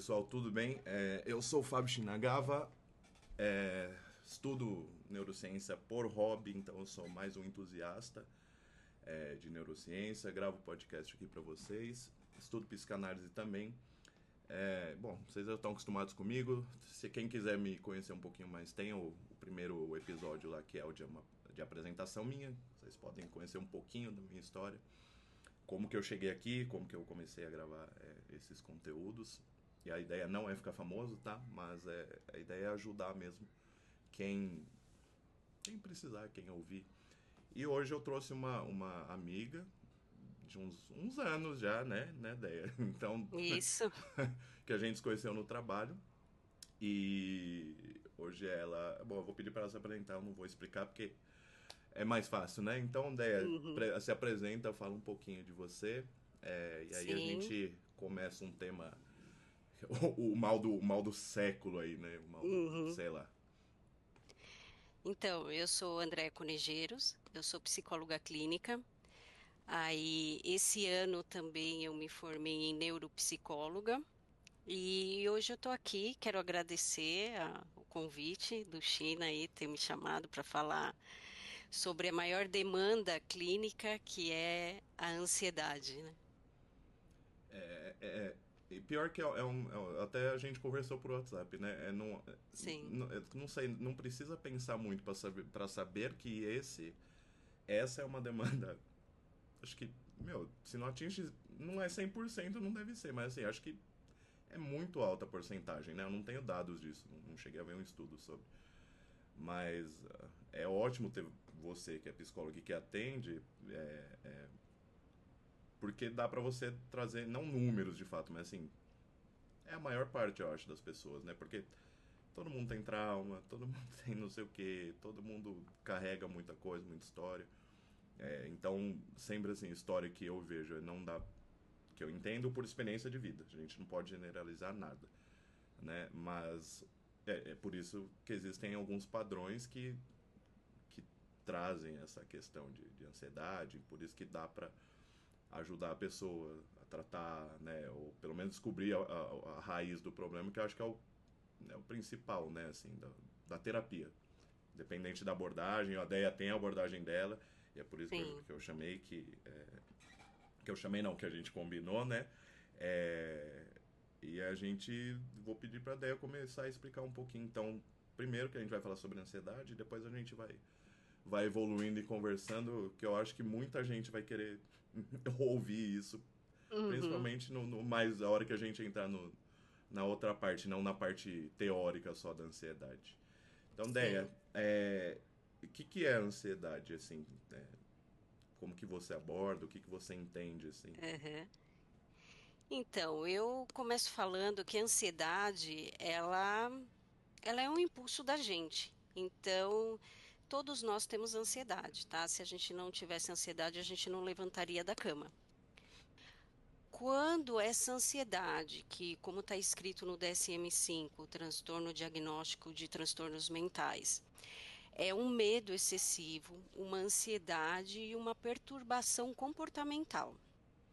pessoal, tudo bem? Eu sou o Fábio Shinagawa, estudo neurociência por hobby, então eu sou mais um entusiasta de neurociência, gravo podcast aqui para vocês, estudo psicanálise também. Bom, vocês já estão acostumados comigo, se quem quiser me conhecer um pouquinho mais, tem o primeiro episódio lá que é o de apresentação minha, vocês podem conhecer um pouquinho da minha história. Como que eu cheguei aqui, como que eu comecei a gravar esses conteúdos. E a ideia não é ficar famoso, tá? Mas a ideia é ajudar mesmo quem precisar, quem ouvir. E hoje eu trouxe uma amiga de uns anos já, né, ideia. Então, Isso. que a gente se conheceu no trabalho. E hoje ela. Bom, eu vou pedir para ela se apresentar, eu não vou explicar porque é mais fácil, né? Então, Deia, Uhum. se apresenta, fala um pouquinho de você, e aí a Sim. gente começa um tema, o mal do século aí, né? O mal do, Uhum. sei lá. Então, eu sou Andréa Conegeiros, eu sou psicóloga clínica. Aí, esse ano também eu me formei em neuropsicóloga. E hoje eu estou aqui, quero agradecer o convite do China aí ter me chamado para falar sobre a maior demanda clínica, que é a ansiedade, né? E pior que até a gente conversou por WhatsApp, né? Sim. Não sei, não precisa pensar muito para saber que essa é uma demanda. Acho que, meu, se não atinge, não é 100%, não deve ser, mas assim, acho que é muito alta a porcentagem, né? Eu não tenho dados disso, não cheguei a ver um estudo sobre. Mas é ótimo ter você que é psicólogo e que atende, porque dá pra você trazer, não números de fato, mas assim, é a maior parte, eu acho, das pessoas, né? Porque todo mundo tem trauma, todo mundo tem não sei o que, todo mundo carrega muita coisa, muita história. Então, sempre assim, história que eu vejo, não dá. Que eu entendo por experiência de vida, a gente não pode generalizar nada, né? Mas é por isso que existem alguns padrões que trazem essa questão de ansiedade, por isso que dá para ajudar a pessoa a tratar, né, ou pelo menos descobrir a raiz do problema, que eu acho que é o principal, né, assim, da terapia. Independente da abordagem, a ideia tem a abordagem dela, e é por isso que eu, Sim. que eu chamei que eu chamei não, que a gente combinou, né? É, e a gente vou pedir para a Deia começar a explicar um pouquinho. Então, primeiro que a gente vai falar sobre ansiedade, depois a gente vai evoluindo e conversando, que eu acho que muita gente vai querer ouvir isso, Uhum. principalmente no mais a hora que a gente entrar na outra parte, não na parte teórica só da ansiedade. Então, Deia, Sim. o que é a ansiedade, assim? Como que você aborda, o que você entende, assim? Uhum. Então, eu começo falando que a ansiedade, ela é um impulso da gente. Então, todos nós temos ansiedade, tá? Se a gente não tivesse ansiedade, a gente não levantaria da cama. Quando essa ansiedade, que como está escrito no DSM-5, o transtorno diagnóstico de transtornos mentais, é um medo excessivo, uma ansiedade e uma perturbação comportamental.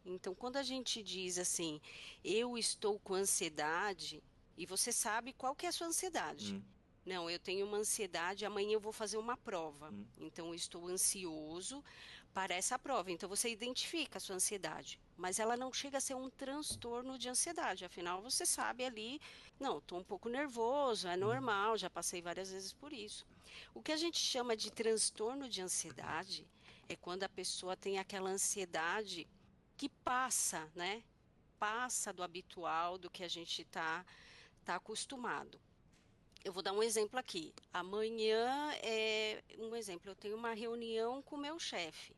Então, quando a gente diz assim, eu estou com ansiedade, e você sabe qual que é a sua ansiedade. Não, eu tenho uma ansiedade, amanhã eu vou fazer uma prova. Então, eu estou ansioso para essa prova. Então, você identifica a sua ansiedade, mas ela não chega a ser um transtorno de ansiedade. Afinal, você sabe ali, não, estou um pouco nervoso, é normal, já passei várias vezes por isso. O que a gente chama de transtorno de ansiedade é quando a pessoa tem aquela ansiedade que passa, né? Passa do habitual, do que a gente tá acostumado. Eu vou dar um exemplo aqui. Amanhã é um exemplo. Eu tenho uma reunião com o meu chefe.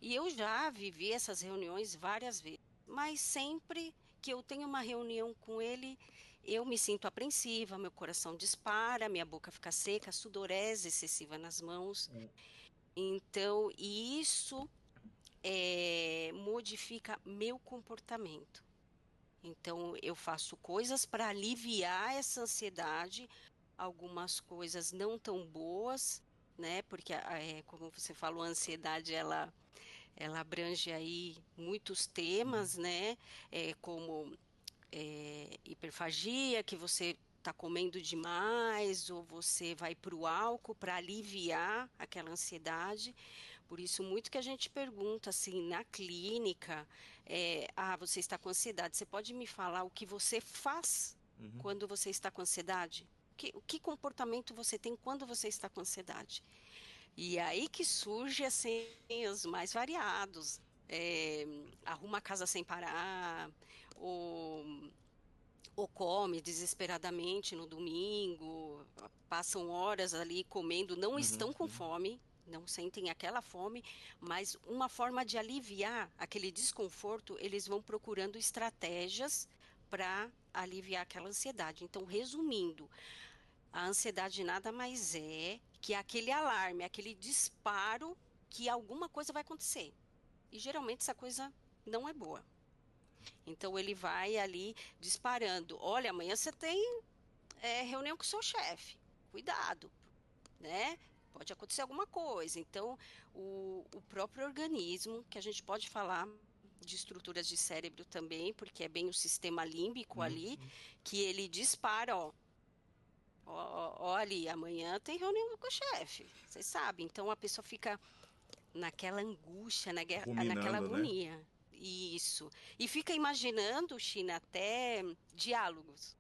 E eu já vivi essas reuniões várias vezes. Mas sempre que eu tenho uma reunião com ele, eu me sinto apreensiva, meu coração dispara, minha boca fica seca, sudorese excessiva nas mãos. Então, isso modifica meu comportamento. Então, eu faço coisas para aliviar essa ansiedade, algumas coisas não tão boas, né? Porque, como você falou, a ansiedade ela abrange aí muitos temas, né? Como hiperfagia, que você está comendo demais, ou você vai para o álcool para aliviar aquela ansiedade. Por isso, muito que a gente pergunta assim na clínica, você está com ansiedade, você pode me falar o que você faz Uhum. quando você está com ansiedade? O que comportamento você tem quando você está com ansiedade? E aí que surge assim os mais variados. Arruma a casa sem parar, ou, ou come desesperadamente no domingo, passam horas ali comendo, não Uhum. estão com Uhum. fome, não sentem aquela fome, mas uma forma de aliviar aquele desconforto, eles vão procurando estratégias para aliviar aquela ansiedade. Então, resumindo, a ansiedade nada mais é que aquele alarme, aquele disparo que alguma coisa vai acontecer. E geralmente essa coisa não é boa. Então ele vai ali disparando. Olha, amanhã você tem reunião com o seu chefe. Cuidado, né? Pode acontecer alguma coisa. Então, o próprio organismo, que a gente pode falar de estruturas de cérebro também, porque é bem o sistema límbico ali, Uhum. que ele dispara, olha, amanhã tem reunião com o chefe. Você sabe. Então a pessoa fica naquela angústia, naquela Ruminando, né? agonia. Isso. E fica imaginando, China, até diálogos,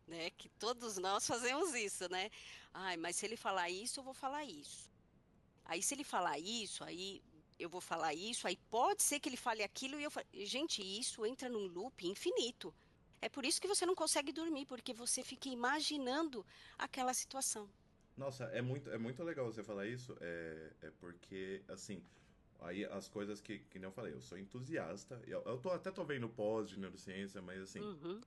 né? Que todos nós fazemos isso, né? Ai, mas se ele falar isso, eu vou falar isso. Aí se ele falar isso, aí eu vou falar isso, aí pode ser que ele fale aquilo e eu falo. Gente, isso entra num loop infinito. É por isso que você não consegue dormir, porque você fica imaginando aquela situação. Nossa, é muito legal você falar isso, é porque, assim, aí as coisas que nem eu falei, eu sou entusiasta, até tô vendo pós de neurociência, mas assim, Uhum,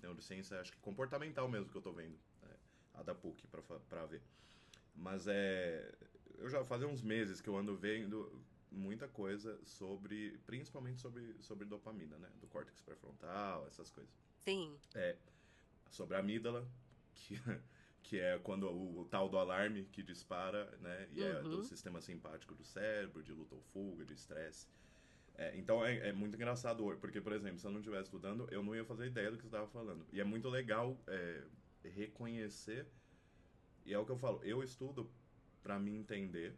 neurociência acho que comportamental mesmo que eu tô vendo, a da PUC pra ver. Mas eu já fazia uns meses que eu ando vendo muita coisa sobre, principalmente sobre dopamina, né, do córtex pré-frontal, essas coisas. sim. É, sobre a amígdala, que, que é quando o tal do alarme que dispara, né? E é do Uhum. sistema simpático do cérebro, de luta ou fuga, de estresse. Então é muito engraçado hoje, porque, por exemplo, se eu não estivesse estudando, eu não ia fazer ideia do que você estava falando. E é muito legal reconhecer, e é o que eu falo, eu estudo para me entender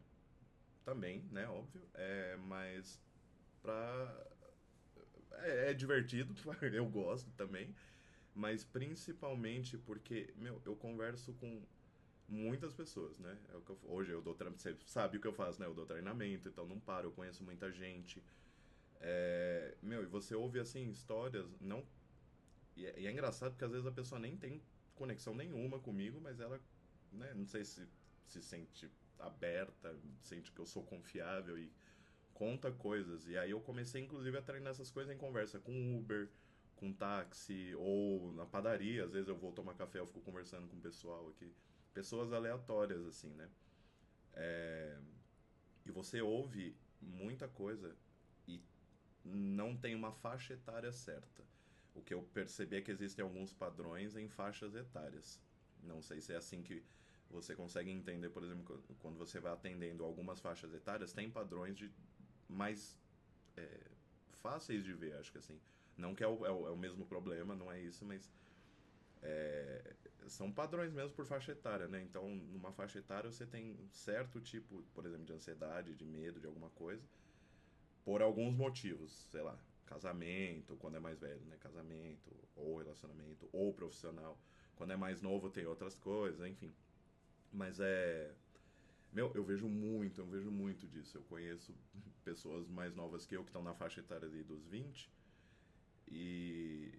também, né? Óbvio, mas pra. É divertido, eu gosto também, mas principalmente porque, meu, eu converso com muitas pessoas, né? Hoje eu dou você sabe o que eu faço, né? Eu dou treinamento, então não paro, eu conheço muita gente. Meu, e você ouve assim histórias, não. E é engraçado porque às vezes a pessoa nem tem conexão nenhuma comigo, mas ela, né, não sei se sente aberta, sente que eu sou confiável e conta coisas. E aí eu comecei inclusive a treinar essas coisas em conversa com Uber, com táxi ou na padaria. Às vezes eu vou tomar café, eu fico conversando com o pessoal aqui. Pessoas aleatórias, assim, né? E você ouve muita coisa e não tem uma faixa etária certa. O que eu percebi é que existem alguns padrões em faixas etárias. Não sei se é assim que você consegue entender, por exemplo, quando você vai atendendo algumas faixas etárias, tem padrões de mais fáceis de ver, acho que assim. Não que é o mesmo problema, não é isso, mas são padrões mesmo por faixa etária, né? Então, numa faixa etária você tem certo tipo, por exemplo, de ansiedade, de medo de alguma coisa, por alguns motivos, sei lá, casamento, quando é mais velho, né? Casamento, ou relacionamento, ou profissional. Quando é mais novo tem outras coisas, enfim. Mas Meu, eu vejo muito disso. Eu conheço pessoas mais novas que eu que estão na faixa etária ali dos 20 e.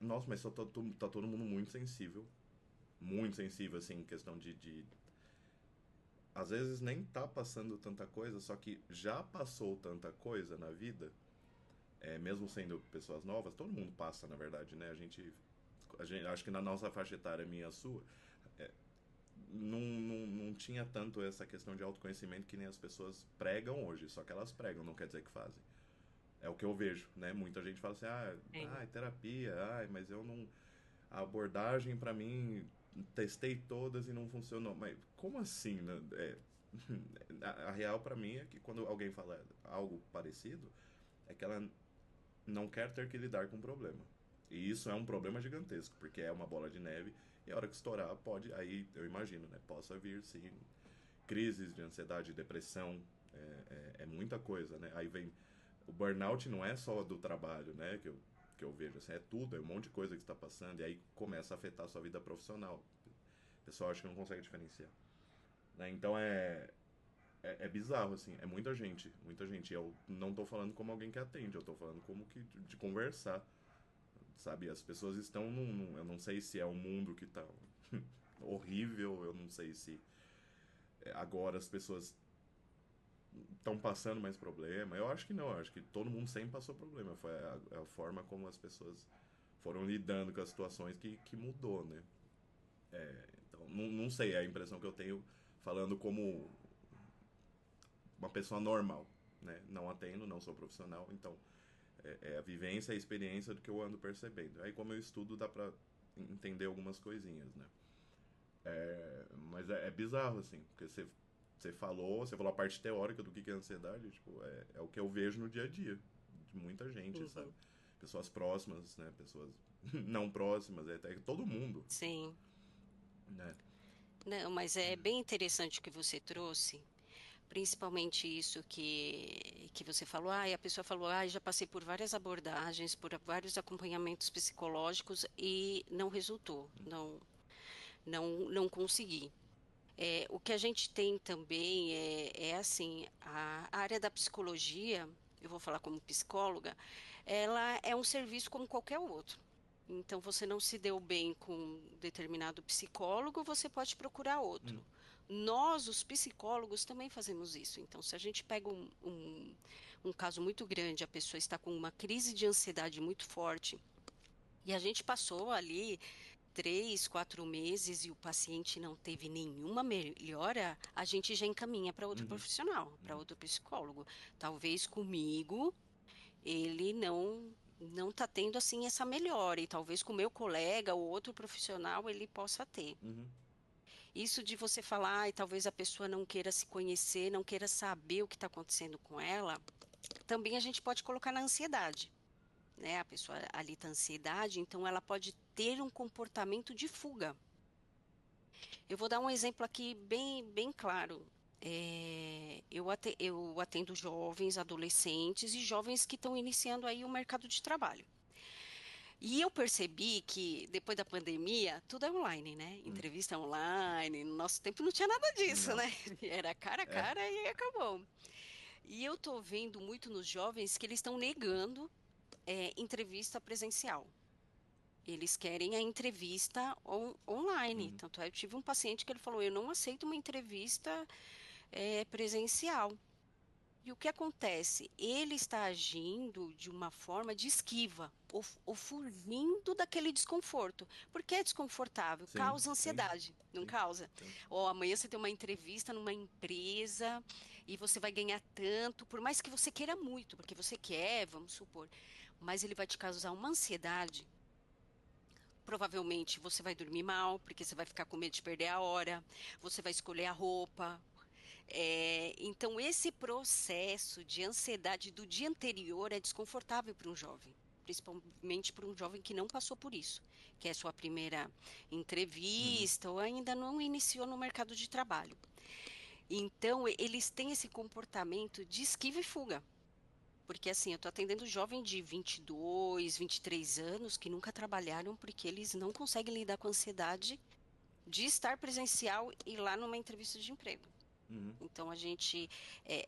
Nossa, mas tá todo mundo muito sensível. Muito sensível, assim, em questão de. Às vezes nem tá passando tanta coisa, só que já passou tanta coisa na vida, mesmo sendo pessoas novas, todo mundo passa, na verdade, né? A gente acho que na nossa faixa etária, minha e a sua, não tinha tanto essa questão de autoconhecimento que nem as pessoas pregam hoje, só que elas pregam, não quer dizer que fazem. É o que eu vejo, né? Muita gente fala assim, Sim. terapia, mas eu não. A abordagem pra mim, testei todas e não funcionou. Mas como assim, né? A real pra mim é que quando alguém fala algo parecido, é que ela não quer ter que lidar com o problema. E isso é um problema gigantesco, porque é uma bola de neve e a hora que estourar pode, aí eu imagino, né, possa vir sim crises de ansiedade, depressão, é muita coisa, né? Aí vem o burnout não é só do trabalho, né, que eu vejo, assim, é tudo, é um monte de coisa que está passando e aí começa a afetar a sua vida profissional. O pessoal acha que não consegue diferenciar, né? Então é bizarro, assim, é muita gente, muita gente. Eu não tô falando como alguém que atende, eu tô falando como que de conversar, sabe? As pessoas estão eu não sei se é um mundo que tá horrível, eu não sei se agora as pessoas estão passando mais problema. Eu acho que não, eu acho que todo mundo sempre passou problema. Foi a forma como as pessoas foram lidando com as situações que mudou, né? Então, não sei, é a impressão que eu tenho falando como uma pessoa normal, né? Não atendo, não sou profissional, então é a vivência e a experiência do que eu ando percebendo. Aí, como eu estudo, dá pra entender algumas coisinhas, né? Mas é bizarro, assim, porque você falou a parte teórica do que é ansiedade, tipo, é o que eu vejo no dia a dia, de muita gente, sabe? Uhum. Pessoas próximas, né? Pessoas não próximas, até todo mundo, Sim. né? Não, mas é bem interessante o que você trouxe, principalmente isso que você falou. Ah, e a pessoa falou, ah, já passei por várias abordagens, por vários acompanhamentos psicológicos e não resultou, não consegui. O que a gente tem também é assim, a área da psicologia, eu vou falar como psicóloga, ela é um serviço como qualquer outro. Então, você não se deu bem com um determinado psicólogo, você pode procurar Hum, outro. Nós, os psicólogos, também fazemos isso. Então, se a gente pega um caso muito grande, a pessoa está com uma crise de ansiedade muito forte, e a gente passou ali 3, 4 meses e o paciente não teve nenhuma melhora, a gente já encaminha para outro uhum, profissional, para uhum, outro psicólogo. Talvez comigo ele não está tendo assim essa melhora e talvez com o meu colega ou outro profissional ele possa ter. uhum, Isso de você falar e talvez a pessoa não queira se conhecer, não queira saber o que está acontecendo com ela, também a gente pode colocar na ansiedade, né? A pessoa ali está ansiedade, então ela pode ter um comportamento de fuga. Eu vou dar um exemplo aqui bem claro. Eu atendo jovens, adolescentes e jovens que estão iniciando aí o mercado de trabalho. E eu percebi que depois da pandemia, tudo é online, né? hum. Entrevista online. No nosso tempo não tinha nada disso, Não, né? Era cara a é, cara e acabou. E eu tô vendo muito nos jovens que eles estão negando entrevista presencial. Eles querem a entrevista online. uhum, Tanto é, eu tive um paciente que ele falou: eu não aceito uma entrevista presencial. E o que acontece? Ele está agindo de uma forma de esquiva, ou fugindo daquele desconforto. Porque é desconfortável, sim, causa sim, ansiedade, não sim, causa? sim, Ou amanhã você tem uma entrevista numa empresa e você vai ganhar tanto, por mais que você queira muito, porque você quer, vamos supor, mas ele vai te causar uma ansiedade. Provavelmente você vai dormir mal, porque você vai ficar com medo de perder a hora, você vai escolher a roupa. Então, esse processo de ansiedade do dia anterior é desconfortável para um jovem, principalmente para um jovem que não passou por isso, que é sua primeira uhum, entrevista ou ainda não iniciou no mercado de trabalho. Então, eles têm esse comportamento de esquiva e fuga. Porque assim, eu estou atendendo jovem de 22, 23 anos que nunca trabalharam porque eles não conseguem lidar com a ansiedade de estar presencial e ir lá numa entrevista de emprego. uhum, Então a gente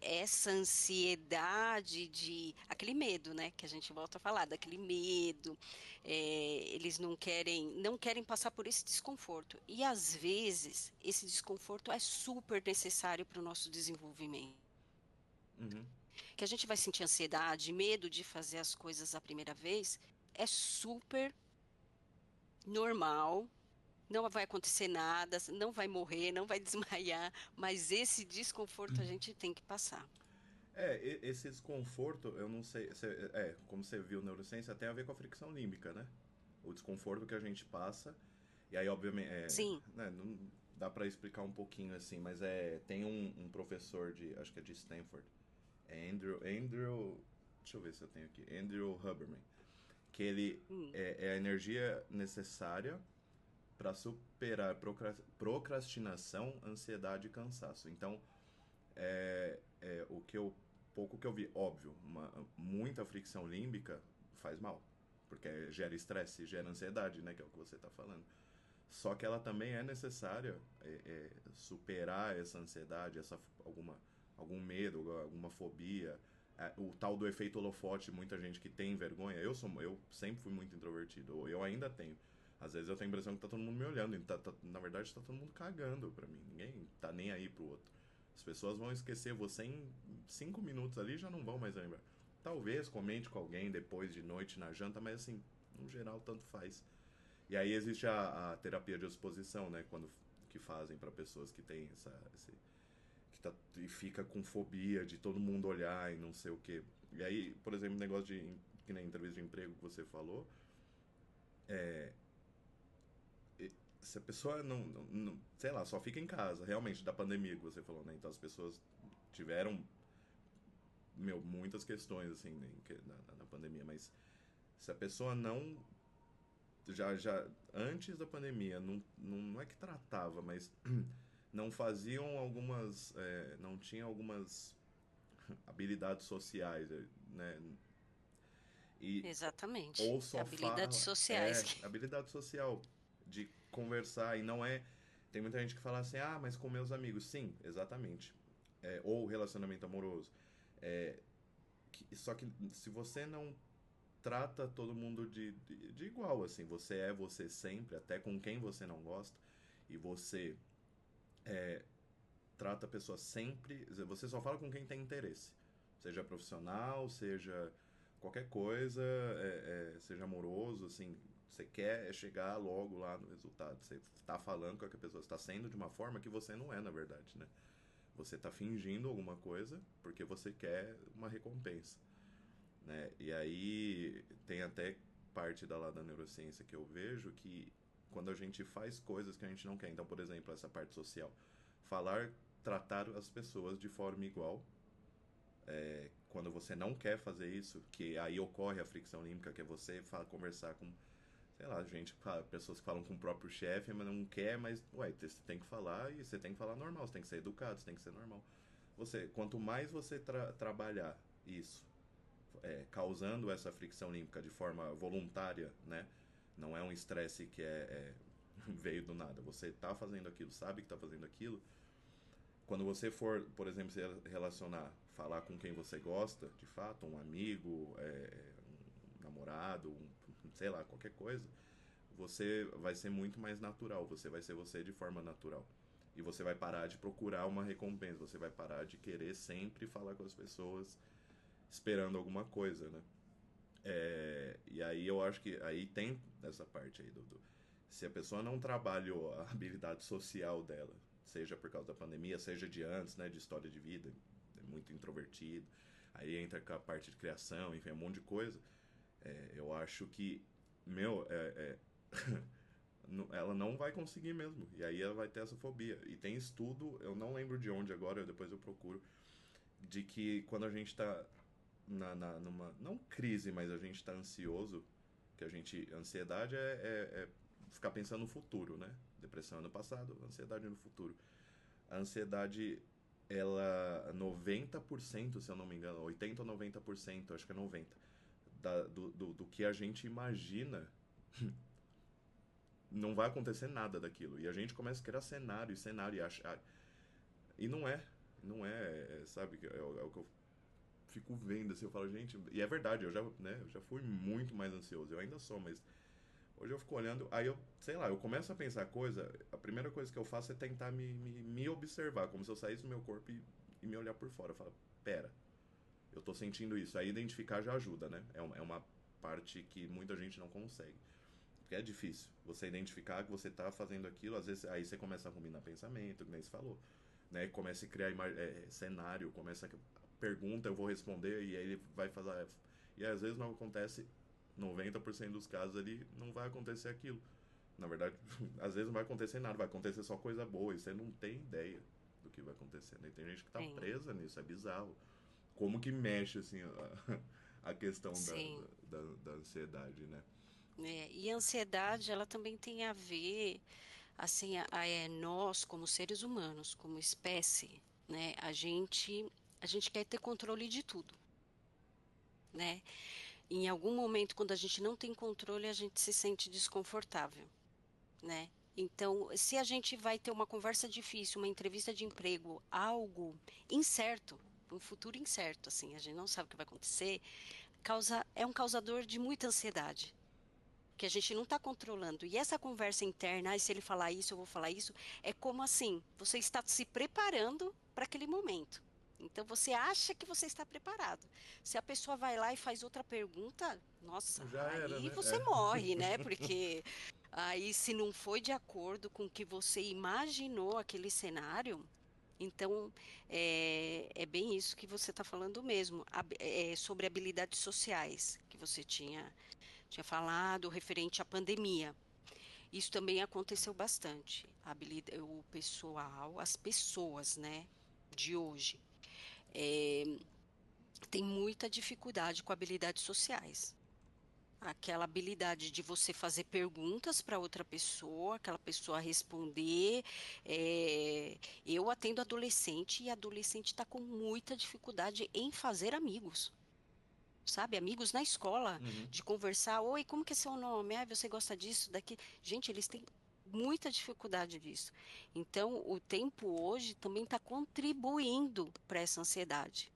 essa ansiedade de aquele medo, né, que a gente volta a falar, daquele medo, eles não querem passar por esse desconforto. E às vezes esse desconforto é super necessário para o nosso desenvolvimento. uhum. Que a gente vai sentir ansiedade, medo de fazer as coisas a primeira vez, é super normal. Não vai acontecer nada, não vai morrer, não vai desmaiar, mas esse desconforto a gente tem que passar. Esse desconforto, eu não sei, como você viu neurociência, tem a ver com a fricção límbica, né? O desconforto que a gente passa, e aí, obviamente, Sim. né, não dá pra explicar um pouquinho assim, mas tem um professor acho que é de Stanford, deixa eu ver se eu tenho aqui, Andrew Huberman, porque ele Hum, é a energia necessária para superar procrastinação, ansiedade e cansaço. Então, o que eu pouco que eu vi, óbvio, muita fricção límbica faz mal, porque gera estresse, gera ansiedade, né, que é o que você está falando. Só que ela também é necessária superar essa ansiedade, algum medo, alguma fobia, o tal do efeito holofote, muita gente que tem vergonha. Eu sempre fui muito introvertido, eu ainda tenho. Às vezes eu tenho a impressão que tá todo mundo me olhando, e na verdade tá todo mundo cagando pra mim. Ninguém tá nem aí pro outro. As pessoas vão esquecer você em 5 minutos ali, já não vão mais lembrar. Talvez comente com alguém depois de noite na janta, mas assim, no geral tanto faz. E aí existe a terapia de exposição, né? Que fazem para pessoas que têm e fica com fobia de todo mundo olhar e não sei o quê. E aí, por exemplo, o negócio que nem entrevista de emprego que você falou, se a pessoa sei lá, só fica em casa, realmente, da pandemia que você falou, né? Então as pessoas tiveram, muitas questões, assim, né, na pandemia, mas se a pessoa não já antes da pandemia não é que tratava, mas não faziam não tinha algumas habilidades sociais, né? E exatamente. ou só Habilidades fala, sociais. habilidade social de conversar e não é. Tem muita gente que fala assim, ah, mas com meus amigos, sim, exatamente. Ou relacionamento amoroso. É, só que se você não trata todo mundo de igual, assim. Você é você sempre, até com quem você não gosta. E você trata a pessoa sempre. Você só fala com quem tem interesse. Seja profissional, seja qualquer coisa, seja amoroso, assim. Você quer chegar logo lá no resultado. Você está falando com aquela pessoa. Você está sendo de uma forma que você não é, na verdade, né? Você está fingindo alguma coisa porque você quer uma recompensa, né? E aí tem até parte da neurociência que eu vejo que quando a gente faz coisas que a gente não quer, então, por exemplo, essa parte social, falar, tratar as pessoas de forma igual, quando você não quer fazer isso, que aí ocorre a fricção límbica, que é você conversar com, sei lá, pessoas que falam com o próprio chefe, mas não quer, mas, ué, você tem que falar e você tem que falar normal, você tem que ser educado, você tem que ser normal. Quanto mais você trabalhar isso causando essa fricção límbica de forma voluntária, né? Não é um estresse que veio do nada. Você está fazendo aquilo, sabe que está fazendo aquilo. Quando você for, por exemplo, se relacionar, falar com quem você gosta, de fato, um amigo, um namorado, sei lá, qualquer coisa, você vai ser muito mais natural. Você vai ser você de forma natural. E você vai parar de procurar uma recompensa. Você vai parar de querer sempre falar com as pessoas esperando alguma coisa, né? E aí eu acho que aí tem essa parte aí se a pessoa não trabalhou a habilidade social dela, seja por causa da pandemia, seja de antes, né, de história de vida, é muito introvertido, aí entra com a parte de criação, enfim, um monte de coisa. Eu acho que, meu, ela não vai conseguir mesmo. E aí ela vai ter essa fobia. E tem estudo, eu não lembro de onde agora, depois eu procuro, de que quando a gente tá numa não crise, mas a gente está ansioso, que ansiedade é ficar pensando no futuro, né? Depressão é no passado, ansiedade é no futuro. A ansiedade, ela 90%, se eu não me engano, 80 ou 90%, acho que é 90, do que a gente imagina, não vai acontecer nada daquilo. E a gente começa a criar cenário e achar. E não é, sabe? É o que eu fico vendo assim, eu falo, gente, e é verdade, eu já fui muito mais ansioso, eu ainda sou, mas hoje eu fico olhando, aí sei lá, eu começo a pensar coisa, a primeira coisa que eu faço é tentar me observar, como se eu saísse do meu corpo e me olhar por fora, eu falo, pera, eu tô sentindo isso, aí identificar já ajuda, né? É uma parte que muita gente não consegue, porque é difícil, você identificar que você tá fazendo aquilo, às vezes aí você começa a ruminar pensamento, que nem você falou, né? Começa a criar cenário, começa a pergunta, eu vou responder, e aí ele vai fazer. E às vezes não acontece, 90% dos casos ali, não vai acontecer aquilo. Na verdade, às vezes não vai acontecer nada, vai acontecer só coisa boa, e você não tem ideia do que vai acontecer, né? Tem gente que tá Sim. presa nisso, é bizarro. Como que mexe, assim, a questão sim. da ansiedade, né? E a ansiedade, ela também tem a ver, assim, nós como seres humanos, como espécie, né? A gente quer ter controle de tudo, né? Em algum momento, quando a gente não tem controle, a gente se sente desconfortável, né? Então, se a gente vai ter uma conversa difícil, uma entrevista de emprego, algo incerto, um futuro incerto, assim, a gente não sabe o que vai acontecer, é um causador de muita ansiedade, que a gente não está controlando. E essa conversa interna, se ele falar isso, eu vou falar isso, é como assim, você está se preparando para aquele momento. Então você acha que você está preparado. Se a pessoa vai lá e faz outra pergunta, nossa, Já era, aí né? você morre, né? Porque aí se não foi de acordo com o que você imaginou aquele cenário, então é bem isso que você está falando mesmo, sobre habilidades sociais que você tinha falado referente à pandemia. Isso também aconteceu bastante. O pessoal, as pessoas, né, de hoje, é, tem muita dificuldade com habilidades sociais. Aquela habilidade de você fazer perguntas para outra pessoa, aquela pessoa responder. Eu atendo adolescente e adolescente está com muita dificuldade em fazer amigos. Sabe, amigos na escola, Uhum. de conversar, oi, como que é seu nome? Ah, você gosta disso, daqui? Gente, eles têm muita dificuldade disso. Então, o tempo hoje também está contribuindo para essa ansiedade.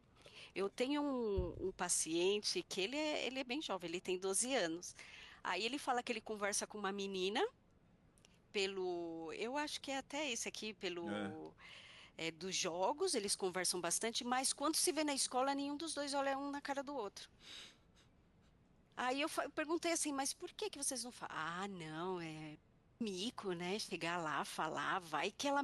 Eu tenho um paciente que ele é bem jovem, ele tem 12 anos. Aí ele fala que ele conversa com uma menina eu acho que é até esse aqui, É. dos jogos, eles conversam bastante, mas quando se vê na escola, nenhum dos dois olha um na cara do outro. Aí eu perguntei assim, mas por que que vocês não falam? Ah, não, é mico, né? Chegar lá, falar, vai que ela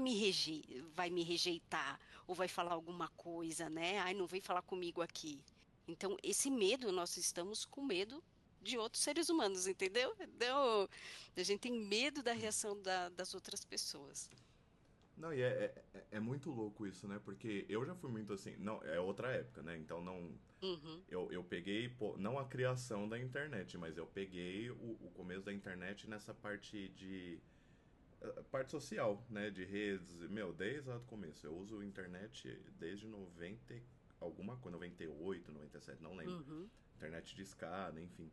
vai me rejeitar ou vai falar alguma coisa, né? Ai, não vem falar comigo aqui. Então, esse medo, nós estamos com medo de outros seres humanos, entendeu? Então, a gente tem medo da reação das outras pessoas. Não, e é muito louco isso, né? Porque eu já fui muito assim. Não, é outra época, né? Então não. Uhum, Eu peguei, pô, não a criação da internet, mas eu peguei o começo da internet nessa parte de. Parte social, né? De redes. Meu, desde lá do começo. Eu uso internet desde 90 alguma coisa, 98, 97, não lembro. uhum, Internet de escada, enfim.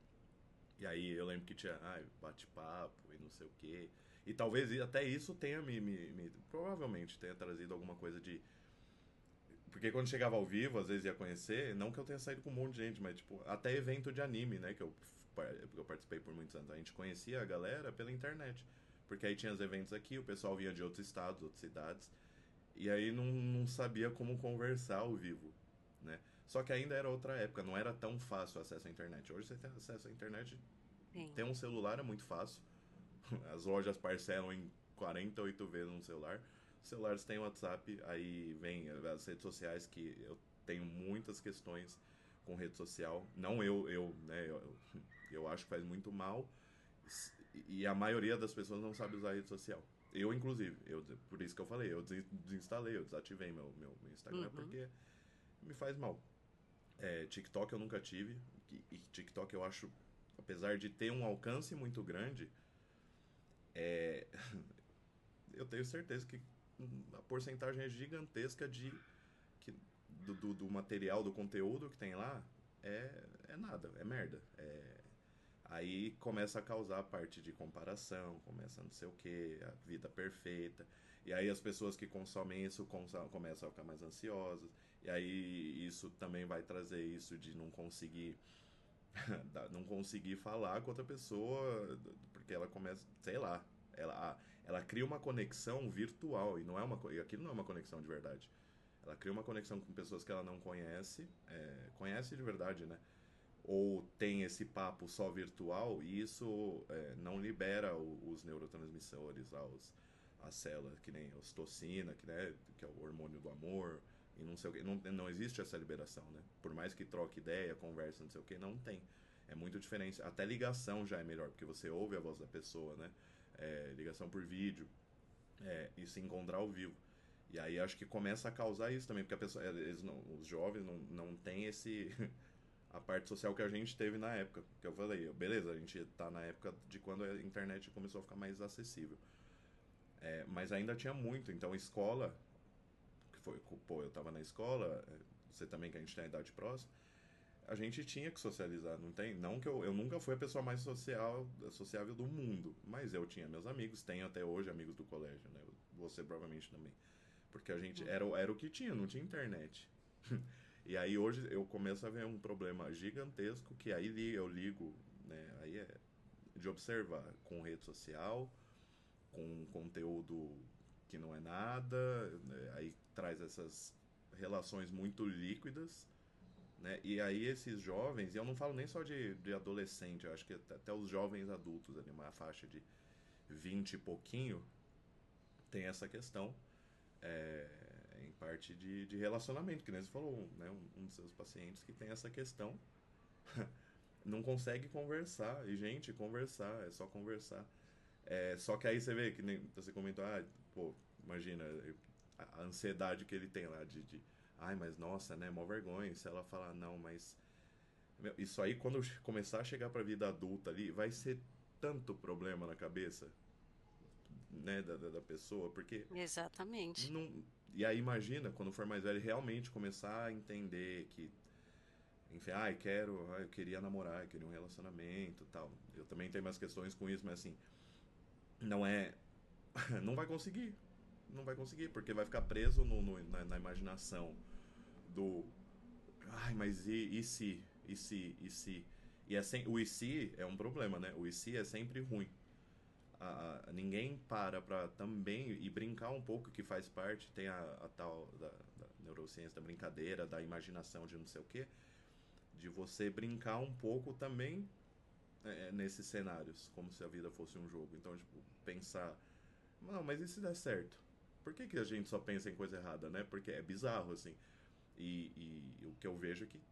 E aí eu lembro que tinha bate-papo e não sei o quê. E talvez até isso tenha provavelmente tenha trazido alguma coisa de. Porque quando chegava ao vivo, às vezes ia conhecer, não que eu tenha saído com um monte de gente, mas tipo, até evento de anime, né? Eu participei por muitos anos. A gente conhecia a galera pela internet. Porque aí tinha os eventos aqui, o pessoal vinha de outros estados, outras cidades. E aí não sabia como conversar ao vivo, né? Só que ainda era outra época, não era tão fácil o acesso à internet. Hoje você tem acesso à internet, sim. ter um celular é muito fácil. As lojas parcelam em 48 vezes um celular. Os celulares têm WhatsApp, aí vem as redes sociais que eu tenho muitas questões com rede social. Não né? Eu acho que faz muito mal e a maioria das pessoas não sabe usar rede social. Eu, inclusive, por isso que eu falei, eu desinstalei, eu desativei meu Instagram Uhum, porque me faz mal. TikTok eu nunca tive, e TikTok eu acho, apesar de ter um alcance muito grande, é, eu tenho certeza que a porcentagem é gigantesca que, do material, do conteúdo que tem lá é nada, é merda. Aí começa a causar a parte de comparação, começa não sei o que, a vida perfeita. E aí as pessoas que consomem isso começam a ficar mais ansiosas. E aí isso também vai trazer isso de não conseguir não conseguir falar com outra pessoa, porque ela começa, sei lá, ela cria uma conexão virtual e não é e aquilo não é uma conexão de verdade. Ela cria uma conexão com pessoas que ela não conhece, conhece de verdade, né? Ou tem esse papo só virtual e isso não libera os neurotransmissores lá, as células, que nem a ocitocina, que é o hormônio do amor, e não sei o que. Não existe essa liberação, né? Por mais que troque ideia, conversa, não sei o que, não tem. É muito diferente. Até ligação já é melhor, porque você ouve a voz da pessoa, né? Ligação por vídeo, e se encontrar ao vivo. E aí acho que começa a causar isso também, porque a pessoa, os jovens não têm a parte social que a gente teve na época. Que eu falei, beleza, a gente tá na época de quando a internet começou a ficar mais acessível. Mas ainda tinha muito, então escola, que foi, pô, eu tava na escola, você também que a gente tem a idade próxima, a gente tinha que socializar, não tem? Não que eu nunca fui a pessoa mais sociável do mundo, mas eu tinha meus amigos, tenho até hoje amigos do colégio, né? Você provavelmente também. Porque a gente era o que tinha, não tinha internet. E aí hoje eu começo a ver um problema gigantesco que aí eu ligo, né? Aí é de observar com rede social, com conteúdo que não é nada, né? Aí traz essas relações muito líquidas, né? E aí esses jovens, e eu não falo nem só de adolescente, eu acho que até os jovens adultos, ali, uma faixa de 20 e pouquinho, tem essa questão, é, em parte de relacionamento, que nem você falou, né? Um dos seus pacientes que tem essa questão, não consegue conversar, e gente, conversar, é só conversar. Só que aí você vê, que nem você comentou, pô, imagina a ansiedade que ele tem lá ai, mas nossa, né, mó vergonha, se ela falar não, mas meu, isso aí quando começar a chegar pra vida adulta ali, vai ser tanto problema na cabeça, né, da pessoa, porque Exatamente. não. E aí imagina, quando for mais velho, realmente começar a entender que, enfim, eu queria namorar, eu queria um relacionamento e tal. Eu também tenho umas questões com isso, mas assim, não é. Não vai conseguir. Não vai conseguir, porque vai ficar preso na imaginação do. Ai, mas e se? E se? E se? O e se é um problema, né? O e se é sempre ruim. Ninguém para também e brincar um pouco, que faz parte, tem a tal da neurociência da brincadeira, da imaginação de não sei o que, de você brincar um pouco também nesses cenários, como se a vida fosse um jogo. Então, tipo, pensar, não, mas e se der certo? Por que, que a gente só pensa em coisa errada, né? Porque é bizarro, assim. E o que eu vejo é que o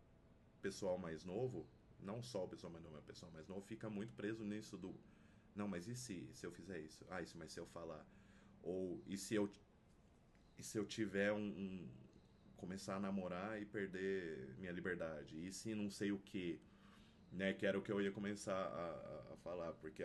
pessoal mais novo, não só o pessoal mais novo, mas o pessoal mais novo fica muito preso nisso do. Não, mas e se eu fizer isso? Isso, mas se eu falar? Ou e se eu tiver começar a namorar e perder minha liberdade? E se não sei o que? Né, que era o que eu ia começar a falar, porque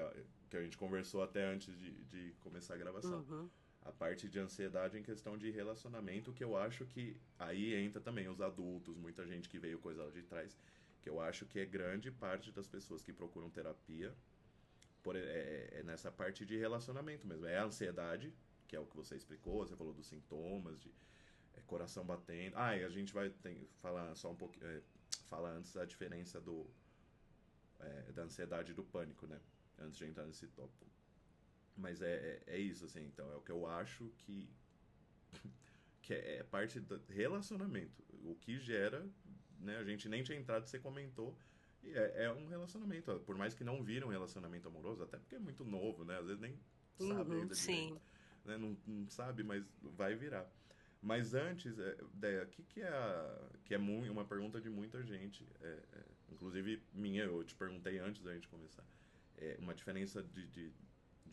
que a gente conversou até antes de começar a gravação. Uhum. A parte de ansiedade em questão de relacionamento, que eu acho que aí entra também os adultos, muita gente que veio coisa lá de trás, que eu acho que é grande parte das pessoas que procuram terapia é nessa parte de relacionamento mesmo. É a ansiedade, que é o que você explicou, você falou dos sintomas, de coração batendo. E a gente vai falar só um pouquinho. Falar antes a diferença da ansiedade e do pânico, né? Antes de entrar nesse tópico. Mas é isso, assim, então é o que eu acho que é parte do relacionamento. O que gera, né? A gente nem tinha entrado, você comentou, e é um relacionamento. Por mais que não vire um relacionamento amoroso, até porque é muito novo, né? Às vezes nem sabe Uhum, ainda direito. sim. Né? Não sabe, mas vai virar. Mas antes, Deia, que é que é uma pergunta de muita gente, inclusive minha, eu te perguntei antes da gente começar, uma diferença de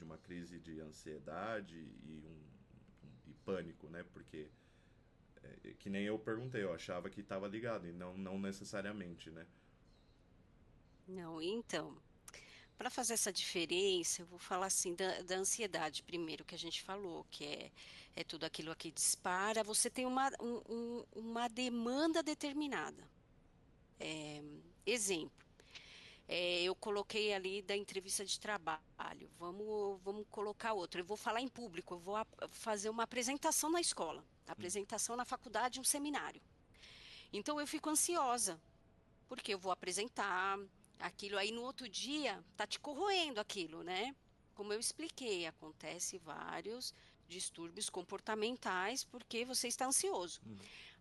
uma crise de ansiedade e pânico, né? Porque que nem eu perguntei, eu achava que estava ligado e não necessariamente, né? Não, então, para fazer essa diferença, eu vou falar assim da ansiedade primeiro que a gente falou, que é tudo aquilo que dispara. Você tem uma demanda determinada. Exemplo, eu coloquei ali da entrevista de trabalho. Vamos colocar outra. Eu vou falar em público, eu vou fazer uma apresentação na escola, apresentação na faculdade, um seminário. Então eu fico ansiosa, porque eu vou apresentar aquilo aí no outro dia, tá te corroendo aquilo, né? Como eu expliquei, acontece vários distúrbios comportamentais porque você está ansioso. Uhum.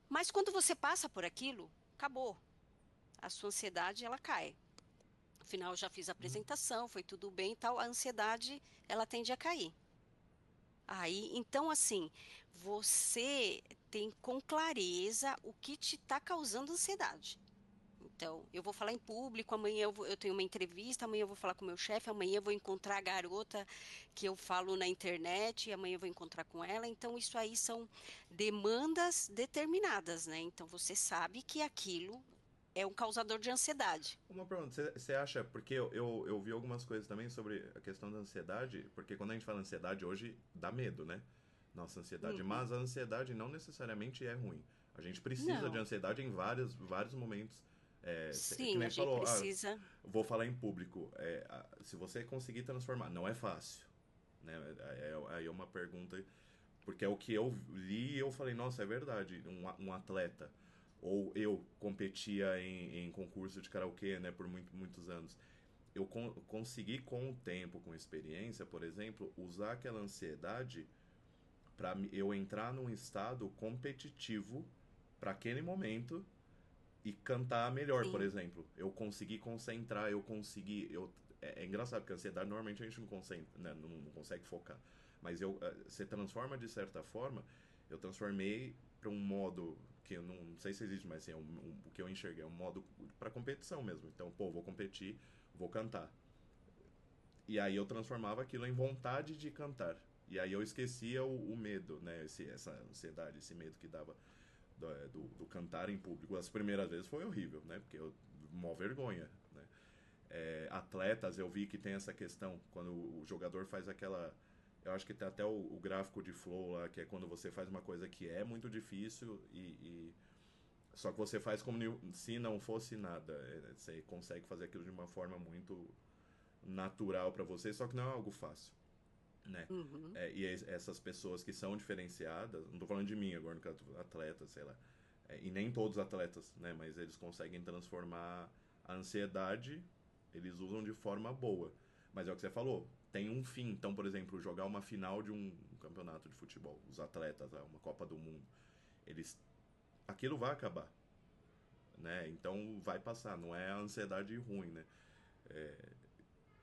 Mas quando você passa por aquilo, acabou. A sua ansiedade ela cai. Afinal, eu já fiz a Uhum. apresentação, foi tudo bem e tal. A ansiedade ela tende a cair. Aí, então, assim, você tem com clareza o que te está causando ansiedade. Então, eu vou falar em público, amanhã eu tenho uma entrevista, amanhã eu vou falar com o meu chefe, amanhã eu vou encontrar a garota que eu falo na internet, e amanhã eu vou encontrar com ela. Então, isso aí são demandas determinadas, né? Então, você sabe que aquilo é um causador de ansiedade. Uma pergunta, você acha, porque eu vi algumas coisas também sobre a questão da ansiedade, porque quando a gente fala ansiedade hoje, dá medo, né? Nossa ansiedade. Uhum. Mas a ansiedade não necessariamente é ruim. A gente precisa de Não, ansiedade em vários momentos. Que sim, nem a você gente falou, precisa. vou falar em público. Se você conseguir transformar, não é fácil. Né? Aí é uma pergunta, porque é o que eu li e eu falei, nossa, é verdade. Um atleta, ou eu competia em concurso de karaokê, né, por muitos anos. Eu consegui com o tempo, com experiência, por exemplo, usar aquela ansiedade para eu entrar num estado competitivo para aquele momento e cantar melhor, por Sim, exemplo. Eu consegui concentrar, eu consegui. É engraçado, porque a ansiedade normalmente a gente não consegue, né, não consegue focar. Mas você transforma de certa forma, eu transformei para um modo que eu não sei se existe, mas assim, o que eu enxerguei é um modo para competição mesmo. Então, pô, vou competir, vou cantar. E aí eu transformava aquilo em vontade de cantar. E aí eu esquecia o medo, né? Essa ansiedade, esse medo que dava do cantar em público. As primeiras vezes foi horrível, né? Porque eu mó vergonha, né? Atletas, eu vi que tem essa questão quando o jogador faz aquela, eu acho que tem até o gráfico de flow lá, que é quando você faz uma coisa que é muito difícil só que você faz como se não fosse nada. Você consegue fazer aquilo de uma forma muito natural para você, só que não é algo fácil, né? uhum. E essas pessoas que são diferenciadas, não tô falando de mim agora, no caso atleta, sei lá, e nem todos os atletas, né? Mas eles conseguem transformar a ansiedade, eles usam de forma boa. Mas é o que você falou, tem um fim. Então, por exemplo, jogar uma final de um campeonato de futebol, os atletas, uma Copa do Mundo, eles, aquilo vai acabar, né? Então vai passar, não é a ansiedade ruim, né?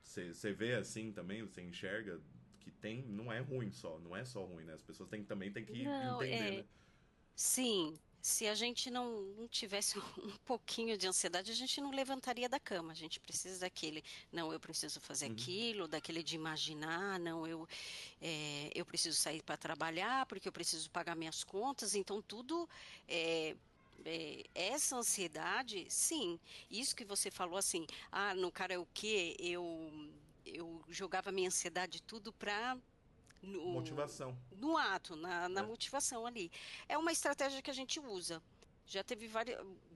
Você vê assim também, você enxerga que tem, não é ruim só, não é só ruim, né? As pessoas também tem que Não, entender, né? sim, se a gente não tivesse um pouquinho de ansiedade, a gente não levantaria da cama. A gente precisa daquele, não, eu preciso fazer Uhum, aquilo, daquele de imaginar, não, eu preciso sair para trabalhar, porque eu preciso pagar minhas contas. Então, tudo, é, essa ansiedade, sim, isso que você falou assim, no karaokê eu jogava minha ansiedade tudo para motivação, no ato, na né? motivação ali. É uma estratégia que a gente usa. Já teve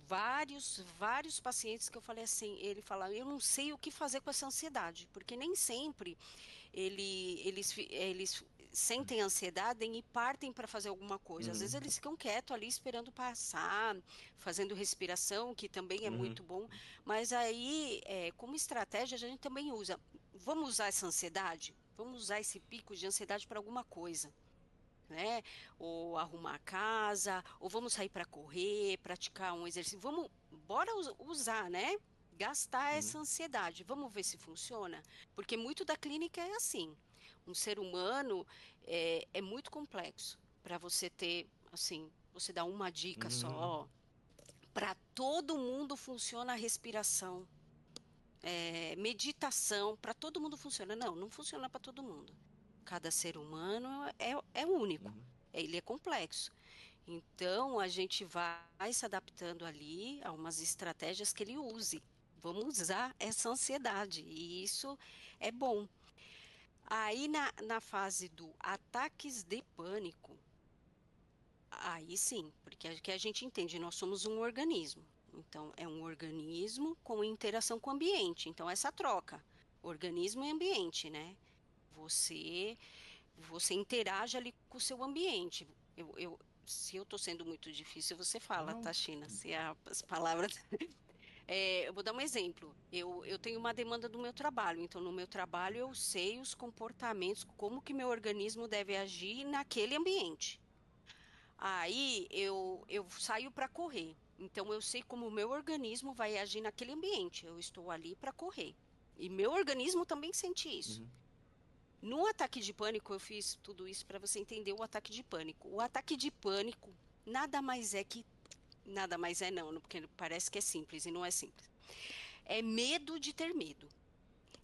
vários pacientes que eu falei assim, ele fala, eu não sei o que fazer com essa ansiedade, porque nem sempre eles sentem ansiedade e partem para fazer alguma coisa. Às vezes Uhum, eles ficam quietos ali esperando passar, fazendo respiração, que também é uhum, muito bom. Mas aí, como estratégia, a gente também usa. Vamos usar essa ansiedade? Vamos usar esse pico de ansiedade para alguma coisa, né? Ou arrumar a casa, ou vamos sair para correr, praticar um exercício. Bora usar, né? Gastar uhum, essa ansiedade. Vamos ver se funciona? Porque muito da clínica é assim. Um ser humano é muito complexo para você ter, assim, você dá uma dica uhum, só. Para todo mundo funciona a respiração, meditação, para todo mundo funciona. Não, não funciona para todo mundo. Cada ser humano é único, uhum, ele é complexo. Então, a gente vai se adaptando ali a umas estratégias que ele use. Vamos usar essa ansiedade, e isso é bom. Aí, na fase do ataques de pânico, aí sim, porque que a gente entende, nós somos um organismo. Então, é um organismo com interação com o ambiente. Então, essa troca, organismo e ambiente, né? Você, você interage ali com o seu ambiente. Se eu estou sendo muito difícil, você fala, não, tá, China? Se as palavras. Eu vou dar um exemplo. Eu tenho uma demanda do meu trabalho. Então, no meu trabalho, eu sei os comportamentos, como que meu organismo deve agir naquele ambiente. Aí eu saio para correr. Então eu sei como o meu organismo vai agir naquele ambiente. Eu estou ali para correr. E meu organismo também sente isso. uhum, No ataque de pânico, eu fiz tudo isso para você entender o ataque de pânico. O ataque de pânico nada mais é que. Nada mais é não, porque parece que é simples e não é simples. É medo de ter medo.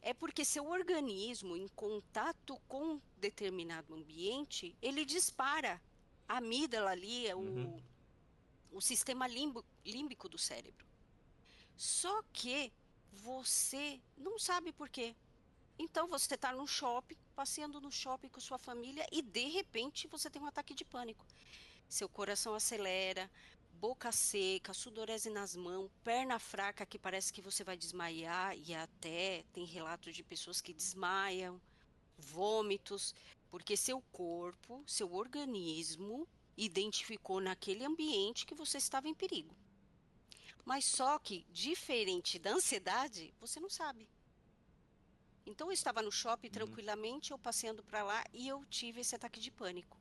É porque seu organismo, em contato com determinado ambiente, ele dispara. A amígdala ali é uhum, o sistema límbico do cérebro. Só que você não sabe por quê. Então você está no shopping, passeando no shopping com sua família e de repente você tem um ataque de pânico. Seu coração acelera, boca seca, sudorese nas mãos, perna fraca que parece que você vai desmaiar e até tem relatos de pessoas que desmaiam, vômitos, porque seu corpo, seu organismo identificou naquele ambiente que você estava em perigo. Mas só que, diferente da ansiedade, você não sabe. Então, eu estava no shopping Uhum. tranquilamente, eu passeando para lá e eu tive esse ataque de pânico.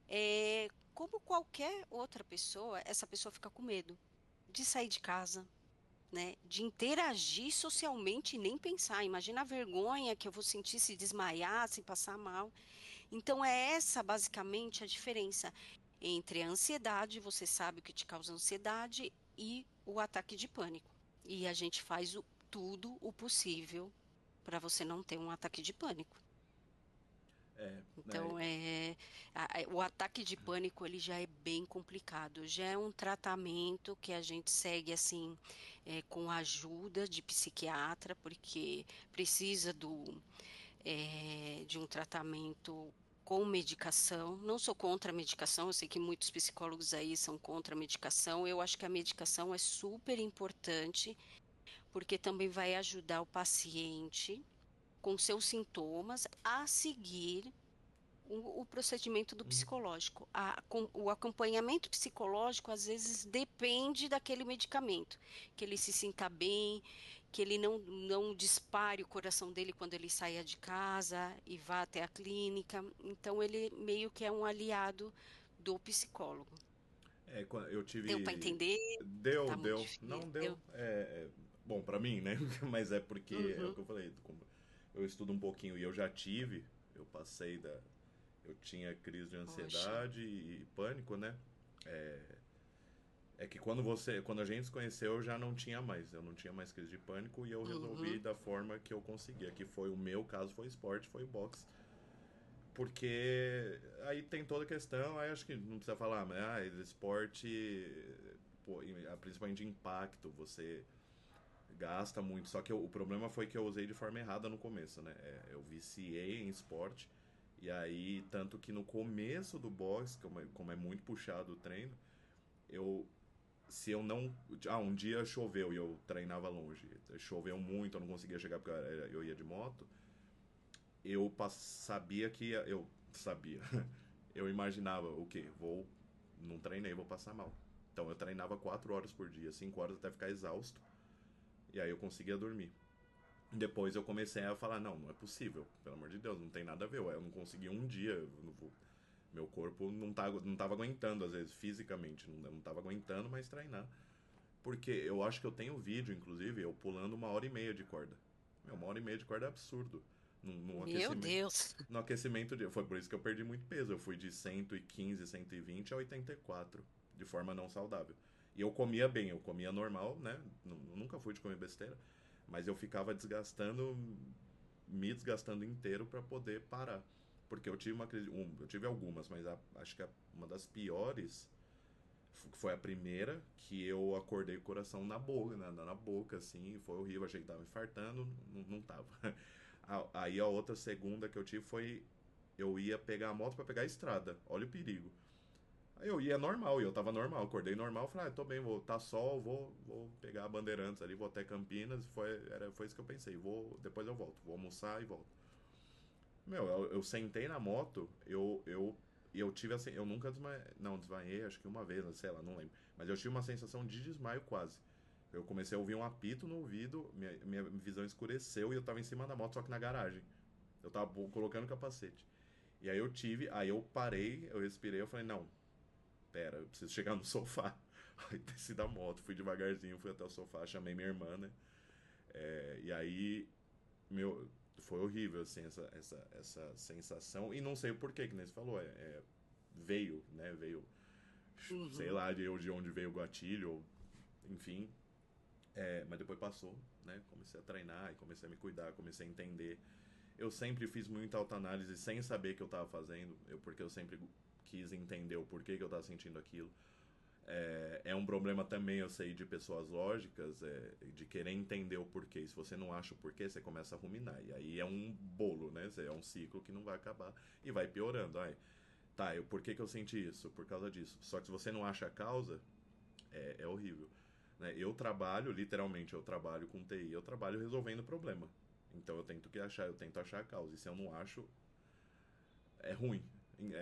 É, como qualquer outra pessoa, essa pessoa fica com medo de sair de casa, né? De interagir socialmente e nem pensar. Imagina a vergonha que eu vou sentir se desmaiar, se passar mal. Então, é essa basicamente a diferença entre a ansiedade, você sabe o que te causa ansiedade, e o ataque de pânico. E a gente faz tudo o possível para você não ter um ataque de pânico. É, né? Então, o ataque de pânico ele já é bem complicado. Já é um tratamento que a gente segue assim, com a ajuda de psiquiatra, porque precisa de um tratamento com medicação. Não sou contra a medicação, eu sei que muitos psicólogos aí são contra a medicação. Eu acho que a medicação é super importante, porque também vai ajudar o paciente com seus sintomas a seguir o procedimento do Uhum. psicológico. O acompanhamento psicológico, às vezes, depende daquele medicamento, que ele se sinta bem, que ele não dispare o coração dele quando ele saia de casa e vá até a clínica. Então, ele meio que é um aliado do psicólogo. Eu Deu para tive. entender? Deu, Tá muito deu. difícil. Não deu. Bom, pra mim, né? Mas é porque é o Uhum. que eu falei. Como eu estudo um pouquinho e eu já tive. Eu passei da. Eu tinha crise de Poxa. ansiedade e pânico, né? É que quando a gente se conheceu, eu já não tinha mais. Eu não tinha mais crise de pânico e eu resolvi Uhum. da forma que eu conseguia. Que foi o meu caso, foi esporte, foi boxe. Porque aí tem toda a questão, aí acho que não precisa falar, mas esporte, pô, principalmente de impacto, você gasta muito. Só que o problema foi que eu usei de forma errada no começo, né? Eu viciei em esporte, e aí, tanto que no começo do boxe, como é muito puxado o treino, eu. Se eu não. Um dia choveu e eu treinava longe. Choveu muito, eu não conseguia chegar porque eu ia de moto. Sabia que eu sabia. Eu imaginava o quê? Não treinei, vou passar mal. Então eu treinava 4 horas por dia, 5 horas até ficar exausto. E aí eu conseguia dormir. Depois eu comecei a falar, não, não é possível, pelo amor de Deus, não tem nada a ver. Eu não consegui um dia, meu corpo não tava aguentando, às vezes, fisicamente, não tava aguentando mais treinar. Porque eu acho que eu tenho vídeo, inclusive, eu pulando 1 hora e meia de corda. Meu, 1 hora e meia de corda é absurdo. Num Meu aquecimento. Deus. No aquecimento de. Foi por isso que eu perdi muito peso. Eu fui de 115, 120 a 84, de forma não saudável. E eu comia bem, eu comia normal, né? Nunca fui de comer besteira. Mas eu ficava me desgastando inteiro para poder parar. Porque eu tive uma crise. Eu tive algumas, mas acho que uma das piores foi a primeira que eu acordei com o coração na boca, na boca, assim, foi horrível, achei que tava infartando, não tava. Aí a outra segunda que eu tive foi eu ia pegar a moto para pegar a estrada. Olha o perigo. Aí eu ia normal, e eu tava normal, acordei normal, falei, tô bem, tá sol, vou pegar a Bandeirantes ali, vou até Campinas, foi isso que eu pensei, depois eu volto, vou almoçar e volto. Meu, eu sentei na moto, eu tive assim, eu nunca desmaiei, não, desmaiei acho que uma vez, sei lá, não lembro. Mas eu tive uma sensação de desmaio quase. Eu comecei a ouvir um apito no ouvido, minha visão escureceu e eu tava em cima da moto, só que na garagem. Eu tava colocando capacete. E aí eu parei, eu respirei, eu falei, não, pera, eu preciso chegar no sofá. Aí desci da moto, fui devagarzinho, fui até o sofá, chamei minha irmã, né? E aí meu, foi horrível, assim, essa sensação. E não sei o porquê, que nem você falou. Veio, né? Veio, sei Uhum. lá, de onde veio o gatilho, ou, enfim. Mas depois passou, né? Comecei a treinar e comecei a me cuidar, comecei a entender. Eu sempre fiz muita autoanálise sem saber que eu estava fazendo, porque eu sempre quis entender o porquê que eu estava sentindo aquilo. É um problema também, eu sei, de pessoas lógicas, de querer entender o porquê. E se você não acha o porquê, você começa a ruminar. E aí é um bolo, né? É um ciclo que não vai acabar e vai piorando. Ai, tá, por que que eu senti isso? Por causa disso. Só que se você não acha a causa, é horrível. Né? Eu trabalho, literalmente, eu trabalho com TI, eu trabalho resolvendo problema. Então eu tento achar a causa. E se eu não acho, é ruim.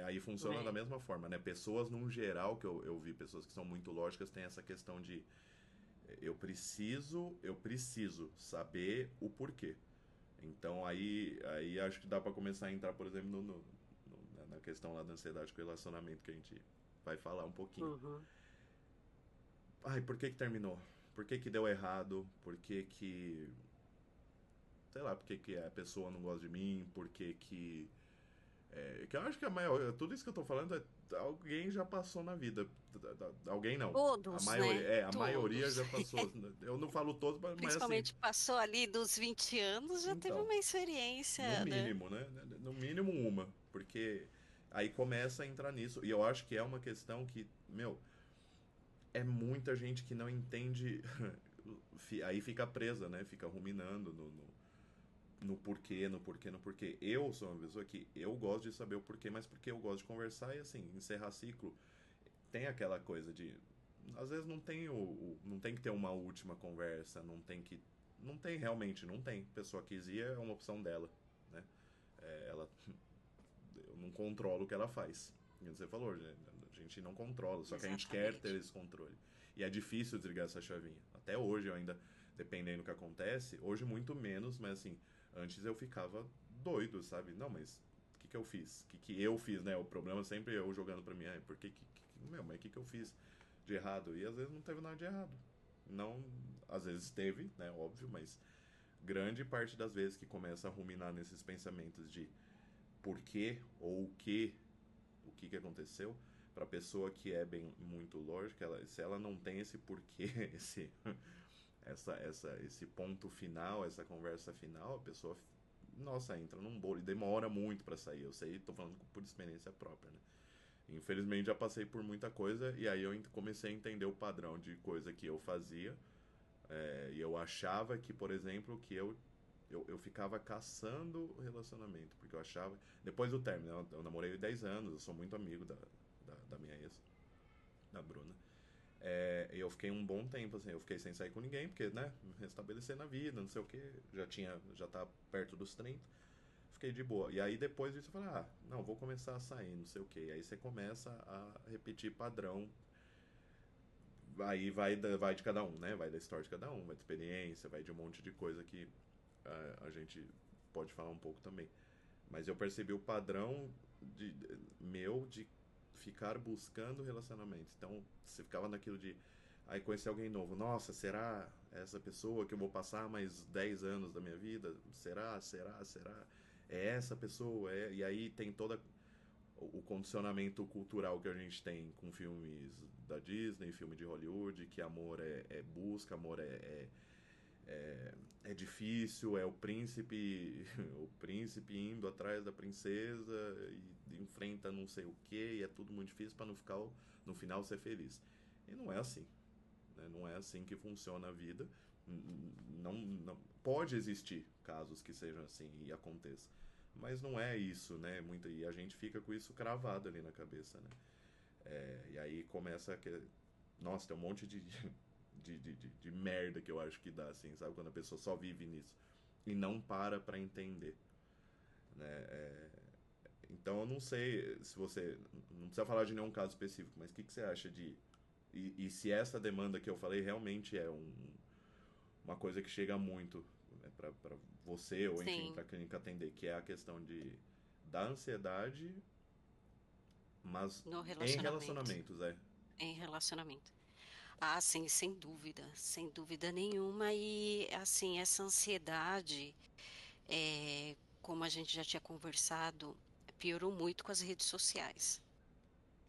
Aí funciona da né? mesma forma, né? Pessoas, num geral, que eu vi pessoas que são muito lógicas, têm essa questão de eu preciso saber o porquê. Então aí acho que dá para começar a entrar, por exemplo, na questão lá da ansiedade com o relacionamento que a gente vai falar um pouquinho. Uhum. Ai, por que que terminou? Por que que deu errado? Por que que, sei lá, por que que a pessoa não gosta de mim? Por que que que eu acho que a maior, tudo isso que eu tô falando alguém já passou na vida. Alguém não. Todos, né? A maioria Todos. já passou. Eu não falo todos, mas assim, Principalmente passou ali dos 20 anos, já teve então, uma no experiência, né? mínimo, né? No mínimo uma, porque aí começa a entrar nisso. E eu acho que é uma questão que, meu, é muita gente que não entende, aí fica presa, né? Fica ruminando no porquê, no porquê, no porquê. Eu sou uma pessoa que eu gosto de saber o porquê, mas porque eu gosto de conversar e assim, encerrar ciclo. Tem aquela coisa de às vezes não tem não tem que ter uma última conversa, não tem realmente, não tem. A pessoa quis ir é uma opção dela, né? Ela eu não controlo o que ela faz. Como você falou, a gente não controla, só que a gente quer ter Exatamente. esse controle. E é difícil desligar essa chavinha. Até hoje eu ainda, dependendo do que acontece, hoje muito menos, mas assim, antes eu ficava doido, sabe? Não, mas o que que eu fiz? O que que eu fiz, né? O problema é sempre eu jogando pra mim, ai, por meu, mas o que que eu fiz de errado? E às vezes não teve nada de errado. Não, às vezes teve, né, óbvio, mas grande parte das vezes que começa a ruminar nesses pensamentos de porquê ou o que aconteceu, para a pessoa que é bem muito lógica, se ela não tem esse porquê, esse ponto final, essa conversa final, a pessoa, nossa, entra num bolo e demora muito para sair. Eu sei, tô falando por experiência própria, né? Infelizmente já passei por muita coisa e aí eu comecei a entender o padrão de coisa que eu fazia. E eu achava que, por exemplo, que eu ficava caçando relacionamento, porque eu achava. Depois do término, né, eu namorei 10 anos, eu sou muito amigo da minha ex, da Bruna. Eu fiquei um bom tempo, assim, eu fiquei sem sair com ninguém, porque, né, me restabelecer na vida, não sei o que, já tá perto dos 30, fiquei de boa. E aí depois disso eu falei, não, vou começar a sair, não sei o que. E aí você começa a repetir padrão, aí vai de cada um, né, vai da história de cada um, vai de experiência, vai de um monte de coisa que a gente pode falar um pouco também. Mas eu percebi o padrão meu de ficar buscando relacionamento. Então, você ficava naquilo de aí conhecer alguém novo. Nossa, será essa pessoa que eu vou passar mais 10 anos da minha vida? Será? É essa pessoa? E aí tem todo o condicionamento cultural que a gente tem com filmes da Disney, filme de Hollywood, que amor é busca, amor é difícil, é o príncipe, o príncipe indo atrás da princesa e enfrenta não sei o que, e é tudo muito difícil para no final ser feliz. E não é assim, né? Não é assim que funciona a vida. Não pode existir casos que sejam assim e aconteça, mas não é isso, né? E a gente fica com isso cravado ali na cabeça, né? E aí começa que nossa, tem um monte de merda que eu acho que dá, assim, sabe? Quando a pessoa só vive nisso e não para entender, né? Então eu não sei se você. Não precisa falar de nenhum caso específico, mas o que você acha de. E se essa demanda que eu falei realmente é uma coisa que chega muito, né, para você ou enfim para Sim, a clínica atender, que é a questão da ansiedade, mas no em relacionamento. relacionamentos, é. Em relacionamento. Ah, sim, sem dúvida nenhuma. E assim, essa ansiedade, como a gente já tinha conversado, piorou muito com as redes sociais,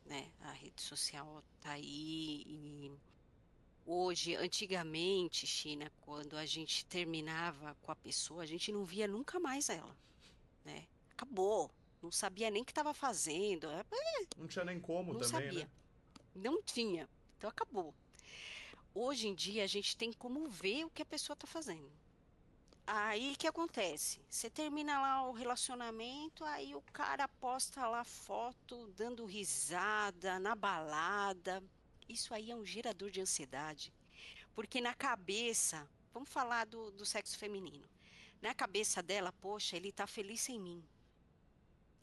né? A rede social tá aí e hoje, antigamente, China, quando a gente terminava com a pessoa, a gente não via nunca mais ela, né? Acabou. Não sabia nem o que estava fazendo, Não tinha nem como não também, né? sabia. Não tinha. Então acabou. Hoje em dia a gente tem como ver o que a pessoa está fazendo. Aí o que acontece? Você termina lá o relacionamento, aí o cara posta lá foto dando risada na balada. Isso aí é um gerador de ansiedade, porque na cabeça, vamos falar do sexo feminino. Na cabeça dela, poxa, ele tá feliz sem mim.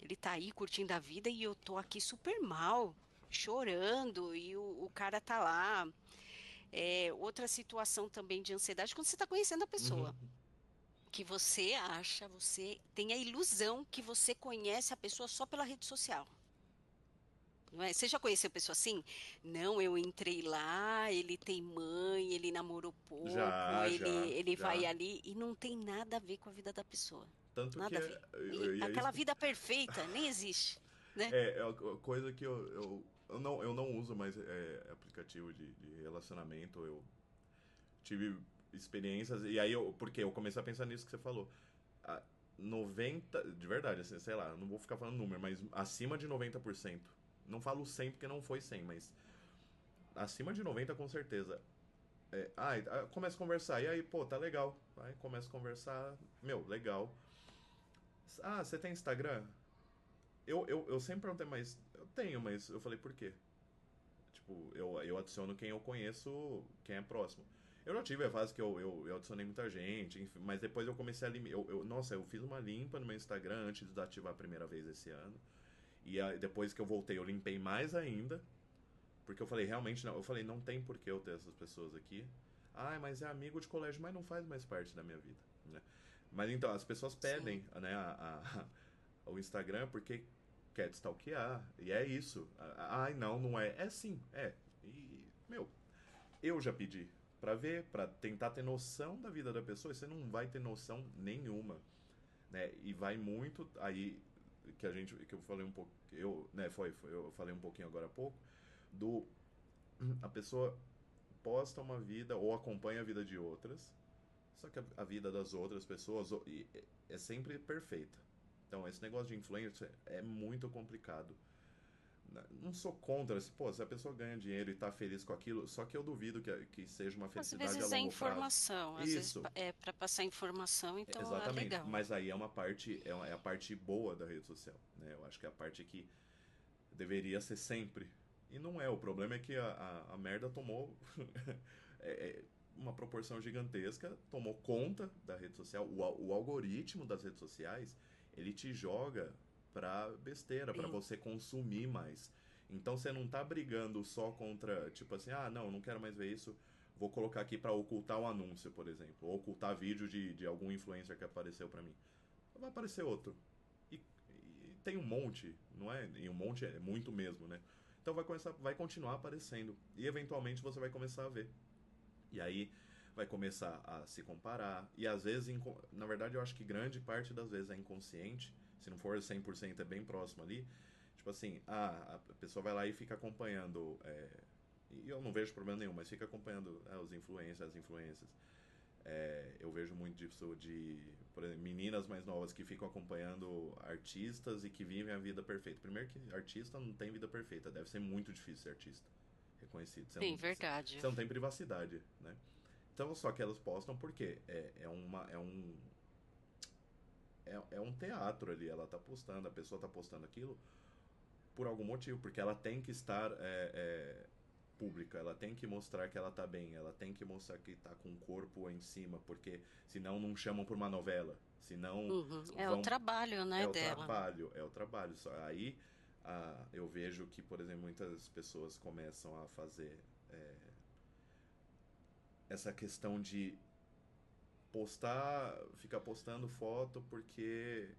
Ele tá aí curtindo a vida e eu tô aqui super mal, chorando, e o cara tá lá. Outra situação também de ansiedade, quando você está conhecendo a pessoa, Uhum. que você acha, você tem a ilusão que você conhece a pessoa só pela rede social. Não é? Você já conheceu a pessoa assim? Não, eu entrei lá, ele tem mãe, ele namorou pouco, Já, já, ele vai já. ali e não tem nada a ver com a vida da pessoa. Tanto que Nada a ver. E e é isso aquela que vida perfeita nem existe, né? é a coisa que eu não uso mais aplicativo de relacionamento. Eu tive experiências e aí porque eu comecei a pensar nisso que você falou. A 90, de verdade, assim, sei lá, não vou ficar falando número, mas acima de 90%. Não falo 100 porque não foi 100, mas acima de 90 com certeza. Começa a conversar, e aí, pô, tá legal. Aí começa a conversar, meu, legal. Ah, você tem Instagram? Eu sempre perguntei, mas eu tenho, mas eu falei, por quê? Tipo, eu adiciono quem eu conheço, quem é próximo. Eu já tive a fase que eu adicionei muita gente, enfim, mas depois eu comecei a limpar. Nossa, eu fiz uma limpa no meu Instagram antes de desativar a primeira vez esse ano. E aí, depois que eu voltei, eu limpei mais ainda. Porque eu falei, realmente não. Eu falei, não tem por que eu ter essas pessoas aqui. Ah, mas é amigo de colégio, mas não faz mais parte da minha vida. Né? Mas então, as pessoas Sim. pedem, né, o Instagram porque quer te stalkear. E é isso. Ai, não, não é. É sim, é. E, meu, eu já pedi pra ver, pra tentar ter noção da vida da pessoa, e você não vai ter noção nenhuma, né? E vai muito aí que eu falei um pouco, eu falei um pouquinho agora há pouco do a pessoa posta uma vida ou acompanha a vida de outras, só que a vida das outras pessoas é sempre perfeita. Então, esse negócio de influencer é muito complicado. Não sou contra, pô, se a pessoa ganha dinheiro e tá feliz com aquilo, só que eu duvido que seja uma Às felicidade a vezes é longo prazo. informação, às vezes Isso, é para passar informação, então é exatamente. legal. Mas aí é uma parte, é a parte boa da rede social, né? Eu acho que é a parte que deveria ser sempre. E não é, o problema é que a merda tomou é, é uma proporção gigantesca, tomou conta da rede social. O algoritmo das redes sociais, ele te joga pra besteira, pra Sim. você consumir mais. Então você não tá brigando só contra, tipo assim, ah, não quero mais ver isso, vou colocar aqui pra ocultar um anúncio, por exemplo, ou ocultar vídeo de algum influencer que apareceu pra mim. Vai aparecer outro. E tem um monte, não é? E um monte é muito mesmo, né? Então vai continuar aparecendo. E eventualmente você vai começar a ver. E aí vai começar a se comparar. E às vezes, na verdade, eu acho que grande parte das vezes é inconsciente. Se não for 100% é bem próximo ali. Tipo assim, a pessoa vai lá e fica acompanhando. E eu não vejo problema nenhum, mas fica acompanhando os influencers, as influências. Eu vejo muito disso de, por exemplo, meninas mais novas que ficam acompanhando artistas e que vivem a vida perfeita. Primeiro que artista não tem vida perfeita, deve ser muito difícil ser artista reconhecido. Sim, verdade. Você não tem privacidade, né? Então, só que elas postam porque é um teatro ali. Ela tá postando, a pessoa tá postando aquilo por algum motivo, porque ela tem que estar pública, ela tem que mostrar que ela tá bem, ela tem que mostrar que tá com o corpo em cima, porque senão não chamam por uma novela, senão Uhum. É o vão. trabalho, né, dela. É o trabalho. Aí eu vejo que, por exemplo, muitas pessoas começam a fazer é, essa questão de ficar postando foto porque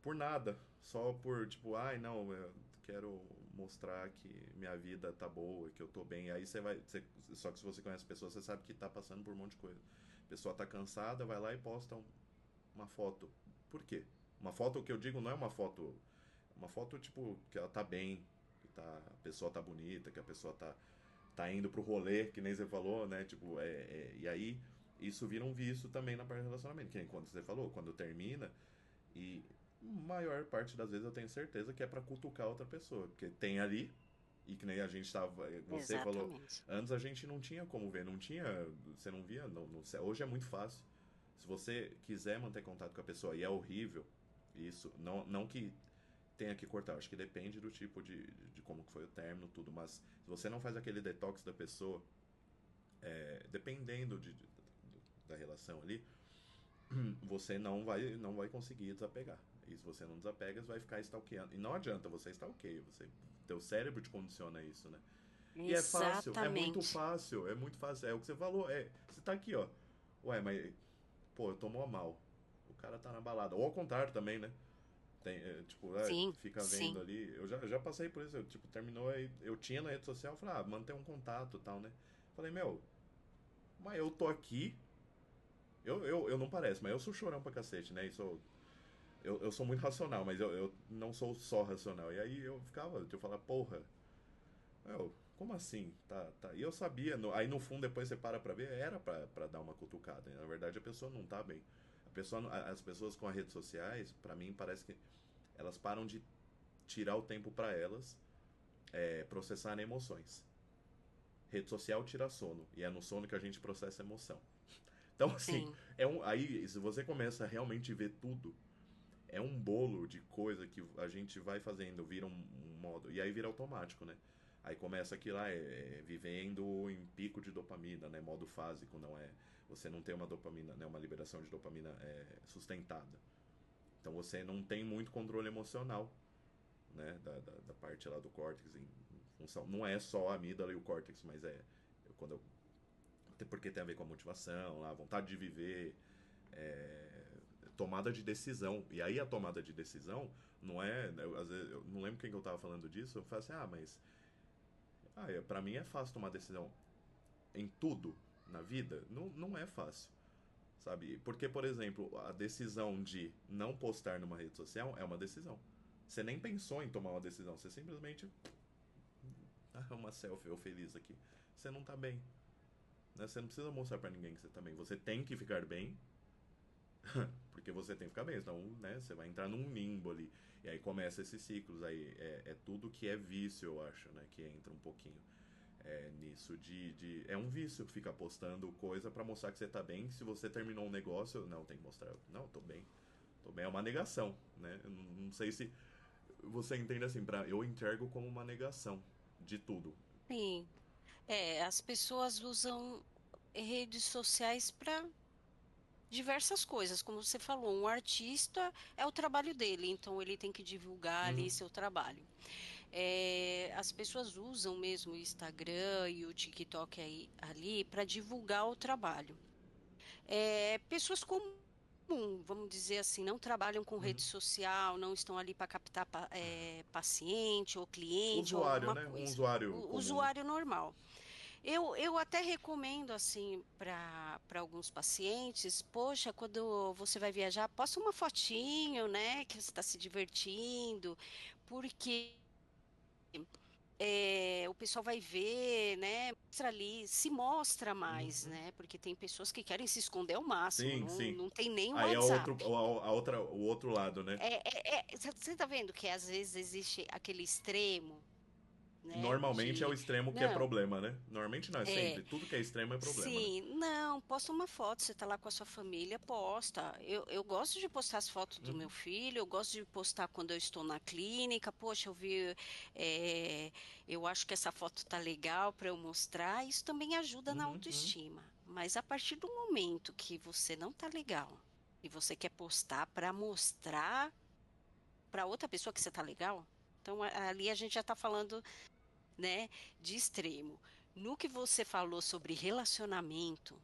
por nada, só por tipo, ai não, eu quero mostrar que minha vida tá boa, que eu tô bem. Aí só que se você conhece a pessoa, você sabe que tá passando por um monte de coisa. A pessoa tá cansada, vai lá e posta uma foto. Por quê? Uma foto, o que eu digo não é uma foto tipo que ela tá bem, que a pessoa tá bonita, que a pessoa tá indo pro rolê, que nem você falou, né? Tipo, e aí isso vira um vício também na parte do relacionamento, que nem quando você falou, quando termina e maior parte das vezes eu tenho certeza que é pra cutucar outra pessoa, porque tem ali, E que nem a gente tava. Você falou. Exatamente. Antes a gente não tinha como ver, não tinha. Você não via no céu. Hoje é muito fácil. Se você quiser manter contato com a pessoa e é horrível, isso. Não que tenha que cortar, acho que depende do tipo de como que foi o término, tudo. Mas se você não faz aquele detox da pessoa, dependendo da relação ali, você não vai conseguir desapegar. E se você não desapega, você vai ficar stalkeando. E não adianta, você stalkeia, teu cérebro te condiciona isso, né? E é fácil, é muito Exatamente. fácil, é muito fácil. É o que você falou, você tá aqui, ó. Ué, mas, pô, eu tô mó mal. O cara tá na balada. Ou ao contrário também, né? Tipo, Sim, fica vendo sim. ali. Eu já passei por isso. Tipo, terminou aí. Eu tinha na rede social, falei, manter um contato e tal, né? Falei, meu, mas eu tô aqui. Eu não pareço, mas eu sou chorão pra cacete, né? Eu sou muito racional, mas eu não sou só racional. E aí eu falava, porra, como assim? Tá. E eu sabia, aí no fundo depois você para pra ver, era pra dar uma cutucada. Na verdade a pessoa não tá bem. As pessoas com as redes sociais, pra mim parece que elas param de tirar o tempo pra elas processarem emoções. Rede social tira sono, e é no sono que a gente processa emoção. Então assim, Sim, aí se você começa a realmente ver tudo, é um bolo de coisa que a gente vai fazendo, vira um modo. E aí vira automático, né? Aí começa aqui lá, vivendo em pico de dopamina, né? Modo fásico, não é. Você não tem uma dopamina, né? Uma liberação de dopamina sustentada. Então você não tem muito controle emocional, né? Da parte lá do córtex em função. Não é só a amígdala e o córtex, mas quando eu, porque tem a ver com a motivação, lá, a vontade de viver, é, tomada de decisão. E aí a tomada de decisão não é. Às vezes, eu não lembro quem que eu tava falando disso. Eu falo assim, mas. Pra mim é fácil tomar decisão em tudo na vida. Não é fácil. Sabe? Porque, por exemplo, a decisão de não postar numa rede social é uma decisão. Você nem pensou em tomar uma decisão. Você simplesmente. Uma selfie, eu feliz aqui. Você não tá bem. Né? Você não precisa mostrar pra ninguém que você tá bem. Você tem que ficar bem. Porque você tem que ficar bem, senão, né, você vai entrar num limbo ali. E aí começa esses ciclos. Aí é tudo que é vício, eu acho, né? Que entra um pouquinho nisso é um vício ficar postando coisa pra mostrar que você tá bem. Se você terminou um negócio, não, tem que mostrar. Não, tô bem. Tô bem, é uma negação, né? Eu não sei se você entende assim, eu enxergo como uma negação de tudo. sim. As pessoas usam redes sociais para diversas coisas, como você falou, um artista é o trabalho dele, então ele tem que divulgar ali Uhum, seu trabalho. As pessoas usam mesmo o Instagram e o TikTok ali para divulgar o trabalho. Pessoas comuns, vamos dizer assim, não trabalham com uhum. rede social, não estão ali para captar paciente ou cliente ou Usuário, alguma né? Um coisa. usuário O comum, né? usuário normal. Eu até recomendo, assim, para alguns pacientes, poxa, quando você vai viajar, posta uma fotinho, né, que você está se divertindo, porque o pessoal vai ver, né, mostra ali, se mostra mais, Uhum. né, porque tem pessoas que querem se esconder ao máximo, Sim, não, sim. não tem nem Aí é WhatsApp. o outro lado, né? Você tá vendo que às vezes existe aquele extremo, né, Normalmente é o extremo que é não, problema, né? Normalmente não é é, sempre. Tudo que é extremo é problema, né? sim, não, posta uma foto, você tá lá com a sua família, posta. Eu gosto de postar as fotos do meu Uhum, filho, eu gosto de postar quando eu estou na clínica, poxa, é, eu acho que essa foto tá legal para eu mostrar, isso também ajuda na uhum, uhum. autoestima. Mas a partir do momento que você não tá legal e você quer postar para mostrar para outra pessoa que você tá legal, então ali a gente já tá falando, né, de extremo. No que você falou sobre relacionamento,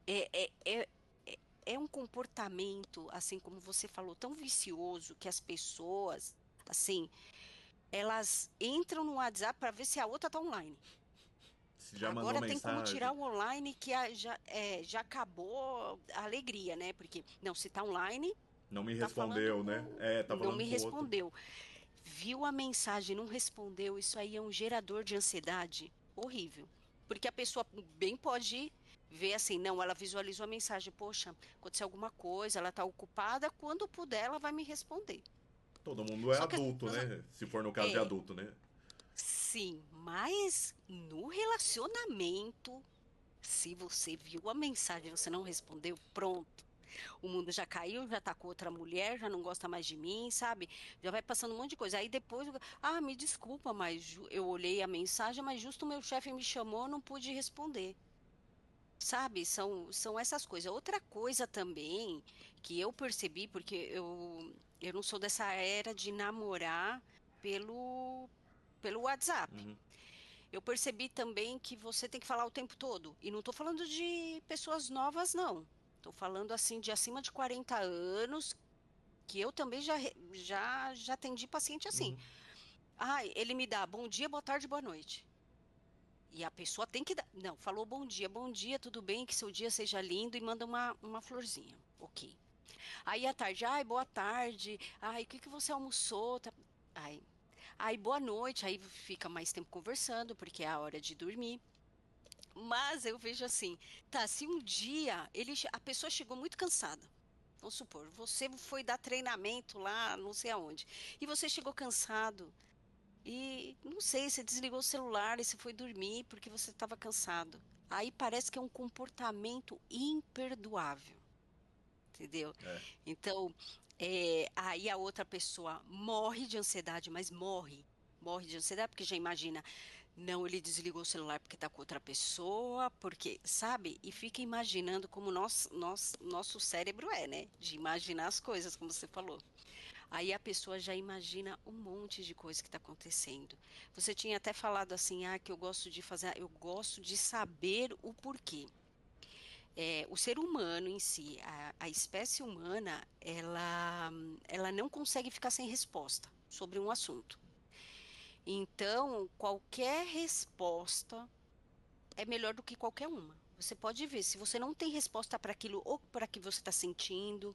é, é, é, é um comportamento, assim como você falou, tão vicioso que as pessoas, assim, elas entram no WhatsApp para ver se a outra tá online. Se já mandou Agora tem como mensagem, tirar o online que já acabou a alegria, né? Porque, não, se tá online, não me tá falando respondeu, né? Tá não falando me com o outro. respondeu. Viu a mensagem, não respondeu, isso aí é um gerador de ansiedade horrível. Porque a pessoa bem pode ver assim, não, ela visualizou a mensagem, poxa, aconteceu alguma coisa, ela está ocupada, quando puder ela vai me responder. Todo mundo é Só que as adulto, pessoas, né? Se for no caso de é, adulto, né? sim, mas no relacionamento, se você viu a mensagem e você não respondeu, pronto. O mundo já caiu, já tá com outra mulher, já não gosta mais de mim, sabe? Já vai passando um monte de coisa. Aí depois, me desculpa, mas eu olhei a mensagem, mas justo o meu chefe me chamou, eu não pude responder. Sabe, são essas coisas. Outra coisa também que eu percebi, porque eu não sou dessa era de namorar pelo, pelo WhatsApp. Uhum, Eu percebi também que você tem que falar o tempo todo. E não estou falando de pessoas novas, não. Estou falando assim de acima de 40 anos, que eu também já atendi paciente assim. uhum. Ah, ele me dá bom dia, boa tarde, boa noite. E a pessoa tem que dar. Não, falou bom dia, tudo bem, que seu dia seja lindo e manda uma florzinha. Ok. Aí à tarde, ai, boa tarde. Ai, o que que você almoçou? Ai, ai, boa noite. Aí fica mais tempo conversando, porque é a hora de dormir. Mas eu vejo assim, tá, se um dia a pessoa chegou muito cansada. Vamos supor, você foi dar treinamento lá, não sei aonde, e você chegou cansado. E não sei, você desligou o celular e você foi dormir porque você estava cansado. Aí parece que é um comportamento imperdoável, entendeu? É, Então, aí a outra pessoa morre de ansiedade, mas morre de ansiedade porque já imagina, não, ele desligou o celular porque está com outra pessoa, porque, sabe? E fica imaginando como nosso cérebro é, né? De imaginar as coisas, como você falou. Aí a pessoa já imagina um monte de coisa que está acontecendo. Você tinha até falado assim, que eu gosto de fazer, eu gosto de saber o porquê. O ser humano em si, a espécie humana, ela não consegue ficar sem resposta sobre um assunto. Então, qualquer resposta é melhor do que qualquer uma. Você pode ver, se você não tem resposta para aquilo, ou para que você está sentindo,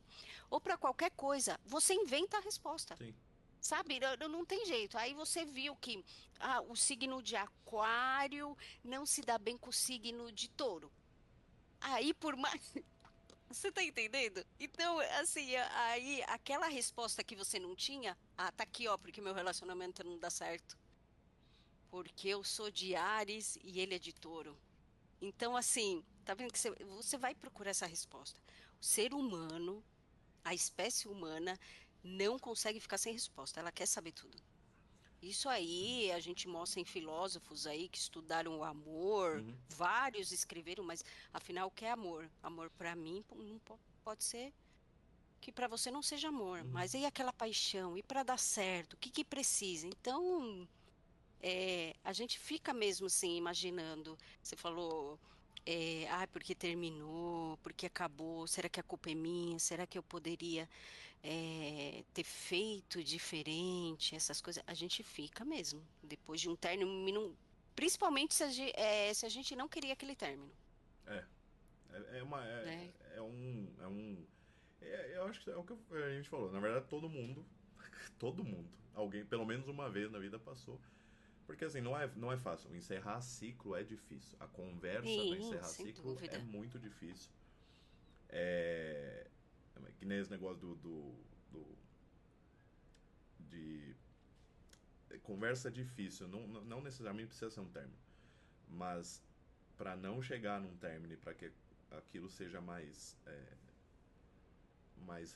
ou para qualquer coisa, você inventa a resposta. sim. Sabe, não tem jeito. Aí você viu que o signo de Aquário não se dá bem com o signo de Touro. Aí, por mais. Você tá entendendo? Então, assim, aí aquela resposta que você não tinha, tá aqui, ó, porque meu relacionamento não dá certo. Porque eu sou de Áries e ele é de Touro. Então, assim, tá vendo que você vai procurar essa resposta. O ser humano, a espécie humana, não consegue ficar sem resposta. Ela quer saber tudo. Isso aí a gente mostra em filósofos aí que estudaram o amor, Uhum, vários escreveram, mas afinal o que é amor? Amor para mim não pode ser que para você não seja amor, uhum. mas e aquela paixão? E para dar certo, o que que precisa? Então, a gente fica mesmo assim imaginando. Você falou, porque terminou, porque acabou, será que a culpa é minha? Será que eu poderia ter feito diferente, essas coisas, a gente fica mesmo, depois de um término, principalmente se a gente não queria aquele término, É, é uma. né? É um. Eu acho que é o que a gente falou. Na verdade, todo mundo, todo mundo, alguém, pelo menos uma vez na vida passou. Porque assim, não é fácil. O encerrar ciclo é difícil. A conversa do Sim, encerrar sem ciclo é dúvida. muito difícil. É. Que nem esse negócio do de conversa difícil. Não necessariamente precisa ser um término. Mas para não chegar num término e para que aquilo seja mais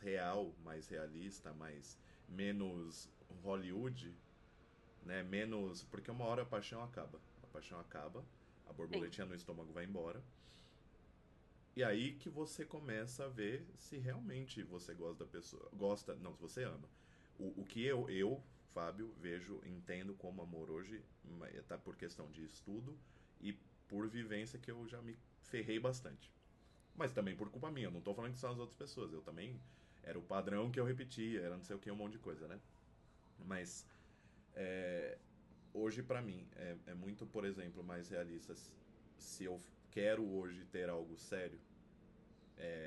real, mais realista, mais menos Hollywood, né? Menos porque uma hora a paixão acaba, a Sim, borboletinha no estômago vai embora e aí que você começa a ver se realmente você gosta da pessoa, gosta, não, se você ama. O que Fábio, vejo, entendo como amor hoje, tá por questão de estudo e por vivência que eu já me ferrei bastante. Mas também por culpa minha, eu não tô falando que são as outras pessoas. Eu também era o padrão que eu repetia, era não sei o que, um monte de coisa, né? Mas é, hoje pra mim é muito, por exemplo, mais realista. Se eu quero hoje ter algo sério,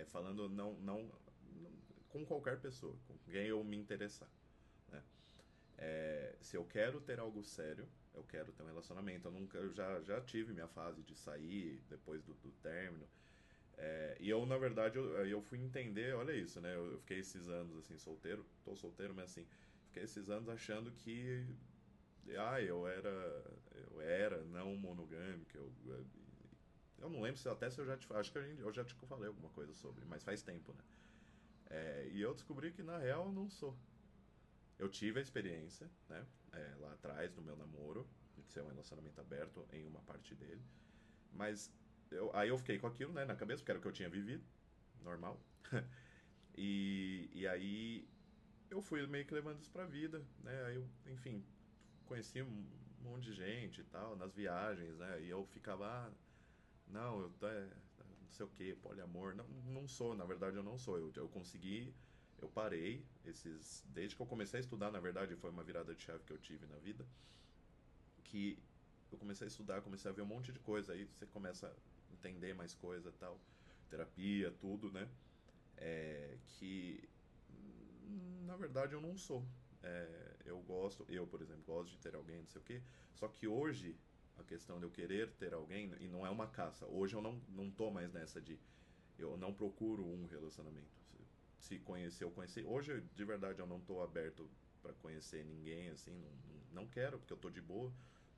falando não com qualquer pessoa, com quem eu me interessar, né? Se eu quero ter algo sério, eu quero ter um relacionamento. Eu já tive minha fase de sair depois do término. E eu, na verdade, eu fui entender, olha isso, né? Eu fiquei esses anos assim, solteiro, tô solteiro, mas assim, fiquei esses anos achando que eu era não monogâmico, eu não lembro se até se eu já te, acho que eu já te falei alguma coisa sobre, mas faz tempo, né? E eu descobri que na real eu não sou. Eu tive a experiência, né? Lá atrás do meu namoro, de ser um relacionamento aberto em uma parte dele, mas aí eu fiquei com aquilo, né, na cabeça, porque era o que eu tinha vivido, normal. E aí eu fui meio que levando isso pra vida, né? Aí eu, enfim, conheci um monte de gente e tal, nas viagens, né? E eu ficava, não, não sei o que, poliamor. Não, não sou, na verdade eu não sou. Eu consegui, eu parei, desde que eu comecei a estudar, na verdade foi uma virada de chave que eu tive na vida, que eu comecei a estudar, comecei a ver um monte de coisa, aí você começa a entender mais coisa e tal, terapia, tudo, né? Que na verdade eu não sou. Eu, por exemplo, gosto de ter alguém, não sei o quê. Só que hoje, a questão de eu querer ter alguém, e não é uma caça, hoje eu não tô mais nessa de. Eu não procuro um relacionamento. Se conhecer, eu conhecer. Hoje, de verdade, eu não tô aberto para conhecer ninguém, assim, não quero, porque eu tô de boa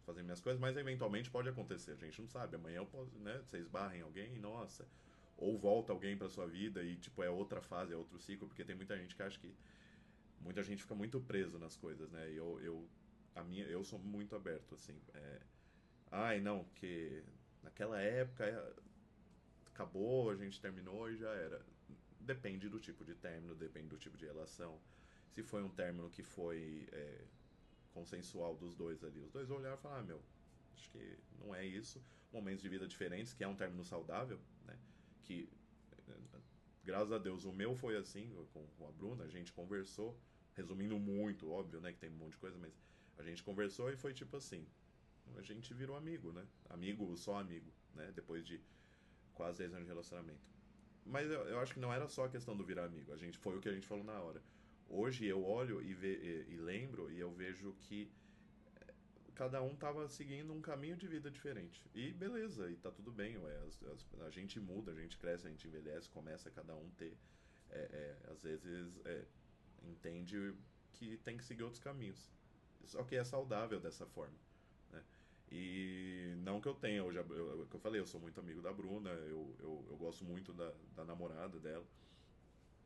fazendo minhas coisas, mas eventualmente pode acontecer, a gente não sabe. Amanhã eu posso, né, você esbarra em alguém, nossa, ou volta alguém pra sua vida e, tipo, é outra fase, é outro ciclo, porque tem muita gente que acha que muita gente fica muito preso nas coisas, né? E eu sou muito aberto, assim. Ai, não, que naquela época acabou, a gente terminou e já era. Depende do tipo de término, depende do tipo de relação. Se foi um término que foi consensual dos dois ali, os dois olharam e falaram, meu, acho que não é isso. Momentos de vida diferentes, que é um término saudável, né? Que graças a Deus, o meu foi assim, com a Bruna, a gente conversou, resumindo muito, óbvio, né, que tem um monte de coisa, mas a gente conversou e foi tipo assim, a gente virou amigo, né? Amigo, só amigo, né? Depois de quase 10 anos de relacionamento. Mas eu acho que não era só a questão do virar amigo, a gente foi o que a gente falou na hora. Hoje eu olho e lembro e eu vejo que cada um tava seguindo um caminho de vida diferente. E beleza, e tá tudo bem, ué. A gente muda, a gente cresce, a gente envelhece, começa cada um ter. Às vezes entende que tem que seguir outros caminhos. Só que é saudável dessa forma, né? E não que eu tenha, que eu falei, eu sou muito amigo da Bruna, eu gosto muito da namorada dela,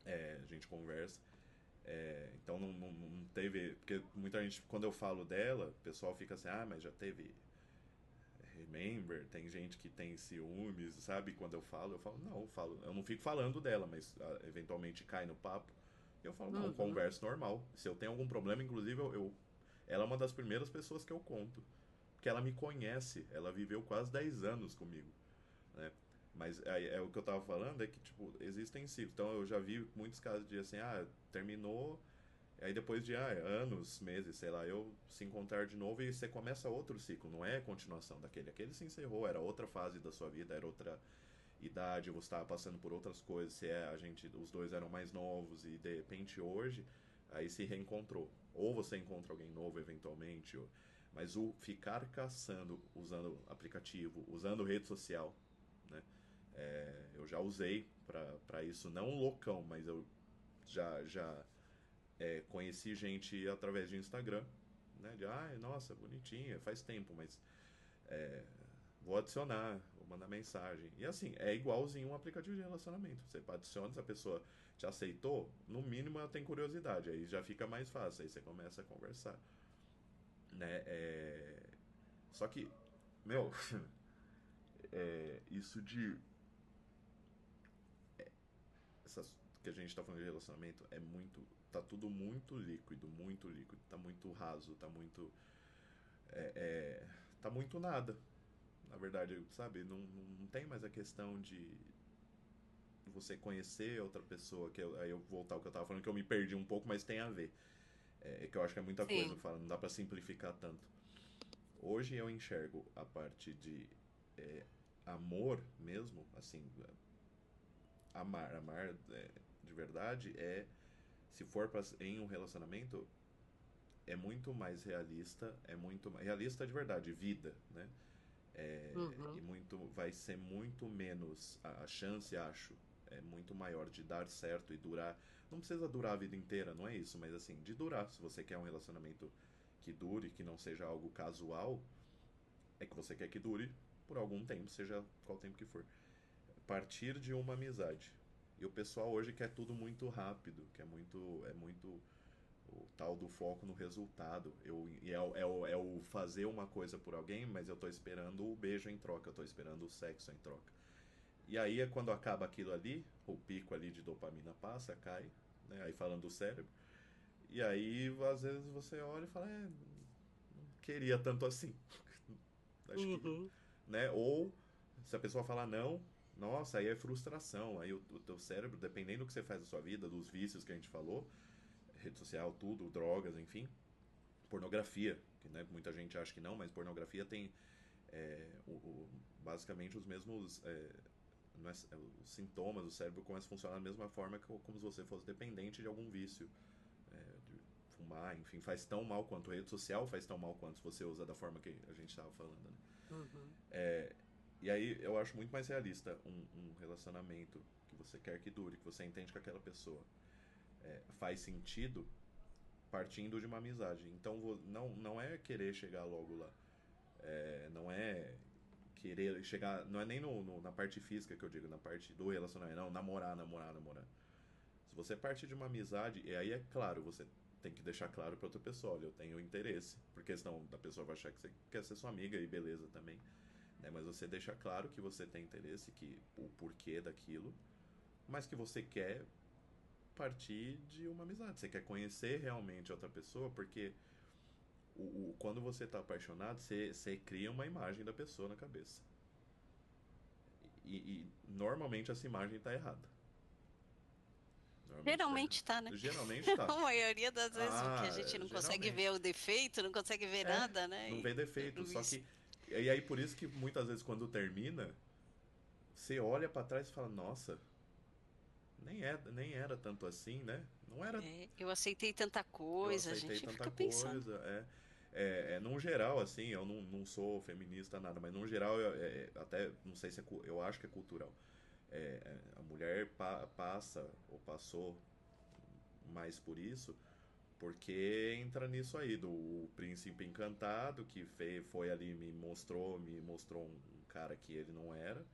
a gente conversa. Então não teve. Porque muita gente, quando eu falo dela, o pessoal fica assim, mas já teve remember, tem gente que tem ciúmes, sabe? Quando eu falo, não, eu não fico falando dela, mas eventualmente cai no papo. E eu falo, não, Uhum. converso normal. Se eu tenho algum problema, inclusive, ela é uma das primeiras pessoas que eu conto. Porque ela me conhece, ela viveu quase 10 anos comigo, né? Mas o que eu tava falando é que, tipo, existem ciclos. Então eu já vi muitos casos de assim, terminou, aí depois de anos, meses, sei lá, eu se encontrar de novo e você começa outro ciclo, não é continuação daquele. Aquele se encerrou, era outra fase da sua vida, era outra idade, você estava passando por outras coisas, os dois eram mais novos e de repente hoje, aí se reencontrou. Ou você encontra alguém novo eventualmente, mas o ficar caçando usando aplicativo, usando rede social, né? Eu já usei para isso, não um loucão, mas eu já conheci gente através de Instagram, né? De, nossa, bonitinha, faz tempo, mas vou adicionar, vou mandar mensagem. E assim, é igualzinho um aplicativo de relacionamento. Você adiciona, se a pessoa te aceitou, no mínimo ela tem curiosidade, aí já fica mais fácil, aí você começa a conversar, né? Só que, meu, isso de essas que a gente tá falando de relacionamento é muito, tá tudo muito líquido, tá muito raso, é, é, tá muito nada. Na verdade, sabe, não tem mais a questão de você conhecer outra pessoa, aí eu voltar ao que eu tava falando, que eu me perdi um pouco, mas tem a ver. Que eu acho que é muita coisa, Sim. não dá pra simplificar tanto. Hoje eu enxergo a parte de amor mesmo, assim, amar de verdade se for em um relacionamento, é muito mais realista, realista de verdade, vida, né? E Uhum. vai ser muito menos a chance, acho, é muito maior de dar certo e durar. Não precisa durar a vida inteira, não é isso, mas assim, de durar, se você quer um relacionamento que dure, que não seja algo casual, é que você quer que dure por algum tempo, seja qual tempo que for. Partir de uma amizade. E o pessoal hoje quer tudo muito rápido, que é muito o tal do foco no resultado. É o fazer uma coisa por alguém, mas eu tô esperando o beijo em troca, eu tô esperando o sexo em troca. E aí é quando acaba aquilo ali, o pico ali de dopamina passa, cai, né? Aí falando do cérebro. E aí, às vezes, você olha e fala, não queria tanto assim. Acho que, Uhum. né? Ou se a pessoa falar não, nossa, aí é frustração. Aí o teu cérebro, dependendo do que você faz na sua vida, dos vícios que a gente falou, rede social, tudo, drogas, enfim, pornografia, que né, muita gente acha que não, mas pornografia tem basicamente os mesmos os sintomas, o cérebro começa a funcionar da mesma forma que como se você fosse dependente de algum vício, de fumar, enfim, faz tão mal quanto a rede social, faz tão mal quanto se você usa da forma que a gente estava falando, né? Uhum. E aí eu acho muito mais realista um relacionamento que você quer que dure, que você entende que aquela pessoa faz sentido partindo de uma amizade. Então não é querer chegar logo lá. Não é querer chegar. Não é nem na parte física que eu digo, na parte do relacionamento. Não, namorar, namorar, namorar. Se você partir de uma amizade, e aí é claro, você tem que deixar claro para outra pessoa: olha, eu tenho interesse. Porque senão a pessoa vai achar que você quer ser sua amiga e beleza também. Né? Mas você deixa claro que você tem interesse, que o porquê daquilo, mas que você quer partir de uma amizade. Você quer conhecer realmente outra pessoa, porque quando você está apaixonado, você cria uma imagem da pessoa na cabeça. E normalmente essa imagem está errada. Normalmente está errada. Geralmente tá, né? Geralmente está. A maioria das vezes, porque a Ah, gente não consegue ver geralmente. o defeito, não consegue ver nada, né? Não vê E defeito. tudo Só isso. que. E aí por isso que muitas vezes quando termina, você olha para trás e fala, nossa, nem era tanto assim, né? Não era. É, eu aceitei tanta Eu coisa, a aceitei gente tanta fica pensando. coisa. Num geral, assim, eu não sou feminista nada, mas num geral, até não sei se eu acho que é cultural. A mulher passa ou passou mais por isso porque entra nisso aí do o príncipe encantado que foi ali me mostrou um cara que ele não era.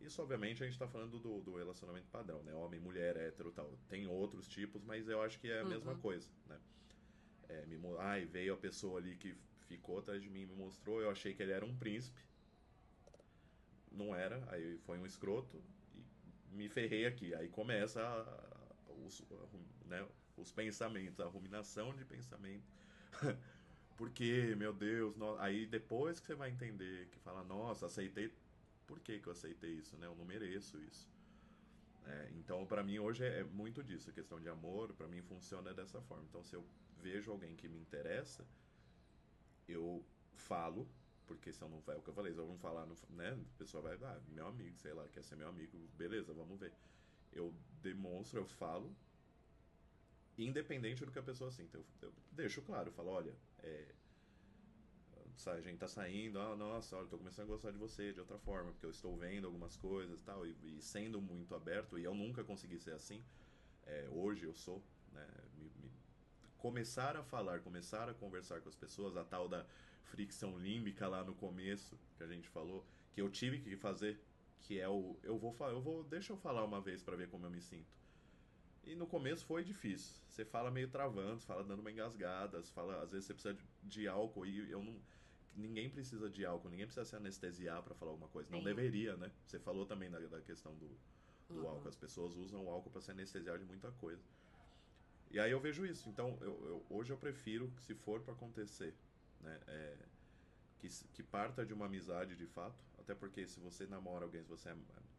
Isso obviamente a gente está falando do relacionamento padrão, né? Homem, mulher, hétero, tal. Tem outros tipos, mas eu acho que é a mesma Uhum. coisa, né? Veio a pessoa ali que ficou atrás de mim e me mostrou, eu achei que ele era um príncipe, não era, aí foi um escroto e me ferrei aqui. Aí começa né, os pensamentos, a ruminação de pensamento. Por quê, meu Deus? Aí depois que você vai entender, que fala, nossa, aceitei. Por que que eu aceitei isso, né? Eu não mereço isso. Então, pra mim, hoje é muito disso. A questão de amor, pra mim, funciona dessa forma. Então, se eu vejo alguém que me interessa, eu falo, porque se eu não vai, é o que eu falei, se eu não falar, né, a pessoa vai, meu amigo, sei lá, quer ser meu amigo, beleza, vamos ver. Eu demonstro, eu falo, independente do que a pessoa sinta. Eu deixo claro, eu falo, olha, a gente tá saindo, nossa, olha, tô começando a gostar de você de outra forma, porque eu estou vendo algumas coisas e tal, e sendo muito aberto, e eu nunca consegui ser assim, hoje eu sou, né, começar a falar, começar a conversar com as pessoas, a tal da fricção límbica lá no começo que a gente falou, que eu tive que fazer, que é deixa eu falar uma vez para ver como eu me sinto. E no começo foi difícil. Você fala meio travando, você fala dando uma engasgada, você fala, às vezes você precisa de álcool e eu não ninguém precisa de álcool, ninguém precisa se anestesiar para falar alguma coisa. Não Sim. deveria, né? Você falou também da questão do álcool. Uhum. As pessoas usam o álcool para se anestesiar de muita coisa. E aí eu vejo isso. Então, hoje eu prefiro que se for para acontecer, né, que parta de uma amizade de fato. Até porque se você namora alguém, se você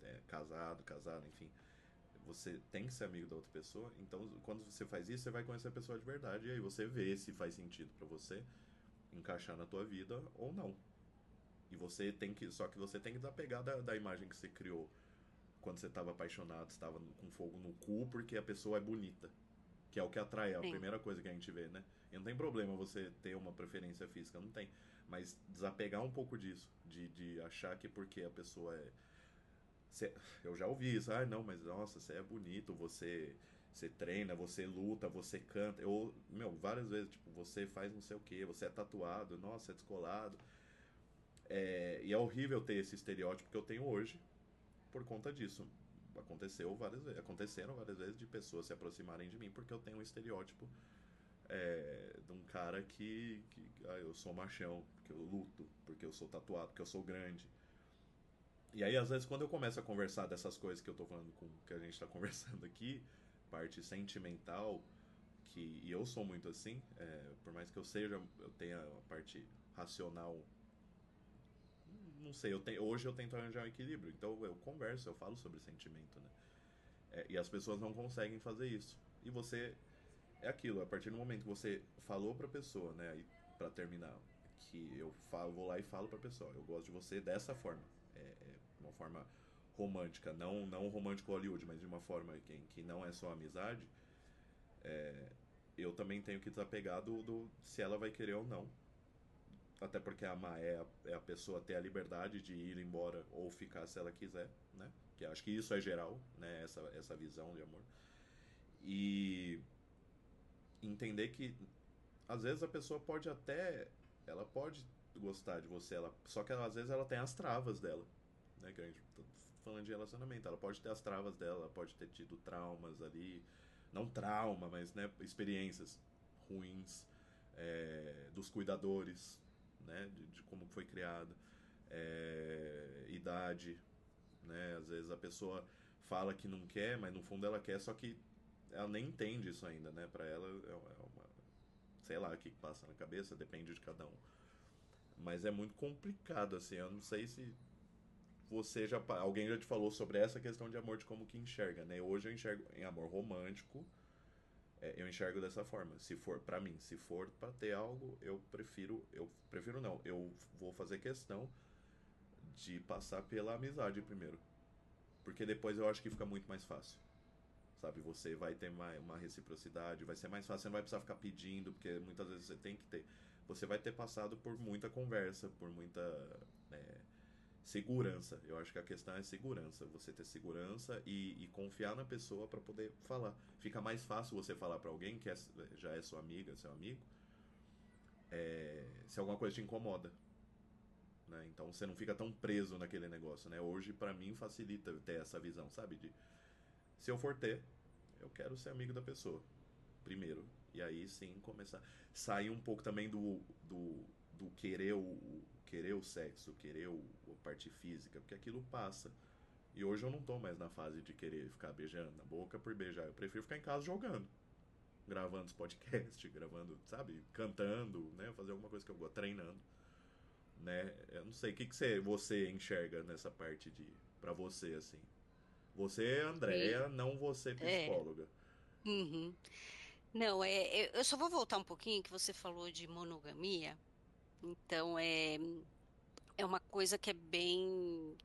é casado, enfim, você tem que ser amigo da outra pessoa. Então, quando você faz isso, você vai conhecer a pessoa de verdade. E aí você vê se faz sentido para você encaixar na tua vida ou não. Só que você tem que desapegar da imagem que você criou quando você estava apaixonado, estava com fogo no cu porque a pessoa é bonita. Que é o que atrai, é a Sim. primeira coisa que a gente vê, né? E não tem problema você ter uma preferência física, não tem. Mas desapegar um pouco disso, de achar que porque a pessoa é. Eu já ouvi isso, não, mas nossa, você é bonito, você Você treina, você luta, você canta. Eu, meu, várias vezes, tipo, você faz não sei o que, você é tatuado, nossa, é descolado. E é horrível ter esse estereótipo que eu tenho hoje por conta disso. Aconteceram várias vezes de pessoas se aproximarem de mim porque eu tenho um estereótipo de um cara que eu sou machão, porque eu luto, porque eu sou tatuado, porque eu sou grande. E aí, às vezes, quando eu começo a conversar dessas coisas que eu tô falando com que a gente tá conversando aqui, parte sentimental, e eu sou muito assim, por mais que eu tenha a parte racional, não sei, hoje eu tento arranjar um equilíbrio, então eu converso, eu falo sobre sentimento, né? E as pessoas não conseguem fazer isso. E você, é aquilo, a partir do momento que você falou pra pessoa, né, aí, pra terminar, que vou lá e falo pra pessoa, eu gosto de você dessa forma, uma forma romântica, não romântico Hollywood, mas de uma forma que não é só amizade, eu também tenho que desapegar se ela vai querer ou não. Até porque amar é a pessoa ter a liberdade de ir embora ou ficar se ela quiser, né? Que acho que isso é geral, né? Essa visão de amor. E entender que às vezes a pessoa pode até. Ela pode gostar de você, só que às vezes ela tem as travas dela, né? Que a gente tá falando de relacionamento. Ela pode ter as travas dela, ela pode ter tido traumas ali. Não trauma, mas né, experiências ruins dos cuidadores, né? De como foi criada. Idade, né? Às vezes a pessoa fala que não quer, mas no fundo ela quer, só que ela nem entende isso ainda, né? Pra ela uma, sei lá o que passa na cabeça, depende de cada um. Mas é muito complicado, assim. Eu não sei se alguém já te falou sobre essa questão de amor, de como que enxerga, né? Hoje eu enxergo em amor romântico, eu enxergo dessa forma. Se for para mim, se for para ter algo, eu prefiro não. Eu vou fazer questão de passar pela amizade primeiro, porque depois eu acho que fica muito mais fácil. Sabe, você vai ter uma reciprocidade, vai ser mais fácil, você não vai precisar ficar pedindo, porque muitas vezes você tem que ter. Você vai ter passado por muita conversa, por muita é, segurança. Eu acho que a questão é segurança. Você ter segurança e confiar na pessoa para poder falar. Fica mais fácil você falar para alguém que já é sua amiga, seu amigo, se alguma coisa te incomoda. Né? Então você não fica tão preso naquele negócio. Né? Hoje, para mim, facilita ter essa visão, sabe? Se eu for ter, eu quero ser amigo da pessoa primeiro. E aí sim começar. Sair um pouco também do querer o sexo, querer a parte física, porque aquilo passa. E hoje eu não tô mais na fase de querer ficar beijando na boca por beijar. Eu prefiro ficar em casa jogando, gravando os podcasts, gravando, sabe, cantando, né? Fazer alguma coisa que eu gosto, treinando, né? Eu não sei, o que você enxerga nessa parte de. Pra você, assim? Você é E, Andréia, não você é, psicóloga. uhum. Não, eu só vou voltar um pouquinho que você falou de monogamia. Então, é uma coisa que é bem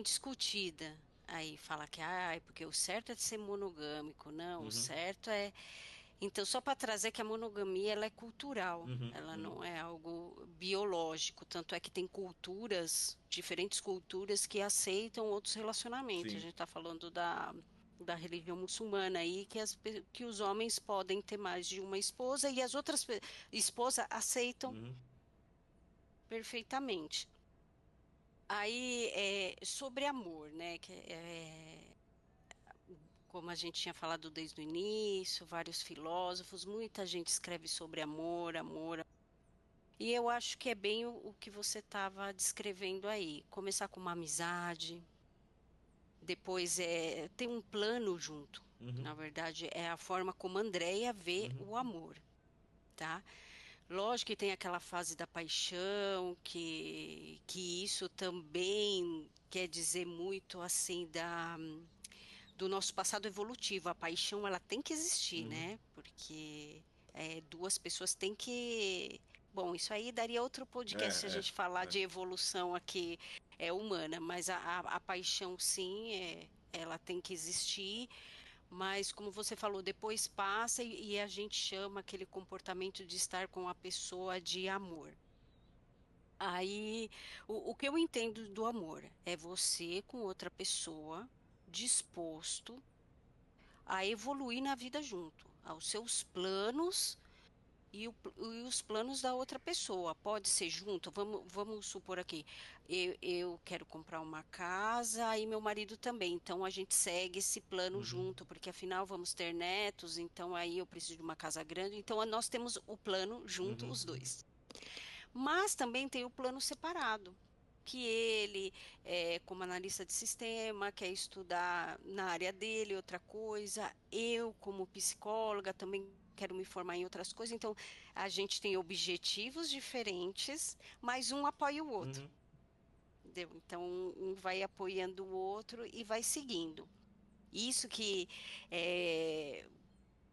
discutida. Aí fala que, porque o certo é de ser monogâmico. Não, o Uhum, certo é. Então, só para trazer que a monogamia ela é cultural, uhum, ela uhum. não é algo biológico. Tanto é que tem culturas, diferentes culturas que aceitam outros relacionamentos. A Sim. gente está falando da religião muçulmana aí, que os homens podem ter mais de uma esposa e as outras esposas aceitam Uhum, perfeitamente. Aí, sobre amor, né? Como a gente tinha falado desde o início, vários filósofos, muita gente escreve sobre amor, amor. E eu acho que é bem o que você estava descrevendo aí. Começar com uma amizade, depois ter um plano junto. uhum, Na verdade, é a forma como a Andrea vê uhum. o amor, tá? Lógico que tem aquela fase da paixão, que isso também quer dizer muito assim do nosso passado evolutivo. A paixão ela tem que existir, Uhum. né? Porque duas pessoas têm que. Bom, isso aí daria outro podcast se a gente falar É. de evolução aqui humana, mas a paixão sim ela tem que existir. Mas, como você falou, depois passa e a gente chama aquele comportamento de estar com a pessoa de amor. Aí, o que eu entendo do amor é você com outra pessoa disposto a evoluir na vida junto, aos seus planos e os planos da outra pessoa. Pode ser junto, vamos supor aqui, eu quero comprar uma casa e meu marido também, então a gente segue esse plano Uhum, junto, porque afinal vamos ter netos, então aí eu preciso de uma casa grande, então nós temos o plano junto, uhum, os uhum, dois. Mas também tem o plano separado, que ele, como analista de sistema, quer estudar na área dele outra coisa. Eu, como psicóloga, também quero me formar em outras coisas. Então, a gente tem objetivos diferentes, mas um apoia o outro. uhum. Entendeu? Então, um vai apoiando o outro e vai seguindo. Isso que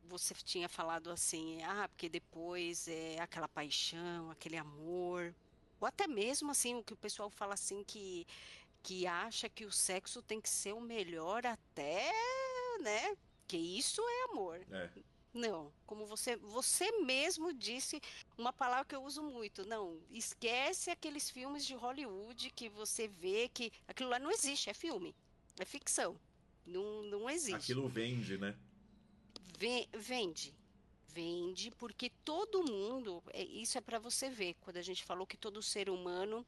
você tinha falado assim, porque depois é aquela paixão, aquele amor, ou até mesmo assim, o que o pessoal fala assim que acha que o sexo tem que ser o melhor até, né? Que isso é amor. É. Não, como você mesmo disse uma palavra que eu uso muito. Não, esquece aqueles filmes de Hollywood que você vê que aquilo lá não existe, é filme, é ficção. Não, não existe. Aquilo vende, né? Vende. Vende, porque todo mundo, isso é para você ver, quando a gente falou que todo ser humano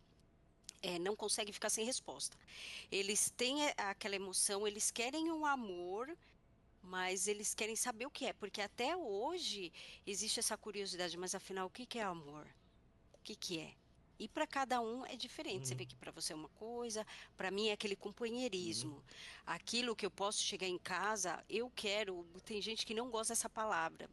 não consegue ficar sem resposta. Eles têm aquela emoção, eles querem um amor, mas eles querem saber o que é, porque até hoje existe essa curiosidade, mas afinal, o que que é amor? O que que é? E para cada um é diferente. Você Uhum, vê que para você é uma coisa, para mim é aquele uhum, companheirismo. Aquilo que eu posso chegar em casa, eu quero. Tem gente que não gosta dessa palavra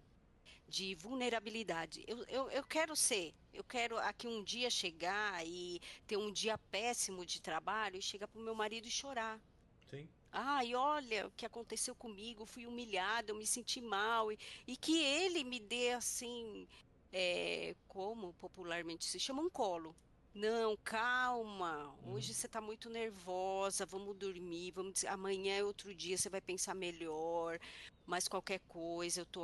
de vulnerabilidade. Eu quero ser, eu quero aqui um dia chegar e ter um dia péssimo de trabalho e chegar para o meu marido e chorar. sim. Ai, olha o que aconteceu comigo, fui humilhada, eu me senti mal, e que ele me dê assim, como popularmente se chama, um colo. Não, calma, Uhum, hoje você está muito nervosa, vamos dormir, amanhã é outro dia, você vai pensar melhor, mas qualquer coisa, eu tô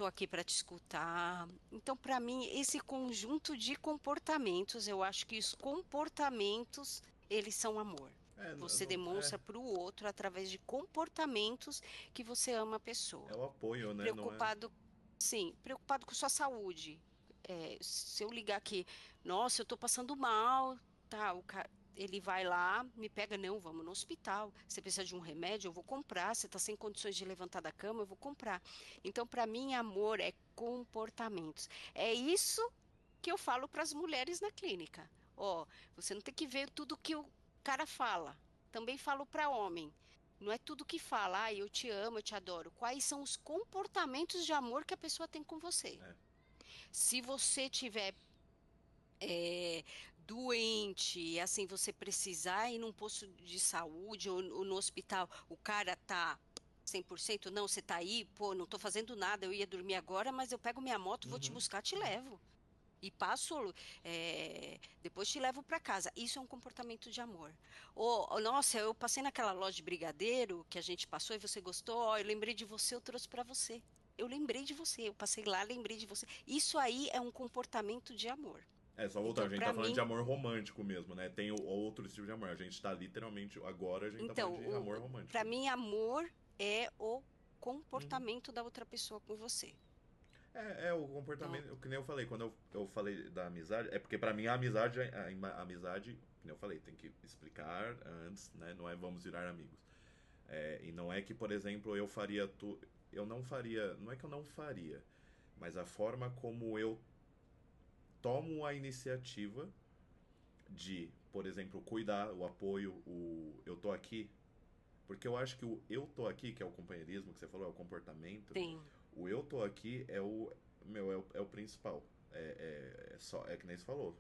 aqui para te escutar. Então, para mim, esse conjunto de comportamentos, eu acho que os comportamentos, eles são amor. é, Você não, demonstra para o outro através de comportamentos que você ama a é pessoa. o apoio, né? Não é. Preocupado, sim, preocupado com sua saúde. Se eu ligar aqui, nossa, eu tô passando mal, tá, ele vai lá, me pega, não, vamos no hospital. Você precisa de um remédio, eu vou comprar. Você está sem condições de levantar da cama, eu vou comprar. Então, para mim, amor é comportamentos. É isso que eu falo para as mulheres na clínica. Ó, você não tem que ver tudo que o cara fala. Também falo para homem. Não é tudo que fala, eu te amo, eu te adoro. Quais são os comportamentos de amor que a pessoa tem com você? É. Se você tiver é, doente, assim, você precisar ir num posto de saúde ou no hospital, o cara tá 100%, não, você tá aí, pô, não tô fazendo nada, eu ia dormir agora, mas eu pego minha moto, vou te Uhum. buscar, te levo. E passo, depois te levo para casa. Isso é um comportamento de amor. Ou, nossa, eu passei naquela loja de brigadeiro que a gente passou e você gostou. Ó, eu lembrei de você, eu trouxe para você. Eu lembrei de você, eu passei lá, lembrei de você. Isso aí é um comportamento de amor. É, só voltar, Então, a gente para tá falando de mim, amor romântico mesmo, né? Tem outro tipo de amor. A gente tá literalmente. Agora a gente tá falando então, de amor romântico, para né? mim, amor é o Uhum. comportamento da outra pessoa com você. É o Então, comportamento, que nem eu falei, quando eu falei da amizade, é porque pra mim a amizade, a amizade, que nem eu falei, tem que explicar antes, né? Não é vamos virar amigos. E não é que, por exemplo, eu não faria, não é que eu não faria, mas a forma como eu tomo a iniciativa de, por exemplo, cuidar, o apoio, o eu tô aqui, porque eu acho que o eu tô aqui, que é o companheirismo que você falou, é o comportamento, sim, o eu tô aqui é o principal. É que nem você falou.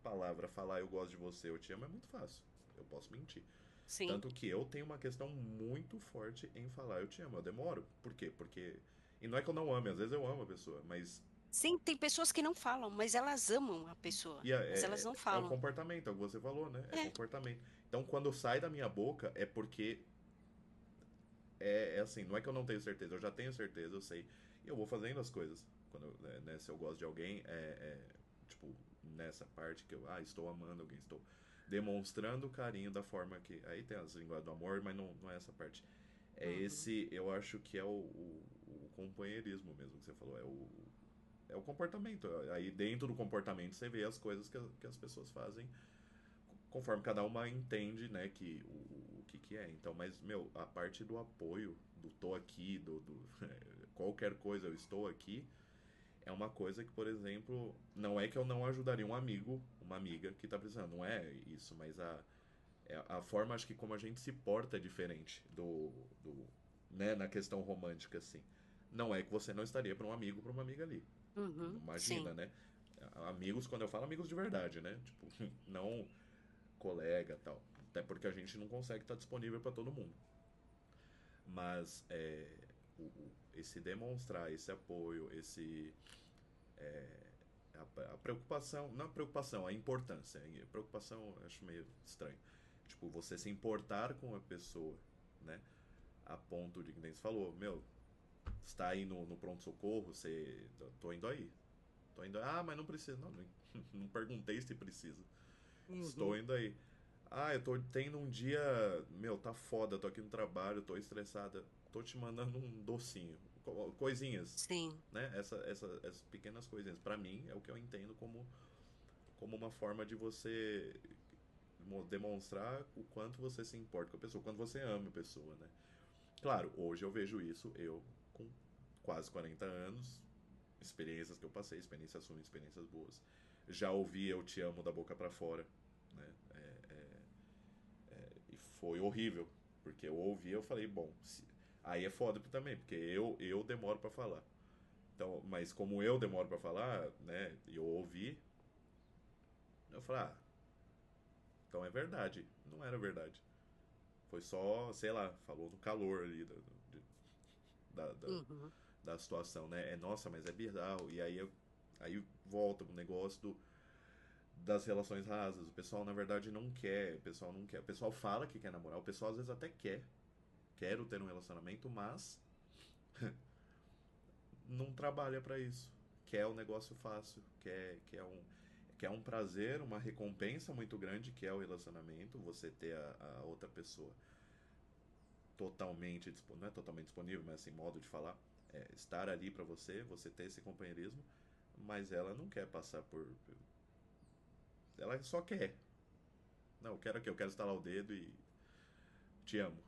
Palavra, falar eu gosto de você, eu te amo é muito fácil. Eu posso mentir. sim. Tanto que eu tenho uma questão muito forte em falar eu te amo. Eu demoro. Por quê? Porque. E não é que eu não ame, às vezes eu amo a pessoa, mas. Sim, tem pessoas que não falam, mas elas amam a pessoa, E mas elas não é o falam. comportamento, é o que você falou, né? É É, comportamento. Então quando sai da minha boca é porque é assim, não é que eu não tenho certeza, eu já tenho certeza, eu sei. E eu vou fazendo as coisas. Se eu gosto de alguém, tipo, nessa parte que eu estou amando alguém, estou demonstrando carinho da forma que. Aí tem as línguas do amor, mas não é essa parte. Uhum. eu acho que é o companheirismo mesmo que você falou, é o comportamento. Aí dentro do comportamento você vê as coisas que as pessoas fazem conforme cada uma entende, né, o que é. Então, mas, meu, a parte do apoio, do tô aqui, qualquer coisa, eu estou aqui, é uma coisa que, por exemplo, não é que eu não ajudaria um amigo, uma amiga que tá precisando, não é isso, mas a forma, acho que como a gente se porta é diferente né, na questão romântica, assim. Não é que você não estaria para um amigo, para uma amiga ali. Uhum. Imagina, Sim. né? Amigos, quando eu falo amigos de verdade, né? Tipo, não colega tal. Até porque a gente não consegue estar disponível para todo mundo. Mas esse demonstrar esse apoio, a preocupação, não a preocupação, a importância. A preocupação eu acho meio estranho. Tipo, você se importar com a pessoa, né? A ponto de que nem você falou, meu, está aí no pronto-socorro, você. Tô indo aí. Tô indo aí. Ah, mas não precisa. Não, não perguntei se precisa. Estou Uhum. indo aí. Ah, eu tô tendo um dia. Meu, tá foda, tô aqui no trabalho, tô estressada. Tô te mandando um docinho. Coisinhas. Sim. Né? Essas pequenas coisinhas. Pra mim, é o que eu entendo como uma forma de você demonstrar o quanto você se importa com a pessoa, o quanto você ama a pessoa, né? Claro, hoje eu vejo isso, eu com quase 40 anos, experiências que eu passei, experiências ruins, experiências boas. Já ouvi Eu Te Amo da boca pra fora, né? E foi horrível, porque eu ouvi e eu falei, bom, aí é foda também, porque eu demoro pra falar. Então, mas como eu demoro pra falar, né, e eu ouvi, eu falei, ah, então é verdade. Não era verdade. Foi só, sei lá, falou no calor ali da, da, Uhum. da situação, né? É, nossa, mas é bizarro. E aí volta o negócio das relações rasas. O pessoal, na verdade, não quer. O pessoal não quer. O pessoal fala que quer namorar. O pessoal, às vezes, até quer. Quero ter um relacionamento, mas não trabalha pra isso. Quer o negócio fácil. Quer um prazer, uma recompensa muito grande, que é o relacionamento. Você ter a outra pessoa totalmente disponível. Não é totalmente disponível, mas assim, modo de falar. Estar ali pra você, você ter esse companheirismo, mas ela não quer passar por. Ela só quer. Não, eu quero aqui, eu quero estalar o dedo e te amo.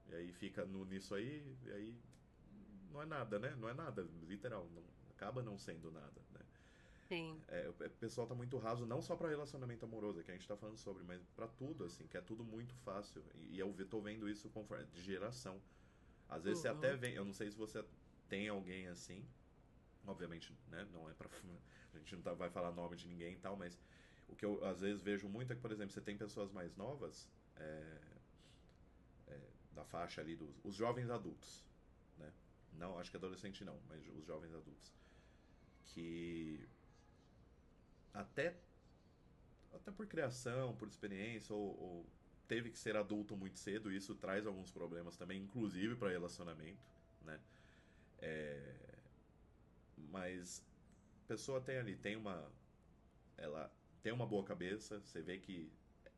E aí fica nisso aí, e aí não é nada, né? Não é nada, literal. Não, acaba não sendo nada, né? Sim. O pessoal tá muito raso, não só pra relacionamento amoroso, que a gente tá falando sobre, mas pra tudo, assim, que é tudo muito fácil. E eu tô vendo isso conforme, de geração. Às vezes você até Uhum. vem, eu não sei se você tem alguém assim, obviamente, né? Não é pra. A gente não vai falar nome de ninguém e tal, mas o que eu às vezes vejo muito é que, por exemplo, você tem pessoas mais novas, da faixa ali dos os jovens adultos, né? Não, acho que adolescente não, mas os jovens adultos. Que até, até por criação, por experiência, ou teve que ser adulto muito cedo, e isso traz alguns problemas também, inclusive para relacionamento, né? Mas a pessoa tem ali, ela tem uma boa cabeça, você vê que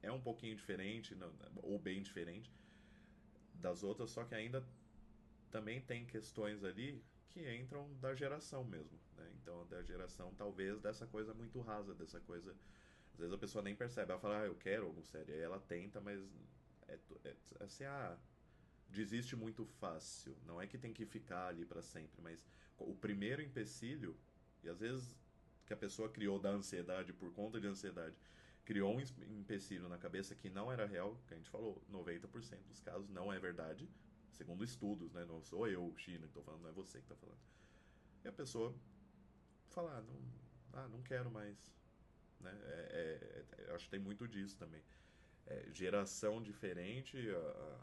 é um pouquinho diferente, ou bem diferente das outras, só que ainda também tem questões ali que entram da geração mesmo, né? Então, da geração talvez dessa coisa muito rasa, dessa coisa. Às vezes a pessoa nem percebe, ela fala, ah, eu quero algo sério. Aí ela tenta, mas é assim, desiste muito fácil. Não é que tem que ficar ali para sempre, mas o primeiro empecilho, e às vezes que a pessoa criou da ansiedade por conta de ansiedade, criou um empecilho na cabeça que não era real, que a gente falou, 90% dos casos não é verdade, segundo estudos, né? Não sou eu, China, que estou falando, não é você que está falando. E a pessoa fala, não quero mais. Né? Eu acho que tem muito disso também. Geração diferente,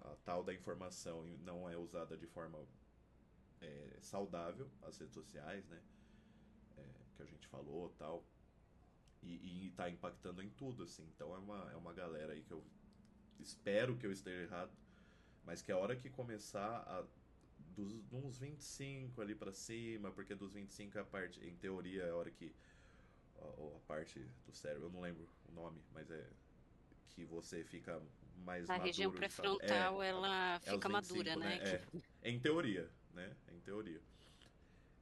a tal da informação não é usada de forma saudável, as redes sociais, né? Que a gente falou tal. E tá impactando em tudo, assim. Então é uma galera aí que eu espero que eu esteja errado, mas que a hora que começar uns 25 ali pra cima, porque dos 25 é a parte, em teoria, é a hora que a parte do cérebro, eu não lembro o nome, mas é que você fica mais A região maduro, de fato. pré-frontal, ela É os fica madura, 25, né? né? Em teoria, né? Em teoria.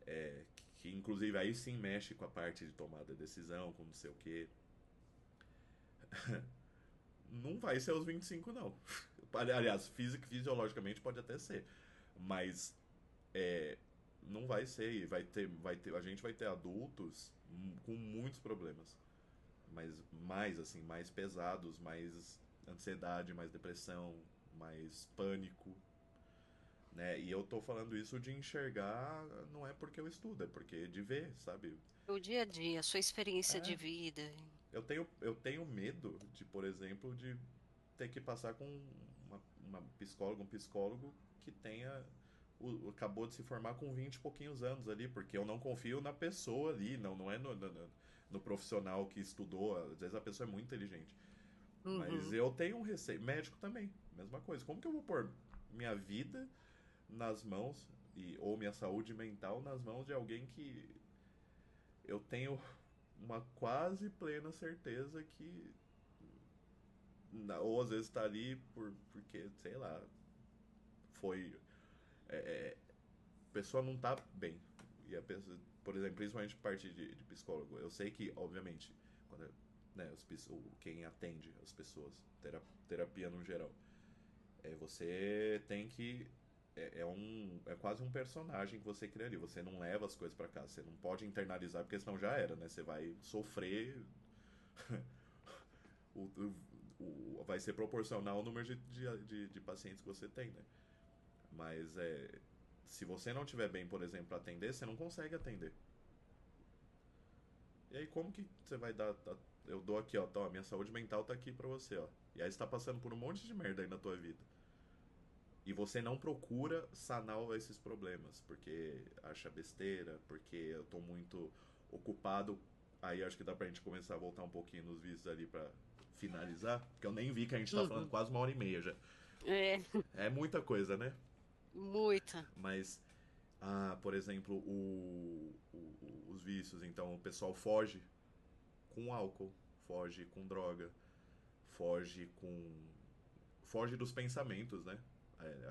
É, que inclusive aí sim mexe com a parte de tomada de decisão, com não sei o quê. Não vai ser os 25 não. Aliás, fisiologicamente pode até ser. Mas é, não vai ser. E a gente vai ter adultos com muitos problemas. Mas mais, assim, mais pesados, mais ansiedade, mais depressão, mais pânico, né? E eu tô falando isso de enxergar, não é porque eu estudo, é porque de ver, sabe? O dia a dia, a sua experiência de É, vida. eu tenho medo de, por exemplo, de ter que passar com uma psicóloga, um psicólogo que tenha acabou de se formar com 20 e pouquinhos anos ali, porque eu não confio na pessoa ali, não é no profissional que estudou, às vezes a pessoa é muito inteligente. Mas Uhum. eu tenho um receio, médico também, mesma coisa. Como que eu vou pôr minha vida nas mãos ou minha saúde mental nas mãos de alguém que eu tenho uma quase plena certeza que ou às vezes está ali porque, sei lá, foi. A pessoa não tá bem. E a pessoa, por exemplo, principalmente parte de psicólogo. Eu sei que, obviamente, quando, né, quem atende as pessoas, terapia no geral, você tem que. É quase um personagem que você cria ali. Você não leva as coisas pra casa. Você não pode internalizar, porque senão já era, né? Você vai sofrer. o, vai ser proporcional ao número de pacientes que você tem, né? Mas se você não tiver bem, por exemplo, pra atender, você não consegue atender. E aí como que você vai dar. Eu dou aqui, ó, tá, minha saúde mental tá aqui pra você, ó. E aí você tá passando por um monte de merda aí na tua vida. E você não procura sanar esses problemas, porque acha besteira, porque eu tô muito ocupado. Aí acho que dá pra gente começar a voltar um pouquinho nos vídeos ali pra finalizar, porque eu nem vi que a gente tá falando Uhum. quase 1 hora e meia já. É, É muita coisa, né? muita. Mas, por exemplo, os vícios, então o pessoal foge com álcool, foge com droga, foge com. Foge dos pensamentos, né?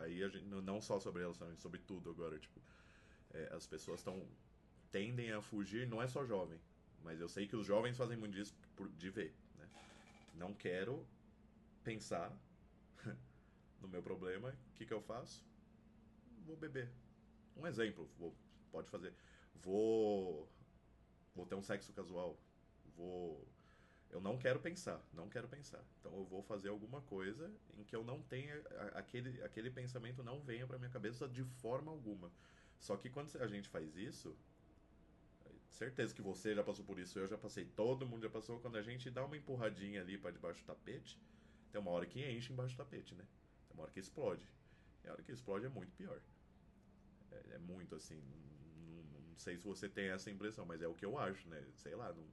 Aí a gente, não só sobre relacionamento, sobre tudo agora, tipo, as pessoas tendem a fugir, não é só jovem, mas eu sei que os jovens fazem muito disso de ver, né? Não quero pensar no meu problema, o que eu faço? Vou beber. Um exemplo, pode fazer. Vou, vou ter um sexo casual. Vou Eu não quero pensar, não quero pensar. Então eu vou fazer alguma coisa em que eu não tenha aquele pensamento não venha para minha cabeça de forma alguma. Só que quando a gente faz isso, certeza que você já passou por isso, eu já passei, todo mundo já passou. Quando a gente dá uma empurradinha ali para debaixo do tapete, tem uma hora que enche embaixo do tapete, né? Tem uma hora que explode. E a hora que explode é muito pior. É muito assim. Não sei se você tem essa impressão, mas é o que eu acho, né? Sei lá. Não...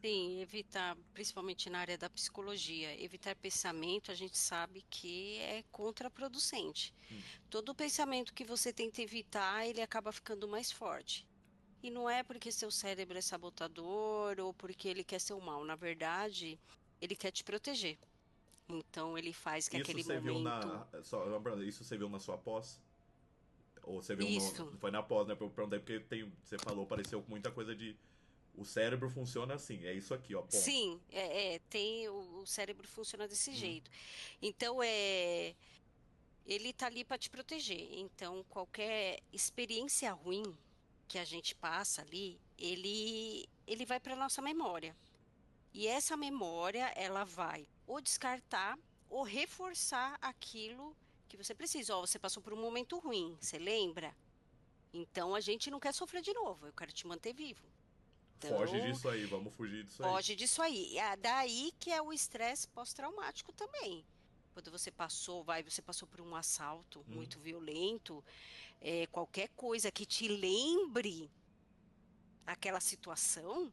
Sim, evitar, principalmente na área da psicologia, evitar pensamento, a gente sabe que é contraproducente. Todo pensamento que você tenta evitar, ele acaba ficando mais forte. E não é porque seu cérebro é sabotador ou porque ele quer seu mal. Na verdade, ele quer te proteger. Então, ele faz que Isso aquele você viu momento. na. Isso você viu na sua pós? Ou você viu no. Isso. Foi na pós, né? Eu perguntei porque você falou, pareceu com muita coisa de. O cérebro funciona assim, é isso aqui, ó, ponto. Sim, tem o cérebro funciona desse Hum. jeito. Então, ele tá ali para te proteger. Então, qualquer experiência ruim que a gente passa ali, ele vai para nossa memória. E essa memória, ela vai ou descartar ou reforçar aquilo que você precisa. Ó, você passou por um momento ruim, você lembra? Então a gente não quer sofrer de novo, eu quero te manter vivo. Foge Então, disso aí, vamos fugir disso aí. foge disso aí. Daí que é o estresse pós-traumático também. Quando você passou por um assalto Hum. muito violento, qualquer coisa que te lembre aquela situação,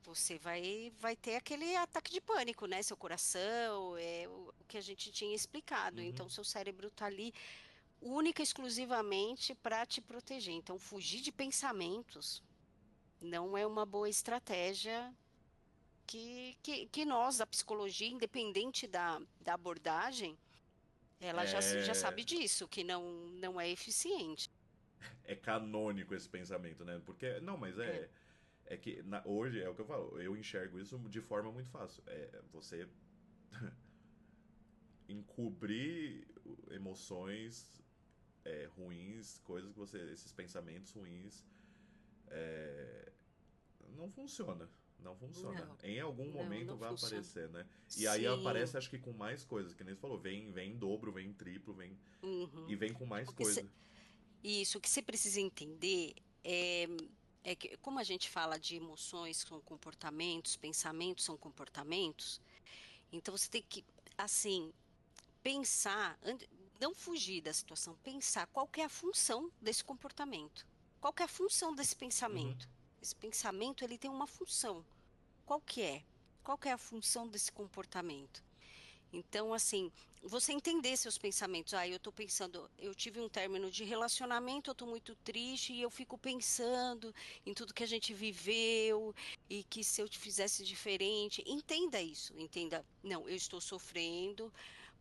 você vai ter aquele ataque de pânico, né? Seu coração, é o que a gente tinha explicado. Uhum. Então, seu cérebro está ali única e exclusivamente para te proteger. Então, fugir de pensamentos não é uma boa estratégia que nós, da psicologia, independente da abordagem, ela já É, sabe disso, que não é eficiente. é canônico esse pensamento, né? Porque, não, mas É, é que hoje é o que eu falo, eu enxergo isso de forma muito fácil. É você encobrir emoções ruins, coisas que você, esses pensamentos ruins, é, não funciona. Não funciona. não, Em algum momento não vai funciona. aparecer, né? E aí Sim, aparece, acho que com mais coisas, que nem você falou, vem em dobro, vem em triplo, vem e uhum. vem com mais Porque coisa. isso, o que você precisa entender é, é que, como a gente fala de emoções são comportamentos, pensamentos são comportamentos, então você tem que, assim, pensar, não fugir da situação, pensar qual que é a função desse comportamento, qual que é a função desse Uhum, pensamento. Esse pensamento, ele tem uma função. Qual que é? Qual que é a função desse comportamento? Então, assim, você entender seus pensamentos. Ah, eu tô pensando, eu tive um término de relacionamento, eu tô muito triste e eu fico pensando em tudo que a gente viveu e que se eu te fizesse diferente. Entenda isso, entenda. Não, eu estou sofrendo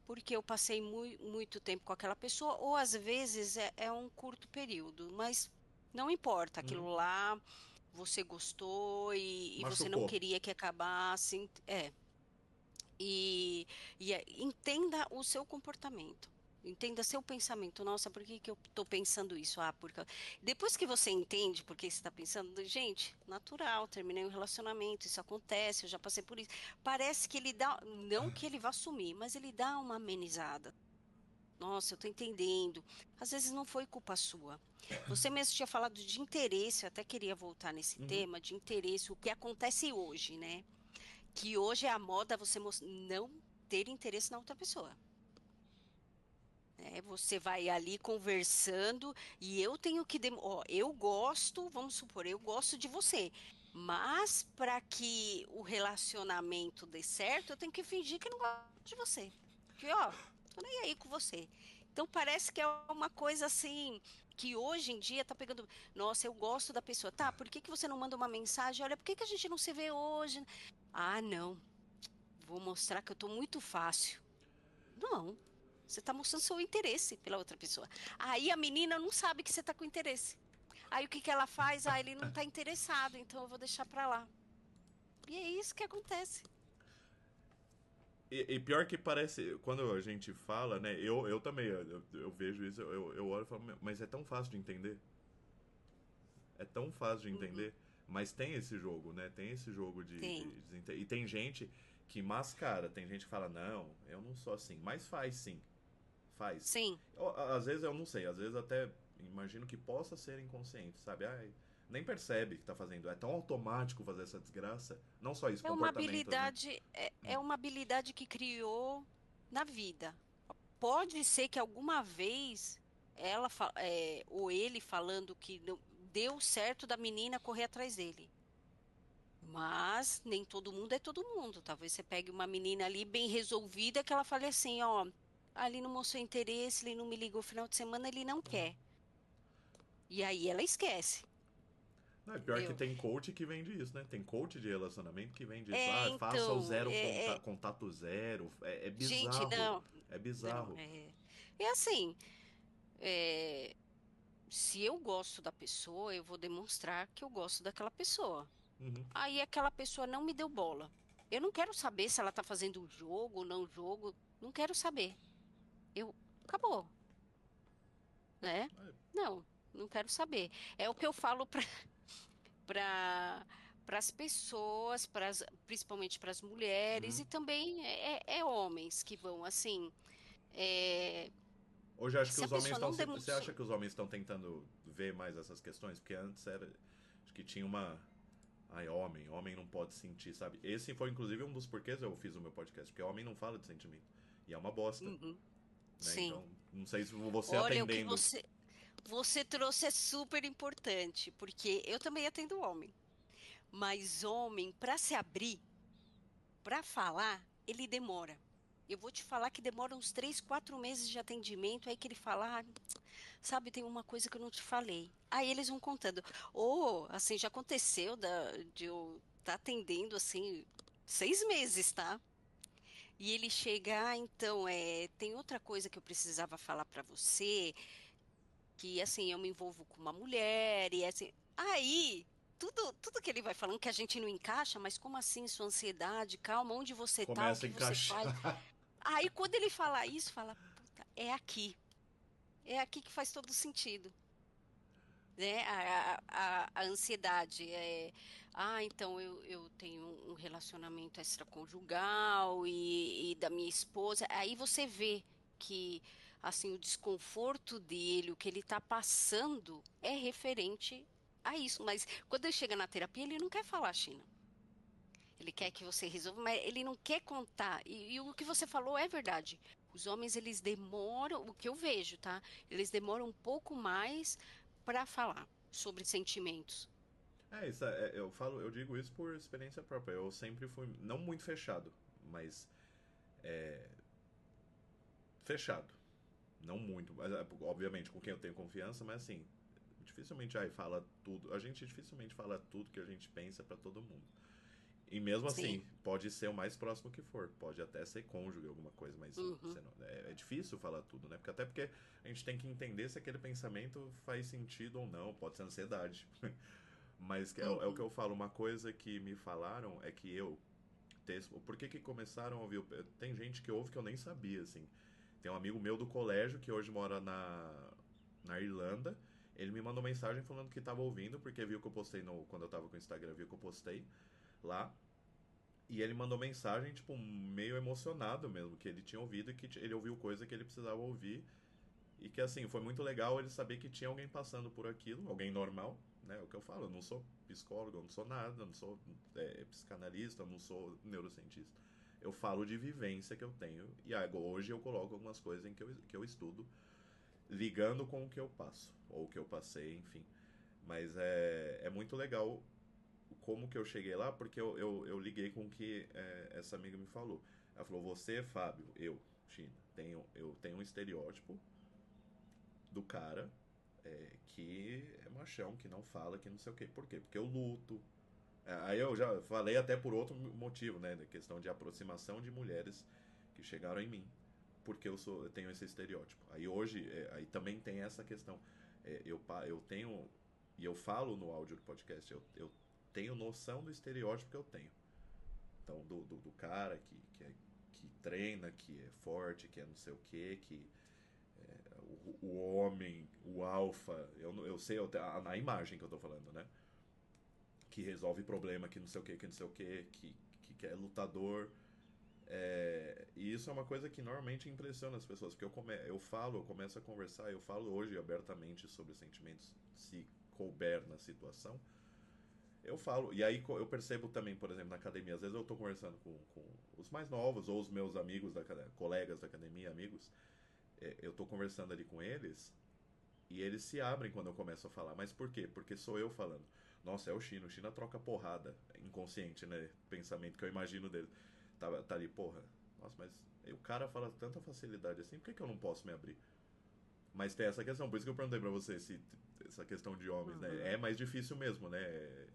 porque eu passei muito tempo com aquela pessoa, ou às vezes é um curto período, mas não importa, uhum. aquilo lá você gostou e você não Machucou. queria que acabasse. E, entenda o seu comportamento. Entenda seu pensamento. Nossa, por que que eu estou pensando isso? Ah, porque. Depois que você entende por que você está pensando, gente, natural, terminei um relacionamento, isso acontece, eu já passei por isso. Parece que ele dá. Não que ele vá sumir, mas ele dá uma amenizada. Nossa, eu estou entendendo. Às vezes não foi culpa sua. Você mesmo tinha falado de interesse, eu até queria voltar nesse Uhum. tema de interesse, o que acontece hoje, né? Que hoje é a moda você não ter interesse na outra pessoa. Né? Você vai ali conversando e eu tenho que. Ó, eu gosto, vamos supor, eu gosto de você. Mas para que o relacionamento dê certo, eu tenho que fingir que não gosto de você. Que, ó, tô nem aí com você. Então parece que é uma coisa assim que hoje em dia tá pegando. Nossa, eu gosto da pessoa. Tá, por que que você não manda uma mensagem? Olha, por que que a gente não se vê hoje? Ah, não. Vou mostrar que eu tô muito fácil. Não. Você está mostrando seu interesse pela outra pessoa. Aí a menina não sabe que você está com interesse. Aí o que que ela faz? Ah, ele não está interessado, então eu vou deixar para lá. E é isso que acontece. E pior que parece, quando a gente fala, né? Eu também, eu vejo isso, eu olho e falo, "Meu, mas é tão fácil de entender. É tão fácil de Uhum, entender. Mas tem esse jogo, né? Tem esse jogo tem. E tem gente que mascara, tem gente que fala, não, eu não sou assim. Mas faz sim, faz. Sim. Às vezes eu não sei, às vezes até imagino que possa ser inconsciente, sabe? Ai, nem percebe que tá fazendo. É tão automático fazer essa desgraça. Não só isso, comportamentos, né? É uma habilidade que criou na vida. Pode ser que alguma vez ou ele falando que não deu certo da menina correr atrás dele. Mas nem todo mundo é todo mundo. Talvez você pegue uma menina ali bem resolvida que ela fale assim, ó, ali não mostrou interesse, ele não me ligou no final de semana, ele não quer. E aí ela esquece, Não, é pior que entendeu? tem coach que vende isso, né? Tem coach de relacionamento que vende isso. É, Ah, faça o então, zero contato zero. É gente, bizarro. não, É não, bizarro. é assim, é, se eu gosto da pessoa, eu vou demonstrar que eu gosto daquela pessoa. Uhum. Aí aquela pessoa não me deu bola. Eu não quero saber se ela tá fazendo um jogo ou não jogo, não quero saber. Acabou. Né? Não, não quero saber. É o que eu falo para as pessoas, principalmente para as mulheres Uhum. e também é homens que vão assim. é, Hoje acho que Se a os homens pessoa estão. não Você acha demonstrou. que os homens estão tentando ver mais essas questões? Porque antes era. Acho que tinha uma. Ai, homem não pode sentir, sabe? Esse foi inclusive um dos porquês eu fiz o meu podcast, porque homem não fala de sentimento. E é uma bosta, Uhum, né? sim. Então, não sei se você Olha, o que atendendo. você trouxe é super importante, porque eu também atendo homem. Mas homem, para se abrir, para falar, ele demora. Eu vou te falar que demora uns 3, 4 meses de atendimento, aí que ele fala, ah, sabe, tem uma coisa que eu não te falei. Aí eles vão contando. Ou, assim, já aconteceu de eu estar atendendo, assim, 6 meses, tá? E ele chega, então, tem outra coisa que eu precisava falar pra você, que assim, eu me envolvo com uma mulher, e assim, aí, tudo que ele vai falando que a gente não encaixa, mas como assim sua ansiedade? Calma, onde você tá? O Começa a que você faz? encaixar. Aí, quando ele fala isso, fala, puta, é aqui. É aqui que faz todo sentido. Né? A ansiedade então eu tenho um relacionamento extraconjugal e da minha esposa. Aí você vê que assim o desconforto dele, o que ele está passando é referente a isso. Mas quando ele chega na terapia, ele não quer falar, China. Ele quer que você resolva, mas ele não quer contar. E o que você falou é verdade. Os homens, eles demoram, o que eu vejo, tá? Eles demoram um pouco mais para falar sobre sentimentos. Isso, eu digo isso por experiência própria. Eu sempre fui, não muito fechado, mas fechado. Não muito, mas obviamente com quem eu tenho confiança, mas assim, dificilmente aí fala tudo. A gente dificilmente fala tudo que a gente pensa pra todo mundo. E mesmo Sim. assim, pode ser o mais próximo que for, pode até ser cônjuge, alguma coisa, mas Uhum. é difícil falar tudo, né? Porque até porque a gente tem que entender se aquele pensamento faz sentido ou não, pode ser ansiedade. Mas é o que Uhum. eu falo, uma coisa que me falaram é que por que que começaram a ouvir? Tem gente que ouve que eu nem sabia, assim. Tem um amigo meu do colégio que hoje mora na Irlanda. Ele me mandou mensagem falando que estava ouvindo, porque viu que eu postei quando eu estava com o Instagram, viu que eu postei lá. E ele mandou mensagem, tipo, meio emocionado mesmo, que ele tinha ouvido e que ele ouviu coisa que ele precisava ouvir. E que, assim, foi muito legal ele saber que tinha alguém passando por aquilo, alguém normal, né? É o que eu falo, eu não sou psicólogo, eu não sou nada, eu não sou psicanalista, eu não sou neurocientista. Eu falo de vivência que eu tenho e hoje eu coloco algumas coisas que eu estudo ligando com o que eu passo, ou o que eu passei, enfim. Mas é muito legal como que eu cheguei lá, porque eu liguei com o que essa amiga me falou. Ela falou, você, Fábio, China, eu tenho um estereótipo do cara que é machão, que não fala, que não sei o quê. Por quê? Porque eu luto. Aí eu já falei até por outro motivo, né? Da questão de aproximação de mulheres que chegaram em mim. Porque eu tenho esse estereótipo. Aí hoje, aí também tem essa questão. Eu tenho, e eu falo no áudio do podcast, eu tenho noção do estereótipo que eu tenho. Então, do cara que treina, que é forte, que é não sei o que o homem, o alfa, eu sei na imagem que eu tô falando, né? Que resolve problema, que não sei o que não sei o que é lutador. E isso é uma coisa que normalmente impressiona as pessoas, porque eu começo a conversar, eu falo hoje abertamente sobre sentimentos, se couber na situação. Eu falo, e aí eu percebo também, por exemplo, na academia, às vezes eu tô conversando com os mais novos, ou os meus amigos, colegas da academia, amigos, eu tô conversando ali com eles, e eles se abrem quando eu começo a falar. Mas por quê? Porque sou eu falando. Nossa, é o China. O China troca porrada. Inconsciente, né? Pensamento que eu imagino dele. Tá ali, porra. Nossa, mas o cara fala tanta facilidade assim, por que, que eu não posso me abrir? Mas tem essa questão, por isso que eu perguntei pra você se essa questão de homens, né? Uhum. É mais difícil mesmo, né?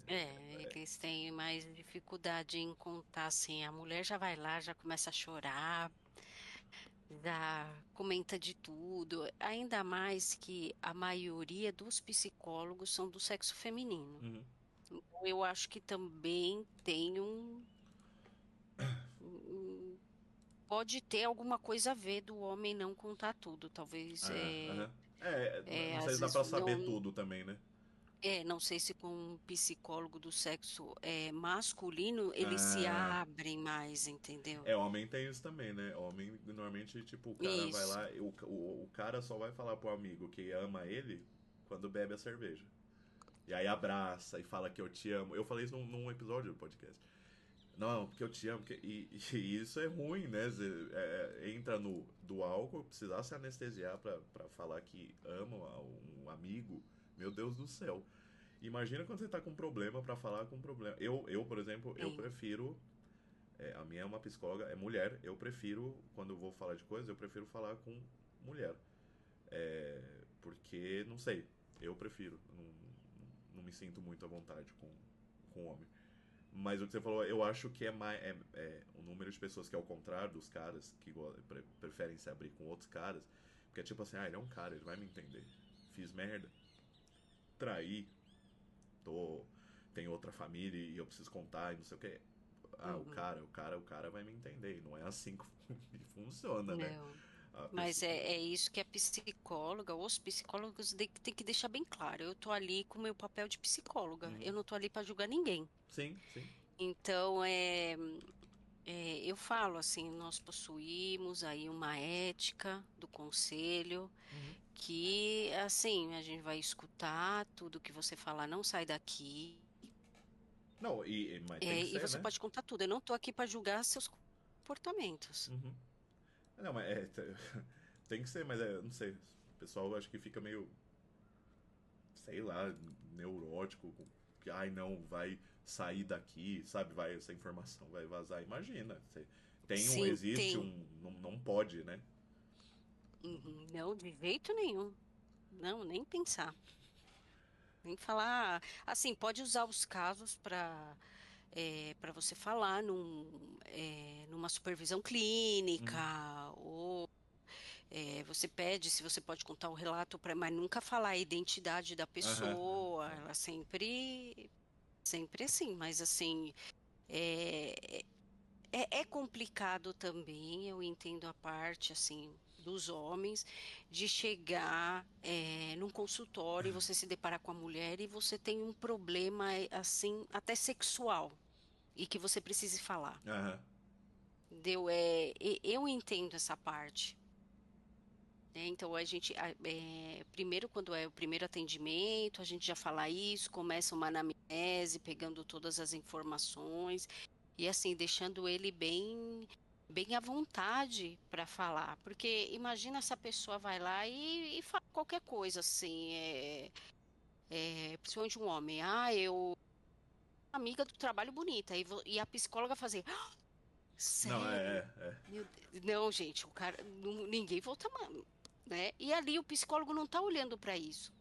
Eles têm mais dificuldade em contar assim. A mulher já vai lá, já começa a chorar, já comenta de tudo. Ainda mais que a maioria dos psicólogos são do sexo feminino. Uhum. Então, eu acho que também tem pode ter alguma coisa a ver do homem não contar tudo. Talvez, Aham. Não sei às se dá pra vezes, saber não. tudo também, né? Não sei se com um psicólogo do sexo masculino eles se Ah, abrem mais, entendeu? homem tem isso também, né? Homem, normalmente, tipo, o cara vai Isso. lá, o cara só vai falar pro amigo que ama ele quando bebe a cerveja. E aí abraça e fala que eu te amo. Eu falei isso num episódio do podcast. Não, porque eu te amo. E isso é ruim, né? Você, entra no do álcool, precisar se anestesiar pra falar que ama um amigo. Meu Deus do céu. Imagina quando você tá com um problema pra falar com um problema. Por exemplo, eu Sim. prefiro. A minha é uma psicóloga, é mulher. Eu prefiro, quando eu vou falar de coisas, eu prefiro falar com mulher. Porque, não sei, eu prefiro. Não me sinto muito à vontade com homem. Mas o que você falou, eu acho que é mais. O número de pessoas que é o contrário dos caras que preferem se abrir com outros caras. Porque é tipo assim, ele é um cara, ele vai me entender. Fiz merda, traí, tô. Tenho outra família e eu preciso contar e não sei o que. Uhum. O cara vai me entender. Não é assim que funciona, né? Não. A Mas pessoa. é isso que a psicóloga, os psicólogos tem que deixar bem claro. Eu tô ali com o meu papel de psicóloga. Uhum. Eu não tô ali para julgar ninguém. Sim, sim. Então, eu falo assim, nós possuímos aí uma ética do conselho Uhum. que, assim, a gente vai escutar tudo que você falar, não sai daqui, Não, mas tem que e ser, você né? pode contar tudo. Eu não tô aqui para julgar seus comportamentos. Uhum. Não, mas tem que ser, mas não sei. O pessoal acho que fica meio, sei lá, neurótico, que, ai não, vai sair daqui, sabe? Vai, essa informação vai vazar. Imagina, Sim, existe tem. um, não, não pode, né? Uhum. Não, de jeito nenhum. Não, nem pensar. Nem falar. Assim, pode usar os casos para você falar numa supervisão clínica, Uhum. ou você pede se você pode contar o relato, mas nunca falar a identidade da Aham, pessoa. é. Ela sempre assim, mas assim, é, é complicado também, eu entendo a parte assim dos homens de chegar num consultório e você se deparar com a mulher e você tem um problema assim até sexual e que você precise falar. Aham. Entendeu? Eu entendo essa parte. Né? Então primeiro quando é o primeiro atendimento, a gente já fala isso, começa uma anamnese, pegando todas as informações e assim deixando ele bem à vontade para falar, porque imagina se a pessoa vai lá e fala qualquer coisa assim, principalmente um homem, eu amiga do trabalho bonita e a psicóloga fazer, Não, sério? Meu Deus. Não, gente, o cara, ninguém volta, né? E ali o psicólogo não está olhando para isso,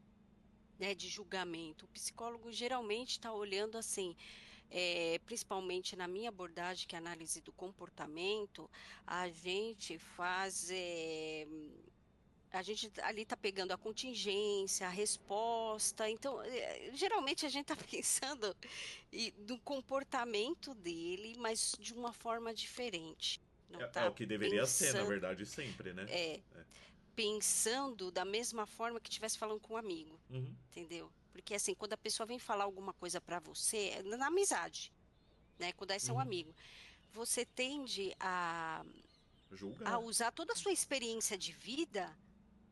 né, de julgamento. O psicólogo geralmente está olhando assim, principalmente na minha abordagem, que é a análise do comportamento, a gente faz. A gente ali está pegando a contingência, a resposta. Então, geralmente a gente está pensando no comportamento dele, mas de uma forma diferente. Não É o está que deveria ser, na pensando, verdade, sempre, né? é, É. pensando da mesma forma que estivesse falando com um amigo, Uhum. entendeu? Porque assim, quando a pessoa vem falar alguma coisa para você, na amizade, né? Quando é seu Uhum. amigo, você tende a Julgar. usar toda a sua experiência de vida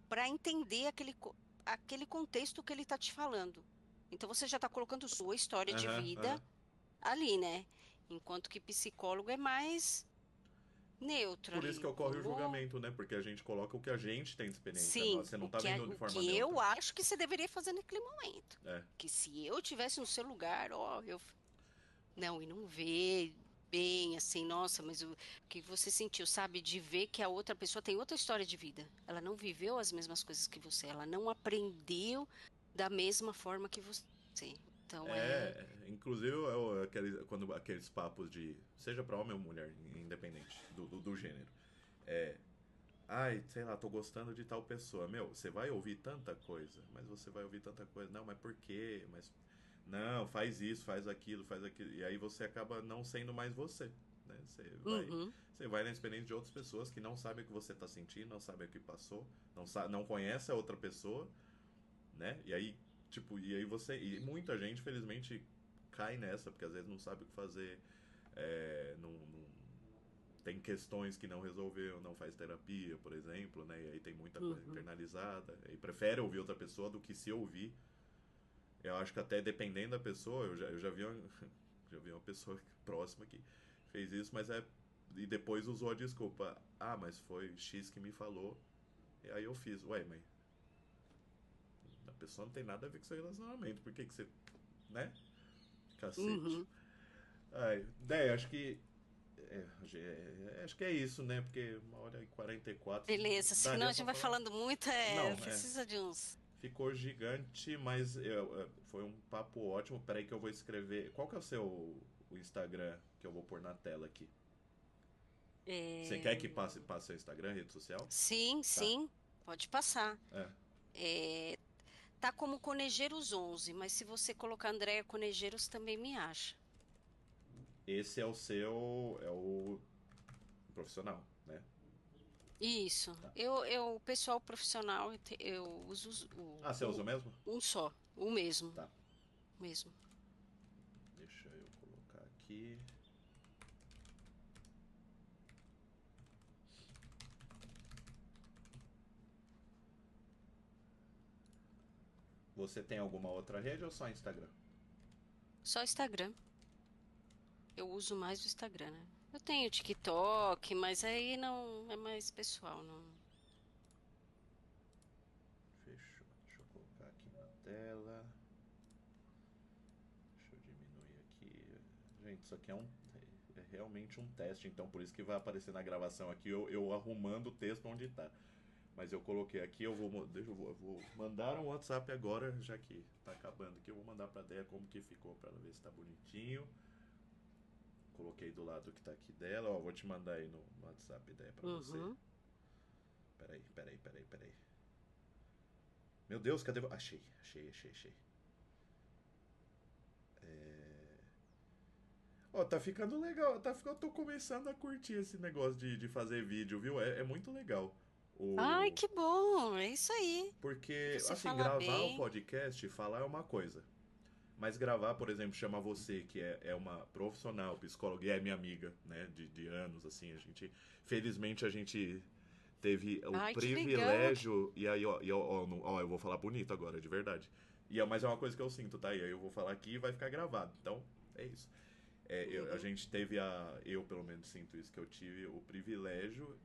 para entender aquele contexto que ele está te falando. Então você já está colocando sua história de Aham, vida aham. ali, né? Enquanto que psicólogo é mais neutro Por isso que ali. ocorre o julgamento, né? Porque a gente coloca o que a gente tem de experiência. Sim, Você não tá vendo de o forma que eu neutra. acho que você deveria fazer naquele momento. É. Que se eu tivesse no seu lugar, ó, não, e não ver bem assim, nossa, mas o que você sentiu, sabe, de ver que a outra pessoa tem outra história de vida. Ela não viveu as mesmas coisas que você, ela não aprendeu da mesma forma que você. Então Inclusive quando aqueles papos de seja pra homem ou mulher, independente do gênero. É, ai, sei lá, tô gostando de tal pessoa. Meu, você vai ouvir tanta coisa, mas você vai ouvir tanta coisa. Não, mas por quê? Mas não, faz isso, faz aquilo, faz aquilo. E aí você acaba não sendo mais você. Né? uhum, Você vai na experiência de outras pessoas que não sabem o que você tá sentindo, não sabem o que passou, não conhece a outra pessoa, né? E aí, tipo, e muita gente, felizmente, cai nessa, porque às vezes não sabe o que fazer, tem questões que não resolveu, não faz terapia, por exemplo, né? E aí tem muita coisa uhum, internalizada, e prefere ouvir outra pessoa do que se ouvir. Eu acho que até dependendo da pessoa, eu já vi já vi uma pessoa próxima que fez isso, mas e depois usou a desculpa. Ah, mas foi X que me falou. E aí eu fiz. Ué, mas a pessoa não tem nada a ver com seu relacionamento. Por que que você. Né? Cacete. uhum. Ai, daí, acho que. Acho que é isso, né? Porque 1h44 Beleza, senão daria a pra gente vai falar. falando muito, Não, precisa de uns. ficou gigante, mas foi um papo ótimo. Peraí que eu vou escrever. Qual que é o seu. o Instagram que eu vou pôr na tela aqui. Você quer que É, passe seu Instagram, rede social? sim, Tá. sim, pode passar. É. É, tá como Conegeiros 11, mas se você colocar Andréia Conegeiros também me acha. Esse é o seu. É o profissional, né? Isso. Tá. O pessoal profissional, eu uso Ah, você usa o mesmo? um só, o mesmo, Tá. mesmo. Deixa eu colocar aqui. Você tem alguma outra rede ou só Instagram? Só Instagram. Eu uso mais o Instagram, né? Eu tenho TikTok, mas aí não é mais pessoal, não. Fechou. Deixa eu colocar aqui na tela. Deixa eu diminuir aqui. Gente, isso aqui é realmente um teste, então por isso que vai aparecer na gravação aqui eu arrumando o texto onde tá. Mas eu coloquei aqui, eu vou mandar um WhatsApp agora, já que tá acabando aqui, eu vou mandar pra Deia como que ficou pra ela ver se tá bonitinho. Coloquei do lado que tá aqui dela, ó, vou te mandar aí no WhatsApp Deia pra você. Uhum. Peraí. Meu Deus, cadê? Achei. Ó, tá ficando legal, eu tô começando a curtir esse negócio de fazer vídeo, viu? É muito legal. Ai, O... que bom! É isso aí. Porque, Você assim, fala gravar o bem. podcast, falar é uma coisa. Mas gravar, por exemplo, chamar você, que é uma profissional, psicóloga, e é minha amiga, né, de anos, assim, felizmente a gente teve o Ai, que legal. privilégio, e aí, ó, eu vou falar bonito agora, de verdade. Mas é uma coisa que eu sinto, tá? E aí eu vou falar aqui e vai ficar gravado. Então, é isso. A Uhum. gente teve eu pelo menos sinto isso, que eu tive o privilégio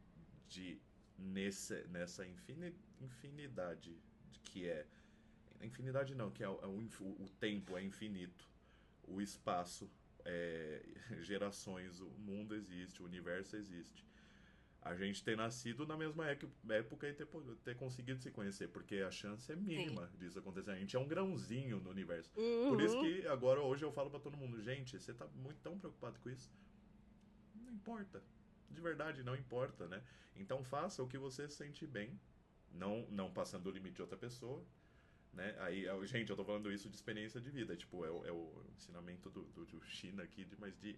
de, nessa infinidade que é infinidade não, que o tempo é infinito, o espaço, é, gerações, o mundo existe, o universo existe. A gente ter nascido na mesma época e ter conseguido se conhecer, porque a chance é Sim. mínima disso acontecer. A gente é um grãozinho no universo. Por isso Uhum. que agora, hoje, eu falo pra todo mundo: gente, você tá muito tão preocupado com isso? Não importa. De verdade, não importa, né? Então faça o que você sente bem, não passando o limite de outra pessoa, né? Aí, gente, eu tô falando isso de experiência de vida, tipo, é o ensinamento do China aqui, mas de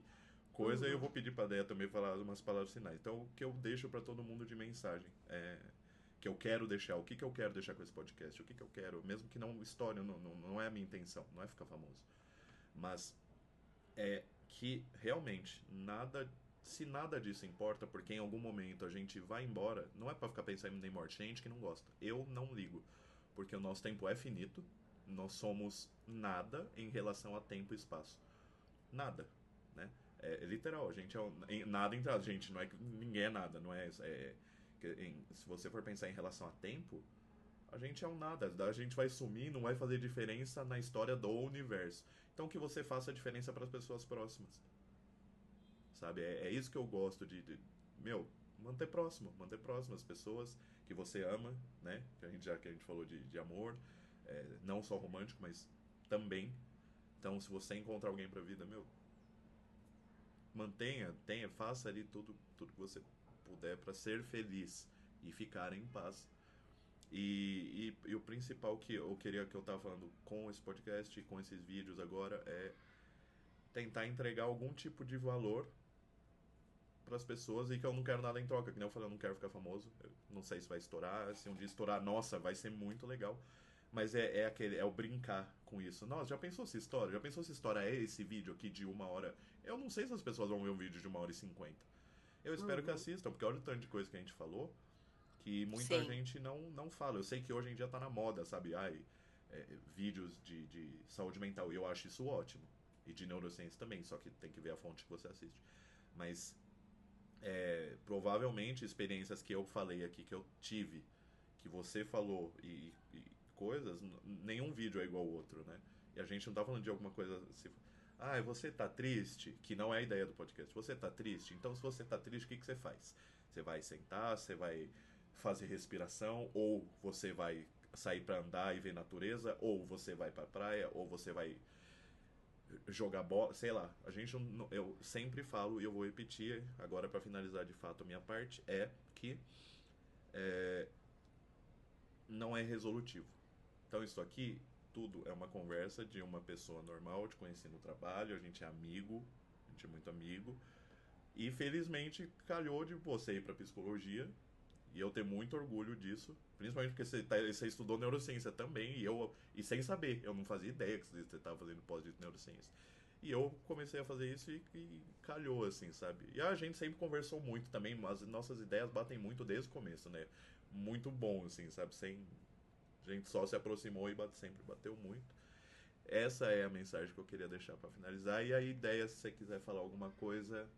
coisa, e eu vou Uhum. pedir pra Deia também falar umas palavras finais. Então, o que eu deixo pra todo mundo de mensagem que eu quero deixar, o que, que eu quero deixar com esse podcast, o que, que eu quero, mesmo que não estoure, não é a minha intenção, não é ficar famoso, mas é que realmente se nada disso importa, porque em algum momento a gente vai embora, não é pra ficar pensando em morte, tem gente que não gosta. Eu não ligo, porque o nosso tempo é finito, nós somos nada em relação a tempo e espaço. Nada, né? É literal, a gente nada entre a gente, não é que ninguém é nada, não é, se você for pensar em relação a tempo, a gente é um nada, a gente vai sumir, não vai fazer diferença na história do universo. Então que você faça a diferença para as pessoas próximas, sabe? É isso que eu gosto meu, manter próximo as pessoas que você ama, né? Que a gente falou de amor, não só romântico, mas também. Então, se você encontrar alguém pra vida, meu, faça ali tudo que você puder para ser feliz e ficar em paz. E o principal que eu queria que eu tava falando com esse podcast e com esses vídeos agora é tentar entregar algum tipo de valor para as pessoas e que eu não quero nada em troca. Que nem eu falei, eu não quero ficar famoso. Eu não sei se vai estourar. Se um dia estourar, nossa, vai ser muito legal. Mas é o brincar com isso. Nossa, já pensou se história? Já pensou se história é esse vídeo aqui de 1 hora? Eu não sei se as pessoas vão ver um vídeo de 1 hora e 50. Eu espero que Uhum. assistam, porque olha o tanto de coisa que a gente falou que muita Sim. gente não fala. Eu sei que hoje em dia tá na moda, sabe? Vídeos de saúde mental. E eu acho isso ótimo. E de neurociência também, só que tem que ver a fonte que você assiste. Mas provavelmente experiências que eu falei aqui, que eu tive, que você falou e coisas, nenhum vídeo é igual ao outro, né? E a gente não tá falando de alguma coisa assim. Ah, você tá triste? Que não é a ideia do podcast. Você tá triste? Então, se você tá triste, o que, que você faz? Você vai sentar, você vai fazer respiração, ou você vai sair para andar e ver natureza, ou você vai pra praia, ou você vai jogar bola, sei lá. A gente eu sempre falo e eu vou repetir agora para finalizar de fato a minha parte é que não é resolutivo. Então isso aqui tudo é uma conversa de uma pessoa normal, eu te conheci no trabalho, a gente é amigo, a gente é muito amigo. E felizmente calhou de você ir para psicologia e eu tenho muito orgulho disso, principalmente porque você estudou neurociência também e sem saber, eu não fazia ideia que você estava fazendo pós de neurociência. E eu comecei a fazer isso e calhou, assim, sabe? E a gente sempre conversou muito também, mas nossas ideias batem muito desde o começo, né? Muito bom, assim, sabe? Sem, a gente só se aproximou e sempre bateu muito. Essa é a mensagem que eu queria deixar para finalizar. E a ideia, se você quiser falar alguma coisa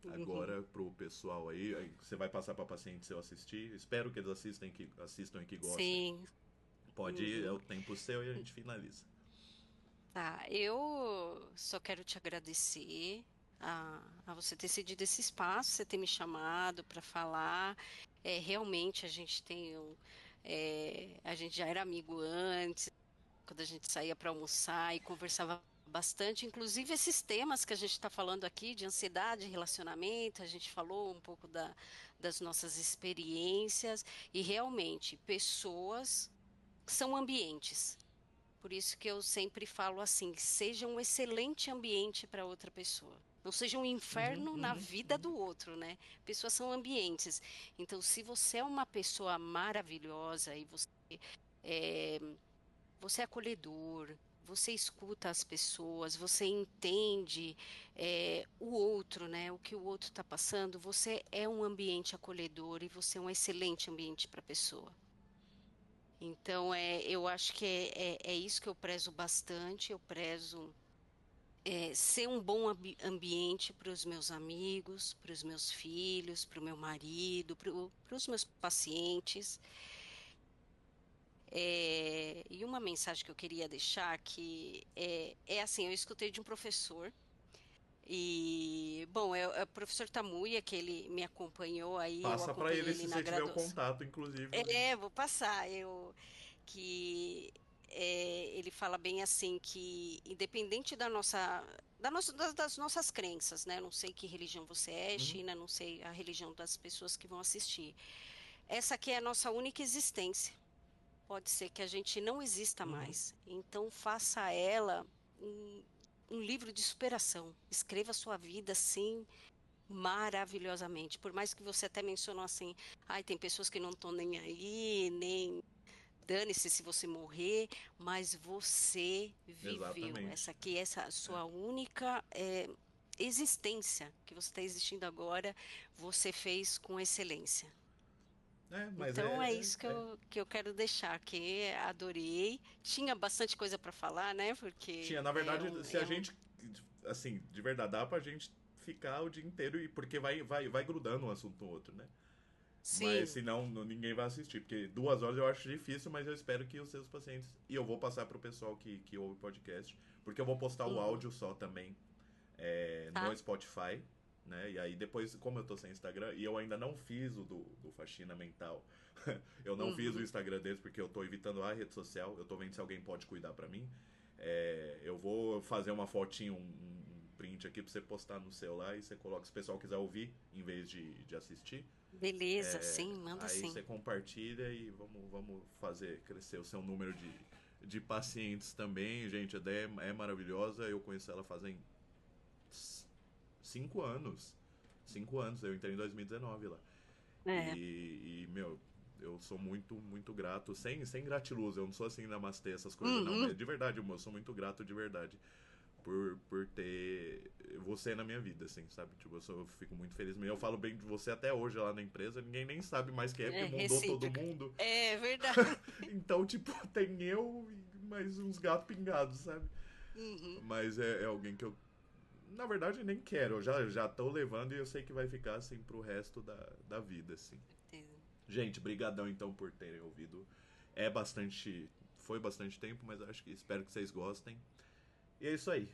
Uhum. agora pro pessoal aí você vai passar para paciente seu assistir. Espero que eles assistam e que gostem. Sim. Pode ir, é Uhum. o tempo seu e a gente finaliza. Tá, eu só quero te agradecer a você ter cedido esse espaço, você ter me chamado para falar. Realmente a gente a gente já era amigo antes, quando a gente saía para almoçar e conversava bastante, inclusive esses temas que a gente está falando aqui de ansiedade, relacionamento, a gente falou um pouco das nossas experiências e realmente pessoas são ambientes. Por isso que eu sempre falo assim, seja um excelente ambiente para outra pessoa. Não seja um Uhum, inferno na uhum, vida uhum. do outro, né? Pessoas são ambientes. Então, se você é uma pessoa maravilhosa e é, você é acolhedor, você escuta as pessoas, você entende o outro, né? O que o outro está passando, você é um ambiente acolhedor e você é um excelente ambiente para a pessoa. Então, eu acho que é isso que eu prezo bastante. Eu prezo ser um bom ambiente para os meus amigos, para os meus filhos, para o meu marido, para os meus pacientes. E uma mensagem que eu queria deixar que é assim, eu escutei de um professor e, bom, é o professor Tamuia, que ele me acompanhou aí, eu Passa para acompanhei ele ele se na você tiver o graduação. contato, inclusive. Vou passar. Que ele fala bem assim que independente das nossas crenças, né? Não sei que religião você é, Uhum, China, não sei a religião das pessoas que vão assistir. Essa aqui é a nossa única existência. Pode ser que a gente não exista uhum. mais. Então faça ela um, um livro de superação. Escreva a sua vida assim maravilhosamente. Por mais que você até mencionou assim, ai, tem pessoas que não estão nem aí, nem dane-se se você morrer, mas você viveu. Exatamente. Essa aqui, essa sua única existência que você está existindo agora, você fez com excelência. Mas Então é isso que eu quero deixar, que adorei. Tinha bastante coisa para falar, né? Tinha, Porque na verdade, se a gente. Assim, de verdade, dá pra gente ficar o dia inteiro, porque vai grudando um assunto no outro, né? Mas Sim. senão ninguém vai assistir, porque 2 horas eu acho difícil, mas eu espero que os seus pacientes. E eu vou passar pro pessoal que ouve o podcast, porque eu vou postar o Uhum. áudio só também no Tá? Spotify, né? E aí depois, como eu tô sem Instagram, e eu ainda não fiz o do Faxina Mental, eu não fiz o Uhum. Instagram deles porque eu tô evitando a rede social, eu tô vendo se alguém pode cuidar pra mim. Eu vou fazer uma fotinho, um print aqui pra você postar no celular e você coloca se o pessoal quiser ouvir em vez de assistir. Beleza, sim, manda Aí sim. você compartilha e vamos fazer crescer o seu número de pacientes também. Gente, a ideia é maravilhosa. Eu conheço ela fazem 5 anos. 5 anos, eu entrei em 2019 lá. É. Meu, eu sou muito, muito grato. Sem gratiluz, eu não sou assim namastê, essas coisas, não. Uhum. Mas de verdade, eu sou muito grato de verdade por ter você na minha vida, assim, sabe? Tipo, eu fico muito feliz. Eu falo bem de você até hoje lá na empresa, ninguém nem sabe mais quem é, porque É mudou todo recíproca. mundo. É verdade. Então, tipo, tem eu e mais uns gatos pingados, sabe? Uhum. Mas é alguém que eu, na verdade, nem quero. Eu já tô levando e eu sei que vai ficar assim pro resto da vida, assim. Certeza. Gente, brigadão então por terem ouvido. É bastante. Foi bastante tempo, mas acho que espero que vocês gostem. E é isso aí.